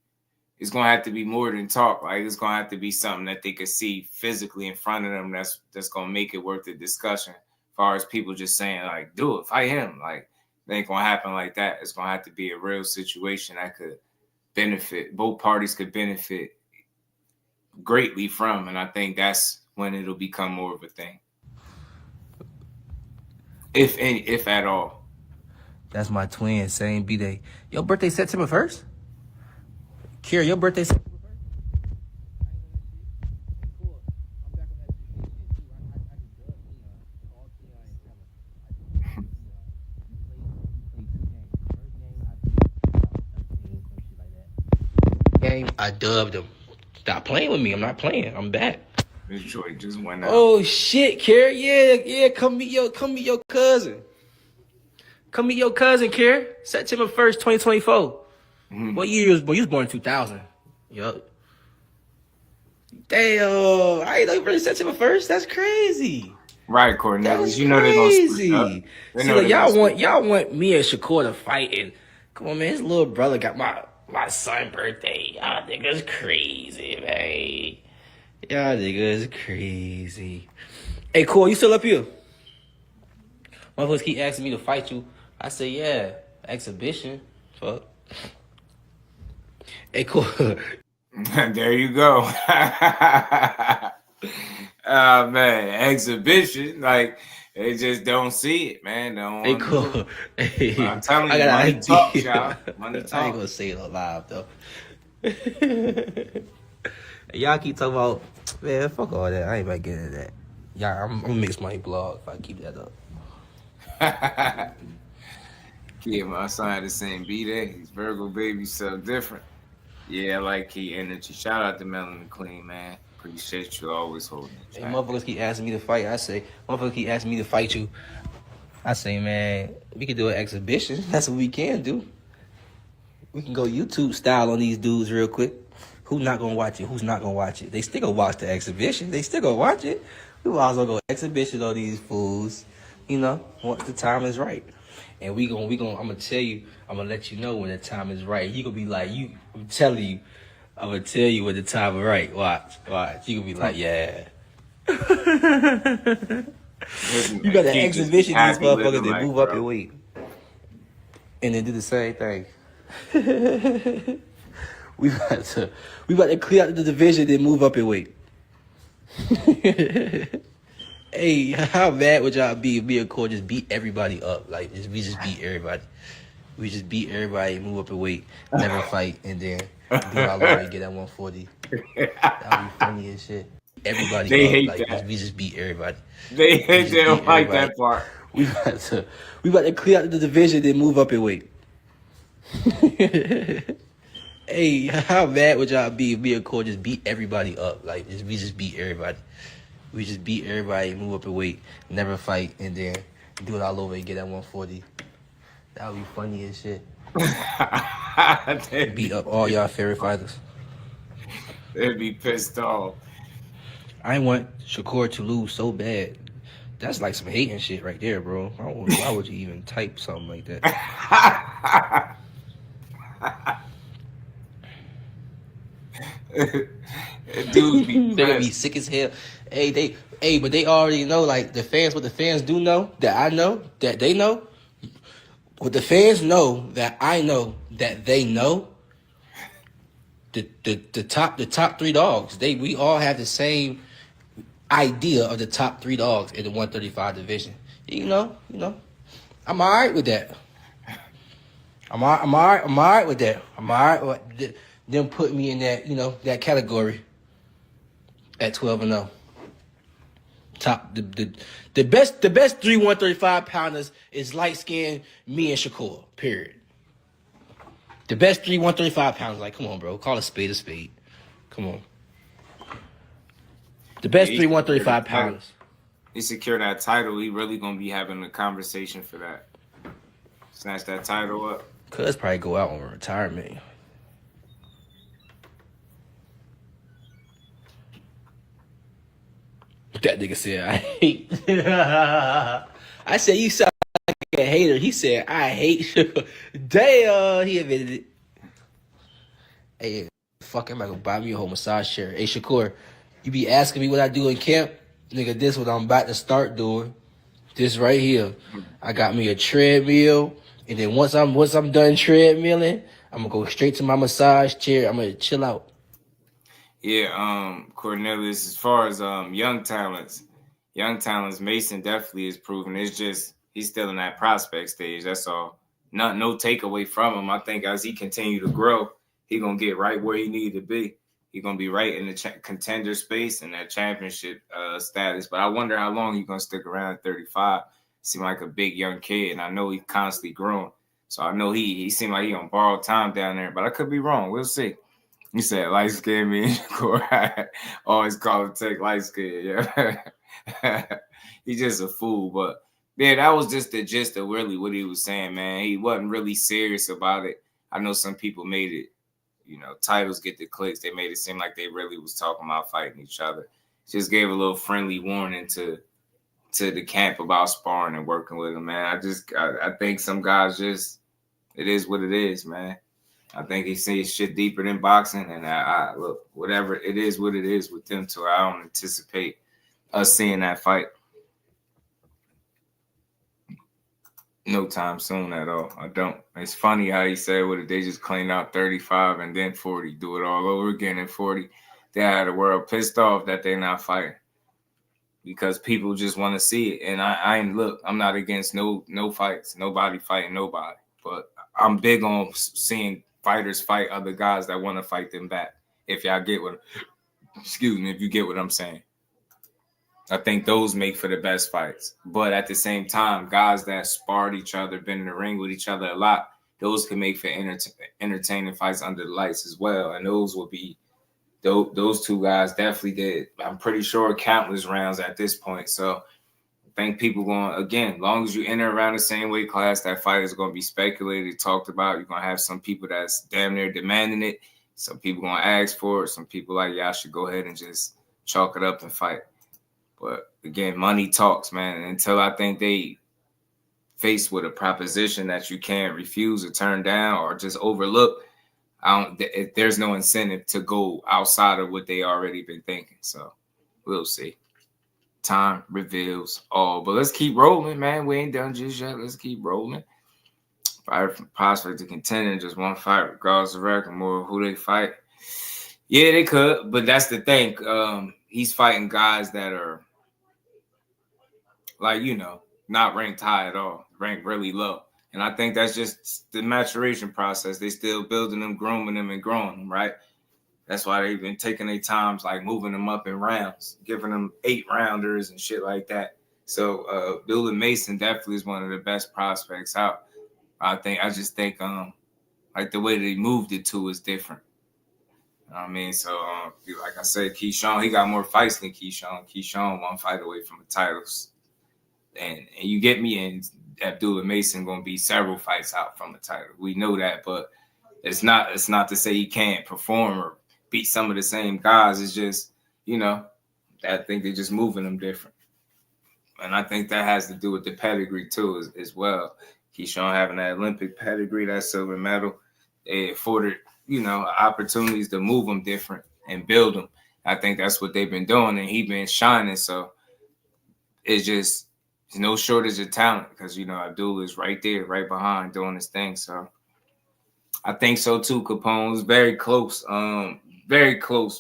more than talk. Like it's gonna have to be something that they could see physically in front of them. That's gonna make it worth the discussion. As far as people just saying like, do it, fight him. Like it ain't gonna happen like that. It's gonna have to be a real situation that could benefit. Both parties could benefit greatly from, and I think that's when it'll become more of a thing. If at all. That's my twin, same B-Day. Your birthday September 1st? Kier, your birthday September 1st? Game, I dubbed him. Stop playing with me. I'm not playing. I'm back. This joint just went out. Oh shit, Kier. Yeah. Come meet your cousin. Come meet your cousin, Kier. September 1st, 2024. Mm-hmm. What year you was born? You was born in 2000. Yup. Damn. I ain't know you really September 1st. That's crazy. Right, Cornelius. You know they're gonna split up. See, like, y'all want me and Shakur to fight, and come on, man. His little brother got my son's birthday. Y'all niggas crazy, man. Y'all niggas crazy. Hey, Cole, you still up here? Motherfuckers keep asking me to fight you. I say, yeah, exhibition. Fuck. Hey, Cole. There you go. Man, exhibition. Like, they just don't see it, man. Hey, Cole. Hey, I'm telling you, money talk, y'all. Money talk. I ain't gonna say it on live, though. Y'all keep talking about, man, fuck all that. I ain't about getting into that. Yeah, I'm gonna mix my blog if I keep that up. Yeah, my son had the same B-Day. He's Virgo baby, so different. Yeah, I like key energy. Shout out to Melanie Clean, man. Appreciate you always holding it. Hey, motherfuckers keep asking me to fight. Motherfuckers keep asking me to fight you. I say, man, we can do an exhibition. That's what we can do. We can go YouTube style on these dudes real quick. Who's not gonna watch it? Who's not gonna watch it? They still gonna watch the exhibition. They still gonna watch it. We also go exhibition on these fools. You know, once the time is right. And I'm gonna tell you, I'm gonna let you know when the time is right. You gonna be like, I'm telling you, I'm gonna tell you when the time is right. Watch. You gonna be like, yeah. You got the exhibition, these motherfuckers that move up and wait. And then do the same thing. We about to clear out the division, then move up and wait. Hey, how mad would y'all be if me and Cole just beat everybody up? Like, we just beat everybody. We just beat everybody, move up and wait, never fight, and then do our lawyer and get that 140. That would be funny as shit. Everybody they up, hate like, that. We just beat everybody. They don't like that part. We about to clear out the division, then move up and wait. Hey, how mad would y'all be if me and Cole just beat everybody up? Like, we just beat everybody. We just beat everybody, move up and wait, never fight, and then do it all over and get that 140. That would be funny as shit. Beat up all y'all favorite fighters. They'd be pissed off. I want Shakur to lose so bad. That's like some hating shit right there, bro. Why would you even type something like that? Dude, they're gonna be sick as hell. But they already know, like, what the fans do know, that I know, that they know. What the fans know, that I know, that they know. The top three dogs. We all have the same idea of the top three dogs in the 135 division. You know. I'm all right with that. I'm all right with that. I'm all right with them putting me in that, that category at 12-0. Top the best 3 135 pounders is light skinned me and Shakur. Period. The best 135 pounds. Like, come on, bro. Call a spade a spade. Come on. The best 135 pounds. He secure that title. He really gonna be having a conversation for that. Snatch that title up. Cuz probably go out on retirement. That nigga said, I hate. I said, you sound like a hater. He said, I hate you. Damn, he admitted it. Hey, fuck, I'm about to buy me a whole massage chair. Hey, Shakur, you be asking me what I do in camp? Nigga, this what I'm about to start doing. This right here. I got me a treadmill. And then once I'm done treadmilling, I'm gonna go straight to my massage chair. I'm gonna chill out. Yeah, Cornelius, as far as young talents, Mason definitely is proven. It's just he's still in that prospect stage. That's all. No takeaway from him. I think as he continue to grow, he gonna get right where he need to be. He gonna be right in the contender space and that championship status. But I wonder how long he's gonna stick around at 35. Seem like a big young kid, and I know he's constantly growing. So I know he seemed like he on borrowed time down there, but I could be wrong. We'll see. You said light skin me. Always call it take light skin. Yeah, he's just a fool. But yeah, that was just the gist of really what he was saying, man. He wasn't really serious about it. I know some people made it, titles get the clicks. They made it seem like they really was talking about fighting each other. Just gave a little friendly warning to the camp about sparring and working with him, man. I think some guys just, it is what it is, man. I think he sees shit deeper than boxing, and I look, whatever it is, what it is with them too. I don't anticipate us seeing that fight no time soon at all. I don't. It's funny how he said, "What if they just clean out 35 and then 40, do it all over again in 40?" They had the world pissed off that they're not fighting because people just want to see it. And I ain't look. I'm not against no fights, nobody fighting nobody, but I'm big on seeing fighters fight other guys that want to fight them back. If y'all get what, if you get what I'm saying. I think those make for the best fights. But at the same time, guys that sparred each other, been in the ring with each other a lot, those can make for entertaining fights under the lights as well. And those will be, those two guys definitely did, I'm pretty sure, countless rounds at this point. So I think people going, again, as long as you enter around the same weight class, that fight is going to be speculated, talked about. You're going to have some people that's damn near demanding it. Some people going to ask for it. Some people like, yeah, I should go ahead and just chalk it up and fight. But again, money talks, man. And until I think they faced with a proposition that you can't refuse or turn down or just overlook, there's no incentive to go outside of what they already been thinking. So we'll see. Time reveals all. But let's keep rolling, man. We ain't done just yet. Let's keep rolling. Fight from prospect to contender, just one fight, regardless of record, more who they fight. Yeah, they could, but that's the thing. He's fighting guys that are, like, not ranked high at all, ranked really low. And I think that's just the maturation process. They still building them, grooming them, and growing them, right? That's why they've been taking their times, like moving them up in rounds, giving them 8-rounders and shit like that. So Billy Mason definitely is one of the best prospects out. I just think like the way they moved it to is different. You know what I mean? So like I said, Keyshawn, he got more fights than Keyshawn. Keyshawn one fight away from the titles. And you get me, and Abdullah Mason gonna be several fights out from the title. We know that, but it's not to say he can't perform or beat some of the same guys. It's just, I think they're just moving them different. And I think that has to do with the pedigree too as well. Keyshawn having that Olympic pedigree, that silver medal, they afforded, opportunities to move them different and build them. I think that's what they've been doing, and he been shining. So it's just, there's no shortage of talent because, Abdullah is right there, right behind, doing his thing. So I think so too, Capone. Was very close. Very close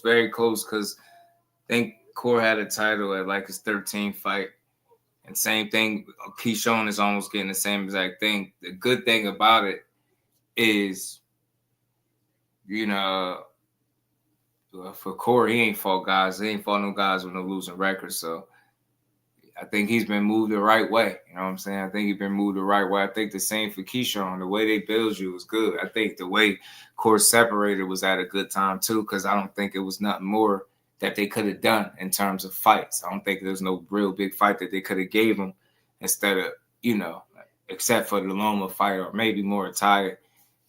because I think Core had a title at like his 13th fight. And same thing, Keyshawn is almost getting the same exact thing. The good thing about it is, for Core, he ain't fought guys. He ain't fought no guys with no losing record. So I think he's been moved the right way. You know what I'm saying? I think he's been moved the right way. I think the same for Keyshawn. The way they build you was good. I think the way course separated was at a good time too, because I don't think it was nothing more that they could have done in terms of fights. I don't think there's no real big fight that they could have gave him instead of, except for the Loma fight or maybe more tired.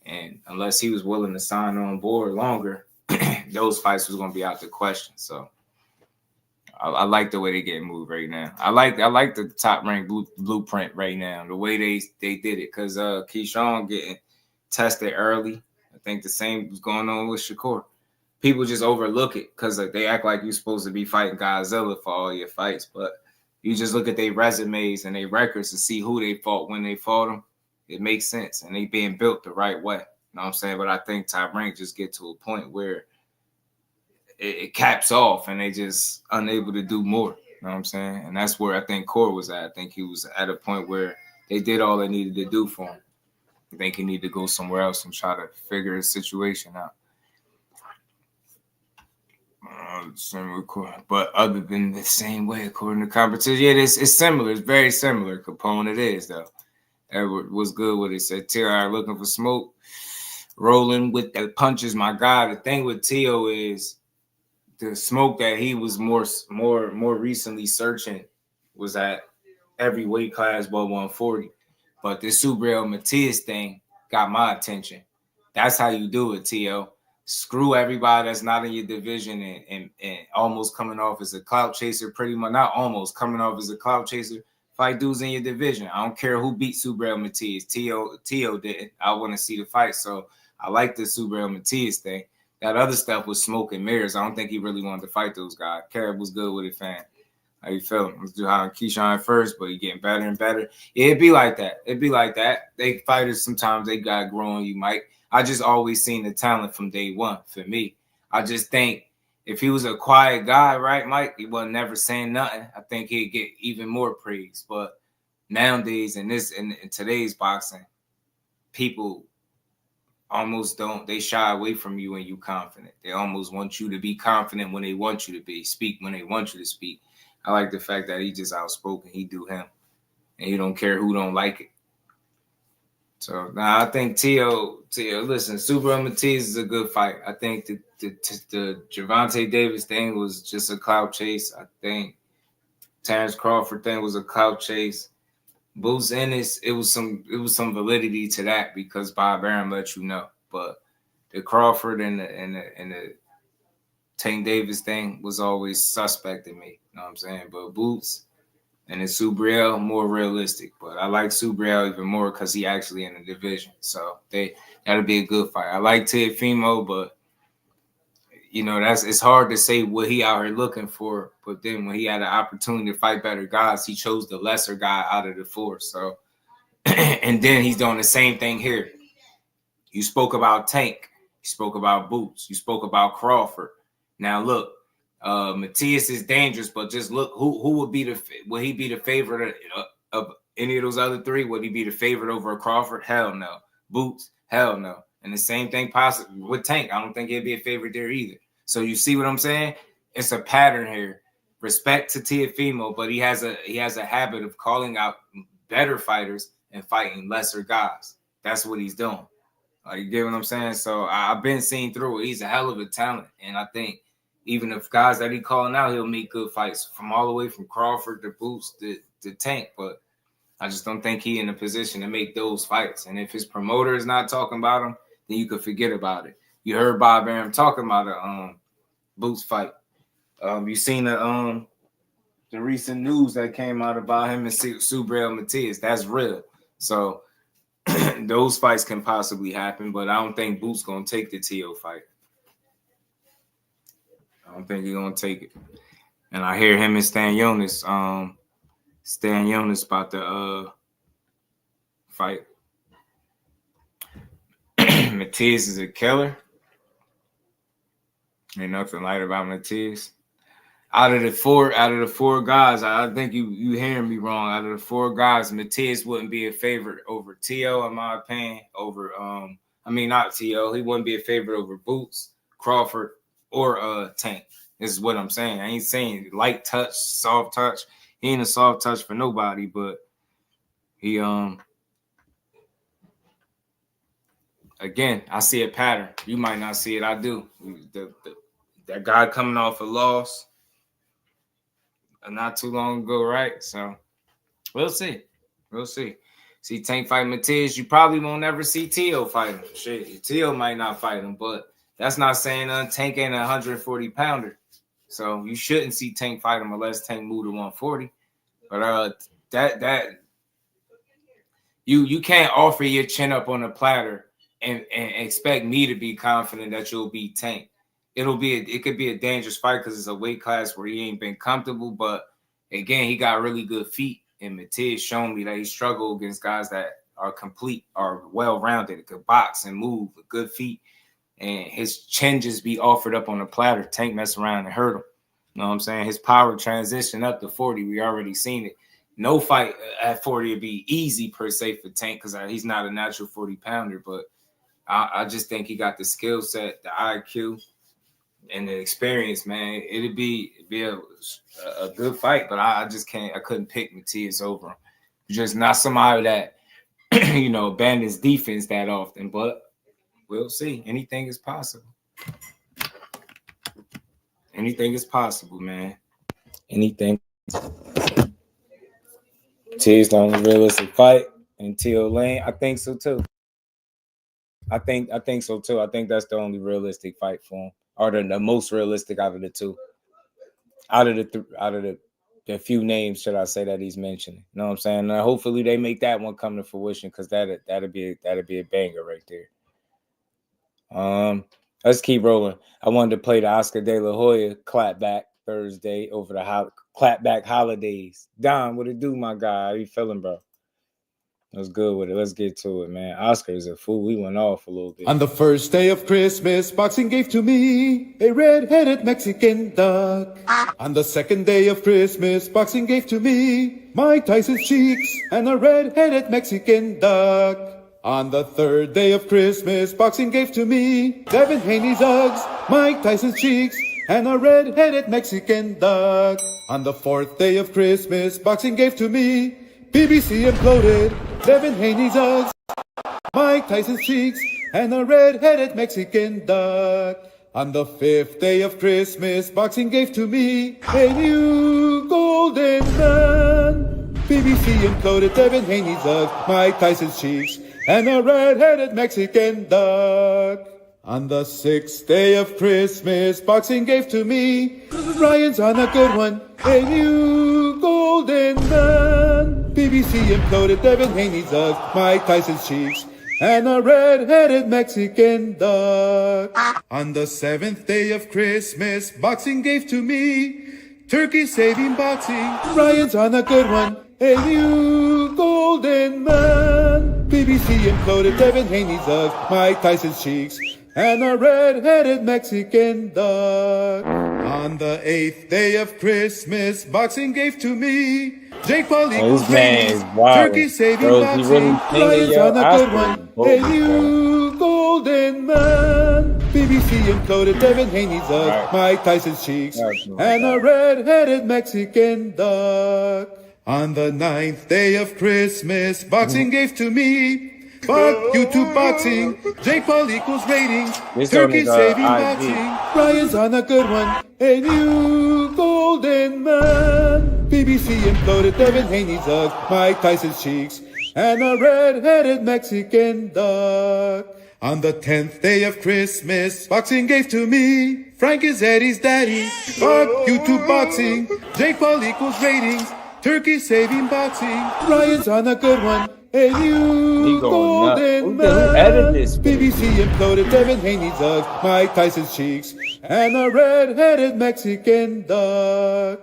And unless he was willing to sign on board longer, those fights was going to be out the question. So I like the way they get moved right now. I like the Top Rank blueprint right now, the way they did it, because Keyshawn getting tested early. I think the same was going on with Shakur. People just overlook it because they act like you're supposed to be fighting Godzilla for all your fights, but you just look at their resumes and their records to see who they fought when they fought them. It makes sense, and they being built the right way. You know what I'm saying? But I think Top Rank just get to a point where it caps off and they just unable to do more. You know what I'm saying? And that's where I think Core was at. I think he was at a point where they did all they needed to do for him. I think he needed to go somewhere else and try to figure his situation out. But other than the same way, according to competition, yeah, it's similar. It's very similar. Capone it is, though. Edward was good with it. Said, T.R. looking for smoke. Rolling with the punches, my guy. The thing with T.O. is the smoke that he was more recently searching was at every weight class but 140. But this Subriel Matias thing got my attention. That's how you do it, T.O. Screw everybody that's not in your division and almost coming off as a clout chaser, pretty much. Not almost coming off as a clout chaser. Fight dudes in your division. I don't care who beat Subriel Matias. T.O. didn't. I want to see the fight. So I like the Subriel Matias thing. That other stuff was smoke and mirrors. I don't think he really wanted to fight those guys. Carib was good with it, fan. How you feeling? Let's do how Keyshawn first, but he getting better and better. Yeah, it'd be like that. They fighters sometimes they got to grow on you, Mike. I just always seen the talent from day one for me. I just think if he was a quiet guy, right, Mike, he wasn't never saying nothing, I think he'd get even more praise. But nowadays in today's boxing, people almost don't. They shy away from you when you're confident. They almost want you to be confident when they want you to be. Speak when they want you to speak. I like the fact that he just outspoken. He do him. And he don't care who don't like it. So now I think T.O. Listen, Subriel Matias is a good fight. I think the Gervonta Davis thing was just a clout chase. I think Terrence Crawford thing was a clout chase. Boots Ennis, it was some validity to that because Bob Arum let you know. But the Crawford and the Tank Davis thing was always suspect to me. You know what I'm saying? But Boots and then Subriel, more realistic. But I like Subriel even more because he actually in the division. So that'll be a good fight. I like Teofimo, but it's hard to say what he out here looking for. But then when he had an opportunity to fight better guys, he chose the lesser guy out of the four. So and then he's doing the same thing here. You spoke about Tank, you spoke about Boots, you spoke about Crawford. Now look, Matias is dangerous, but just look who would be would he be the favorite of any of those other three? Would he be the favorite over Crawford? Hell no. Boots? Hell no. And the same thing possible with Tank. I don't think he'd be a favorite there either. So you see what I'm saying? It's a pattern here. Respect to Teofimo, but he has a habit of calling out better fighters and fighting lesser guys. That's what he's doing. You get what I'm saying? So I've been seeing through it. He's a hell of a talent. And I think even if guys that he calling out, he'll make good fights from all the way from Crawford to Boots to Tank. But I just don't think he in a position to make those fights. And if his promoter is not talking about him, then you could forget about it. You heard Bob Arum talking about a Boots fight. You seen the recent news that came out about him and Subriel Matias. That's real. So those fights can possibly happen, but I don't think Boots gonna take the T.O. fight. I don't think he's gonna take it. And I hear him and Stan Jonas about to fight. Matias is a killer. Ain't nothing light about Matias. Out of the four guys, I think you hearing me wrong. Out of the four guys, Matias wouldn't be a favorite over T.O. in my opinion. Not T.O. He wouldn't be a favorite over Boots, Crawford, or Tank. This is what I'm saying. I ain't saying light touch, soft touch. He ain't a soft touch for nobody, but he again, I see a pattern. You might not see it. I do. That guy coming off a loss not too long ago, right? So we'll see. We'll see. See Tank fight Matiz. You probably won't ever see Tio fight him. Shit, Tio might not fight him, but that's not saying Tank ain't a 140 pounder. So you shouldn't see Tank fight him unless Tank move to 140. But you can't offer your chin up on a platter and expect me to be confident that you'll beat Tank. It could be a dangerous fight because it's a weight class where he ain't been comfortable. But again, he got really good feet. And Matiz shown me that he struggled against guys that are complete, are well-rounded, could box and move with good feet. And his chin just be offered up on a platter. Tank mess around and hurt him. You know what I'm saying? His power transition up to 40, we already seen it. No fight at 40 would be easy per se for Tank because he's not a natural 40-pounder. But I just think he got the skill set, the IQ, and the experience, man. It'd be a good fight, but I couldn't pick Matiz over him. Just not somebody that, abandons defense that often, but we'll see. Anything is possible. Anything is possible, man. Anything. Matiz the only realistic fight until Lane. I think so too. I think so too. I think that's the only realistic fight for him. Or the most realistic out of the two, out of the few names, should I say, that he's mentioning. You know what I'm saying? Hopefully they make that one come to fruition because that'd be a banger right there. Let's keep rolling. I wanted to play the Oscar Delahoya clapback Thursday over the clapback holidays. Don, what it do, my guy? How you feeling, bro? That's good with it. Let's get to it, man. Oscar is a fool. We went off a little bit. On the first day of Christmas, boxing gave to me a red-headed Mexican duck. On the second day of Christmas, boxing gave to me Mike Tyson's cheeks and a red-headed Mexican duck. On the third day of Christmas, boxing gave to me Devin Haney's Uggs, Mike Tyson's cheeks, and a red-headed Mexican duck. On the fourth day of Christmas, boxing gave to me BBC imploded, Devin Haney's Uggs, Mike Tyson's cheeks, and a red-headed Mexican duck. On the fifth day of Christmas, boxing gave to me a new golden man. BBC imploded, Devin Haney's Uggs, Mike Tyson's cheeks, and a red-headed Mexican duck. On the sixth day of Christmas, boxing gave to me Ryan's on a good one, a new golden man. BBC imploded, Devin Haney's Uggs, Mike Tyson's cheeks, and a red-headed Mexican duck. On the seventh day of Christmas, boxing gave to me Turkey saving boxing, Ryan's on a good one, a new golden man. BBC imploded, Devin Haney's Uggs, Mike Tyson's cheeks, and a red-headed Mexican duck. On the eighth day of Christmas, boxing gave to me Jake Paul equals ratings, Turkey saving boxing, Ryan's on a good one, a new golden man. BBC imploded, Devin Haney's Uggs, Mike Tyson's cheeks, and a red-headed Mexican duck. On the ninth day of Christmas, boxing gave to me fuck YouTube boxing, Jake Paul equals ratings, Turkey saving boxing, Ryan's on a good one, a new golden man. BBC imploded, Devin Haney's Uggs, Mike Tyson's cheeks, and a red-headed Mexican duck. On the 10th day of Christmas, boxing gave to me Frank is Eddie's daddy, fuck YouTube boxing, Jake Paul equals ratings, Turkey saving boxing, Ryan's on a good one, a new golden man. BBC imploded, Devin Haney's Uggs, Mike Tyson's cheeks, and a red-headed Mexican duck.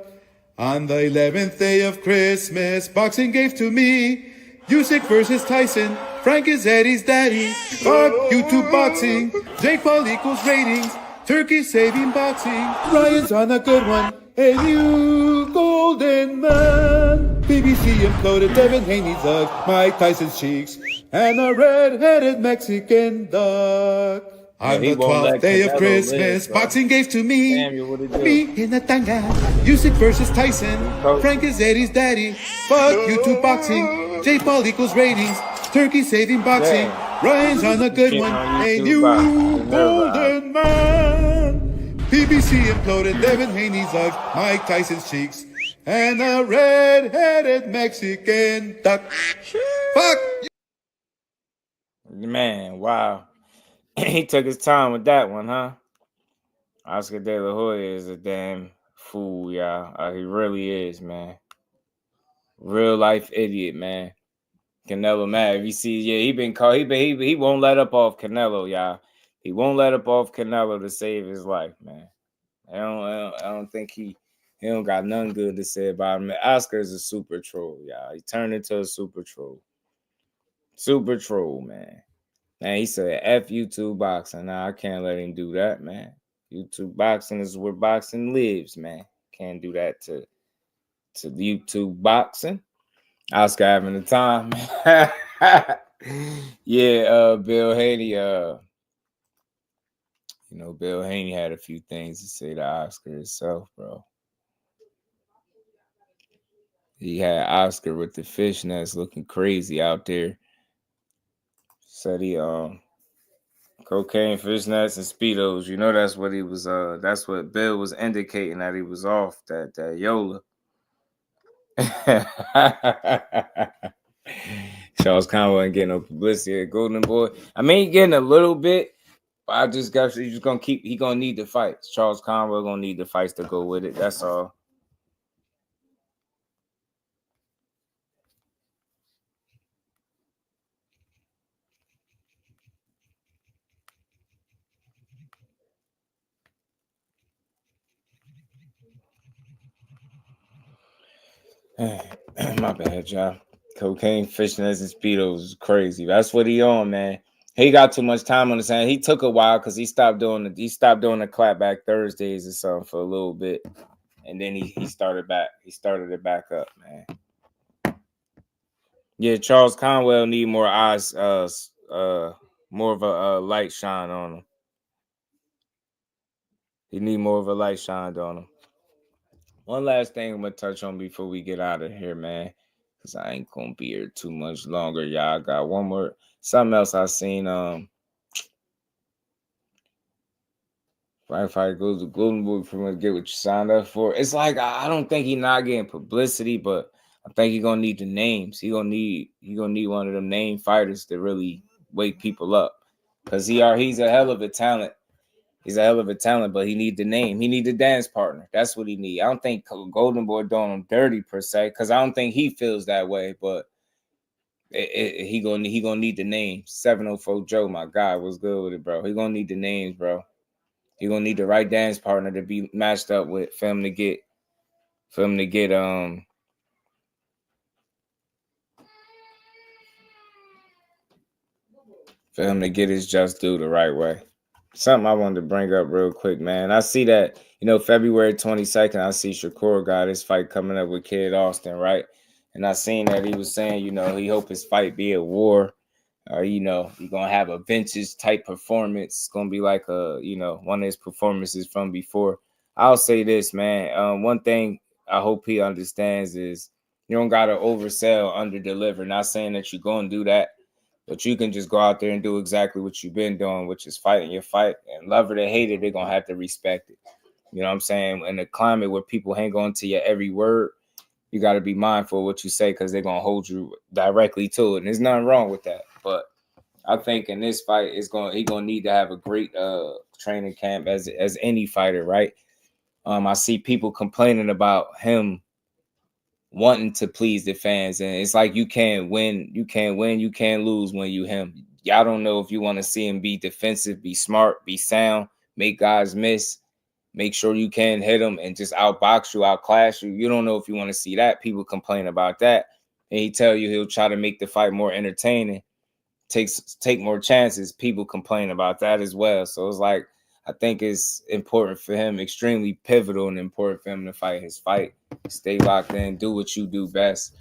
On the 11th day of Christmas, boxing gave to me Usyk versus Tyson, Frank is Eddie's daddy, fuck YouTube boxing, Jake Paul equals ratings, Turkey saving boxing, Ryan's on a good one, a new golden man. BBC imploded, Devin Haney's Uggs, Mike Tyson's cheeks, and a red-headed Mexican duck. On the 12th day of Christmas, boxing gave to me. Me in the tanga. Usyk versus Tyson. Frank is Eddie's daddy. Fuck YouTube boxing. J Paul equals ratings. Turkey saving boxing. Ryan's on a good one. A new golden man. PBC imploded. Devin Haney's hugs. Mike Tyson's cheeks. And a red-headed Mexican duck. Fuck. Man, wow. He took his time with that one, huh? Oscar Delahoya is a damn fool, y'all. He really is, man. Real life idiot, man. Canelo mad. If you see, he been called. He won't let up off Canelo, y'all. He won't let up off Canelo to save his life, man. I don't think he don't got nothing good to say about him. Oscar is a super troll, y'all. He turned into a super troll. Super troll, man. Man, he said, F YouTube boxing. Nah, I can't let him do that, man. YouTube boxing is where boxing lives, man. Can't do that to YouTube boxing. Oscar having the time. Yeah, Bill Haney, Bill Haney had a few things to say to Oscar himself, bro. He had Oscar with the fishnets looking crazy out there. Said he cocaine, fishnets, and Speedos. You know that's what he was that's what Bill was indicating that he was off, that Yola. Charles Conway ain't getting no publicity at Golden Boy. I mean, he getting a little bit, but he's gonna he gonna need the fights. Charles Conway gonna need the fights to go with it. That's all. My bad, y'all. Cocaine, fishnets, and Speedos is crazy. That's what he on, man. He got too much time on his hand. He took a while because he stopped doing the clapback Thursdays or something for a little bit, and then he started back. He started it back up, man. Yeah, Charles Conwell need more eyes, more of a light shine on him. He need more of a light shined on him. One last thing I'm gonna touch on before we get out of here, man, because I ain't gonna be here too much longer. Y'all, I got one more. Something else I seen. If I go to Golden Boy, pretty much get what you signed up for. It's like I don't think he's not getting publicity, but I think he's gonna need the names. He gonna need one of them name fighters to really wake people up, because he's a hell of a talent. He's a hell of a talent, but he need the name. He need the dance partner. That's what he need. I don't think Golden Boy doing him dirty per se, because I don't think he feels that way. But he gonna need the name. 704 Joe, my guy, what's good with it, bro? He gonna need the names, bro. He gonna need the right dance partner to be matched up with for him to get for him to get his just due the right way. Something I wanted to bring up real quick, man. I see that, February 22nd, I see Shakur got his fight coming up with Kid Austin, right? And I seen that he was saying, he hope his fight be a war. Or, he gonna have a vintage type performance. It's gonna be like one of his performances from before. I'll say this, man. One thing I hope he understands is you don't gotta oversell, underdeliver. Not saying that you're gonna do that, but you can just go out there and do exactly what you've been doing, which is fighting your fight. And love it or hate it, they're going to have to respect it. You know what I'm saying? In a climate where people hang on to your every word, you got to be mindful of what you say, because they're going to hold you directly to it. And there's nothing wrong with that. But I think in this fight, he's going to need to have a great training camp as any fighter, right? I see people complaining about him wanting to please the fans, and it's like you can't win, you can't lose when you him. Y'all don't know if you want to see him be defensive, be smart, be sound, make guys miss, make sure you can hit him and just outbox you, outclass you. You don't know if you want to see that. People complain about that, and he tell you he'll try to make the fight more entertaining, take more chances. People complain about that as well. So it's like, I think it's important for him, extremely pivotal and important for him to fight his fight, stay locked in, do what you do best,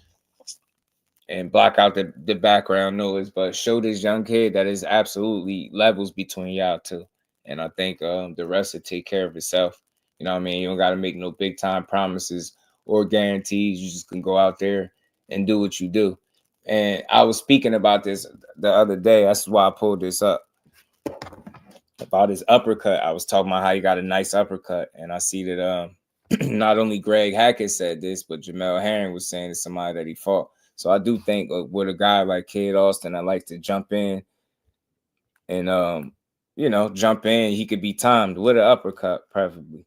and block out the background noise, but show this young kid that is absolutely levels between y'all two. And I think the rest will take care of itself. You know what I mean? You don't got to make no big time promises or guarantees. You just can go out there and do what you do. And I was speaking about this the other day. That's why I pulled this up. About his uppercut. I was talking about how he got a nice uppercut. And I see that not only Greg Hackett said this, but Jamel Herring was saying to somebody that he fought. So I do think with a guy like Kid Austin, I like to jump in and, jump in. He could be timed with an uppercut, preferably.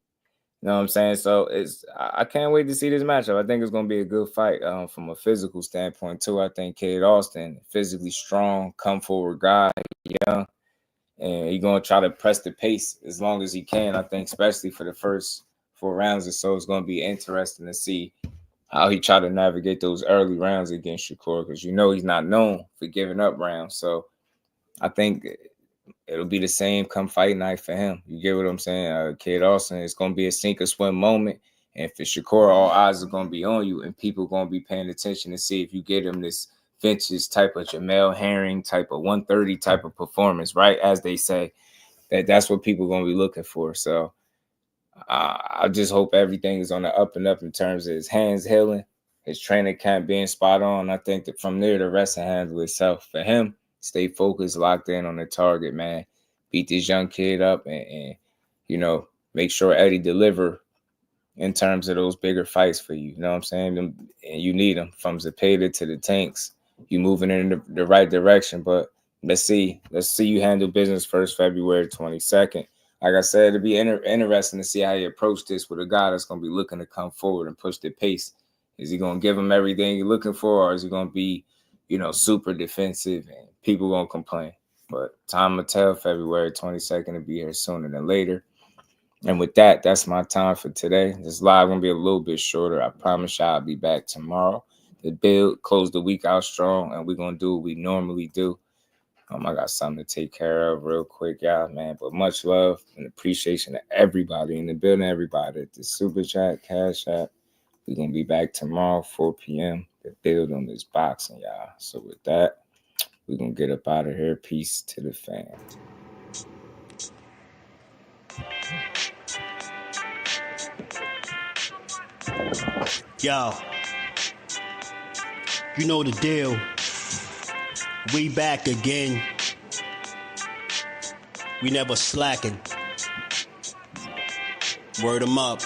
You know what I'm saying? So I can't wait to see this matchup. I think it's going to be a good fight from a physical standpoint, too. I think Kid Austin, physically strong, come forward guy, young, and he's going to try to press the pace as long as he can, I think, especially for the first 4 rounds or so. It's going to be interesting to see how he tried to navigate those early rounds against Shakur, because he's not known for giving up rounds. So I think it'll be the same come fight night for him. You get what I'm saying? Kid Austin, it's going to be a sink or swim moment. And for Shakur, all eyes are going to be on you, and people are going to be paying attention to see if you get him this vintage type of Jamel Herring type of 130 type of performance, right? As they say, that's what people are going to be looking for. So I just hope everything is on the up and up in terms of his hands healing, his training camp being spot on. I think that from there, the rest will handle itself. For him, stay focused, locked in on the target, man. Beat this young kid up and make sure Eddie deliver in terms of those bigger fights for you. You know what I'm saying? And you need them from Zepeda to the Tanks. You moving in the right direction, but let's see you handle business first, February 22nd. Like I said, it'll be interesting to see how he approach this with a guy that's going to be looking to come forward and push the pace. Is he going to give him everything you're looking for, or is he going to be, super defensive and people going to complain? But time will tell. February 22nd will be here sooner than later. And with that, that's my time for today. This live going to be a little bit shorter. I promise y'all I'll be back tomorrow. The build closed the week out strong, and we're going to do what we normally do. I got something to take care of real quick, y'all, man. But much love and appreciation to everybody in the building, everybody at the Super Chat, Cash App. We're going to be back tomorrow, 4 p.m. The build on this boxing, y'all. So with that, we're going to get up out of here. Peace to the fam. Yo, you know the deal. We back again. We never slacking. Word 'em up.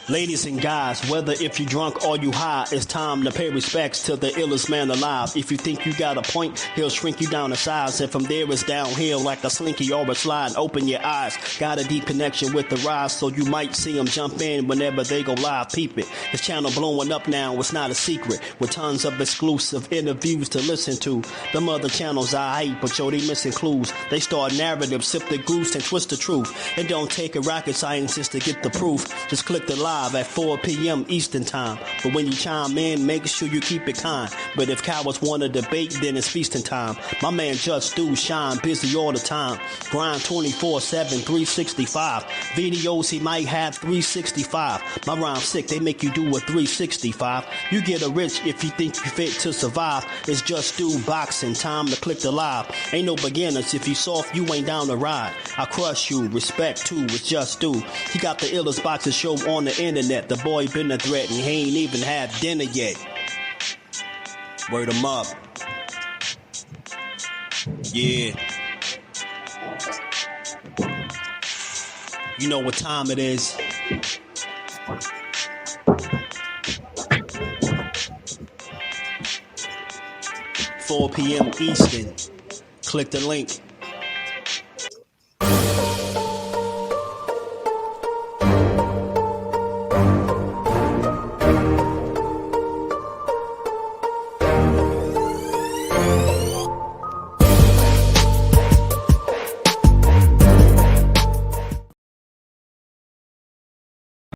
Ladies and guys, whether if you drunk or you high, it's time to pay respects to the illest man alive. If you think you got a point, he'll shrink you down to size. And from there it's downhill like a slinky or a slide. Open your eyes, got a deep connection with the rise, so you might see them jump in whenever they go live. Peep it, this channel blowing up now, it's not a secret. With tons of exclusive interviews to listen to. Them other channels I hate, but yo, they missing clues. They start narratives, sip the goose and twist the truth. It don't take a rocket scientist to get the proof. Just click the live at 4 p.m. Eastern time. But when you chime in, make sure you keep it kind. But if cowards want to debate, then it's feasting time. My man Jusdu shine busy all the time. Grind 24/7, 365. Videos he might have 365. My rhyme sick, they make you do a 365. You get a rich if you think you fit to survive. It's Jusdueboxing, time to click the live. Ain't no beginners, if you soft, you ain't down to ride. I crush you, respect too, it's Jusdu. He got the illest boxing show on the internet. The boy been a threat and he ain't even had dinner yet. Word 'em up. Yeah. You know what time it is. 4 p.m. Eastern. Click the link.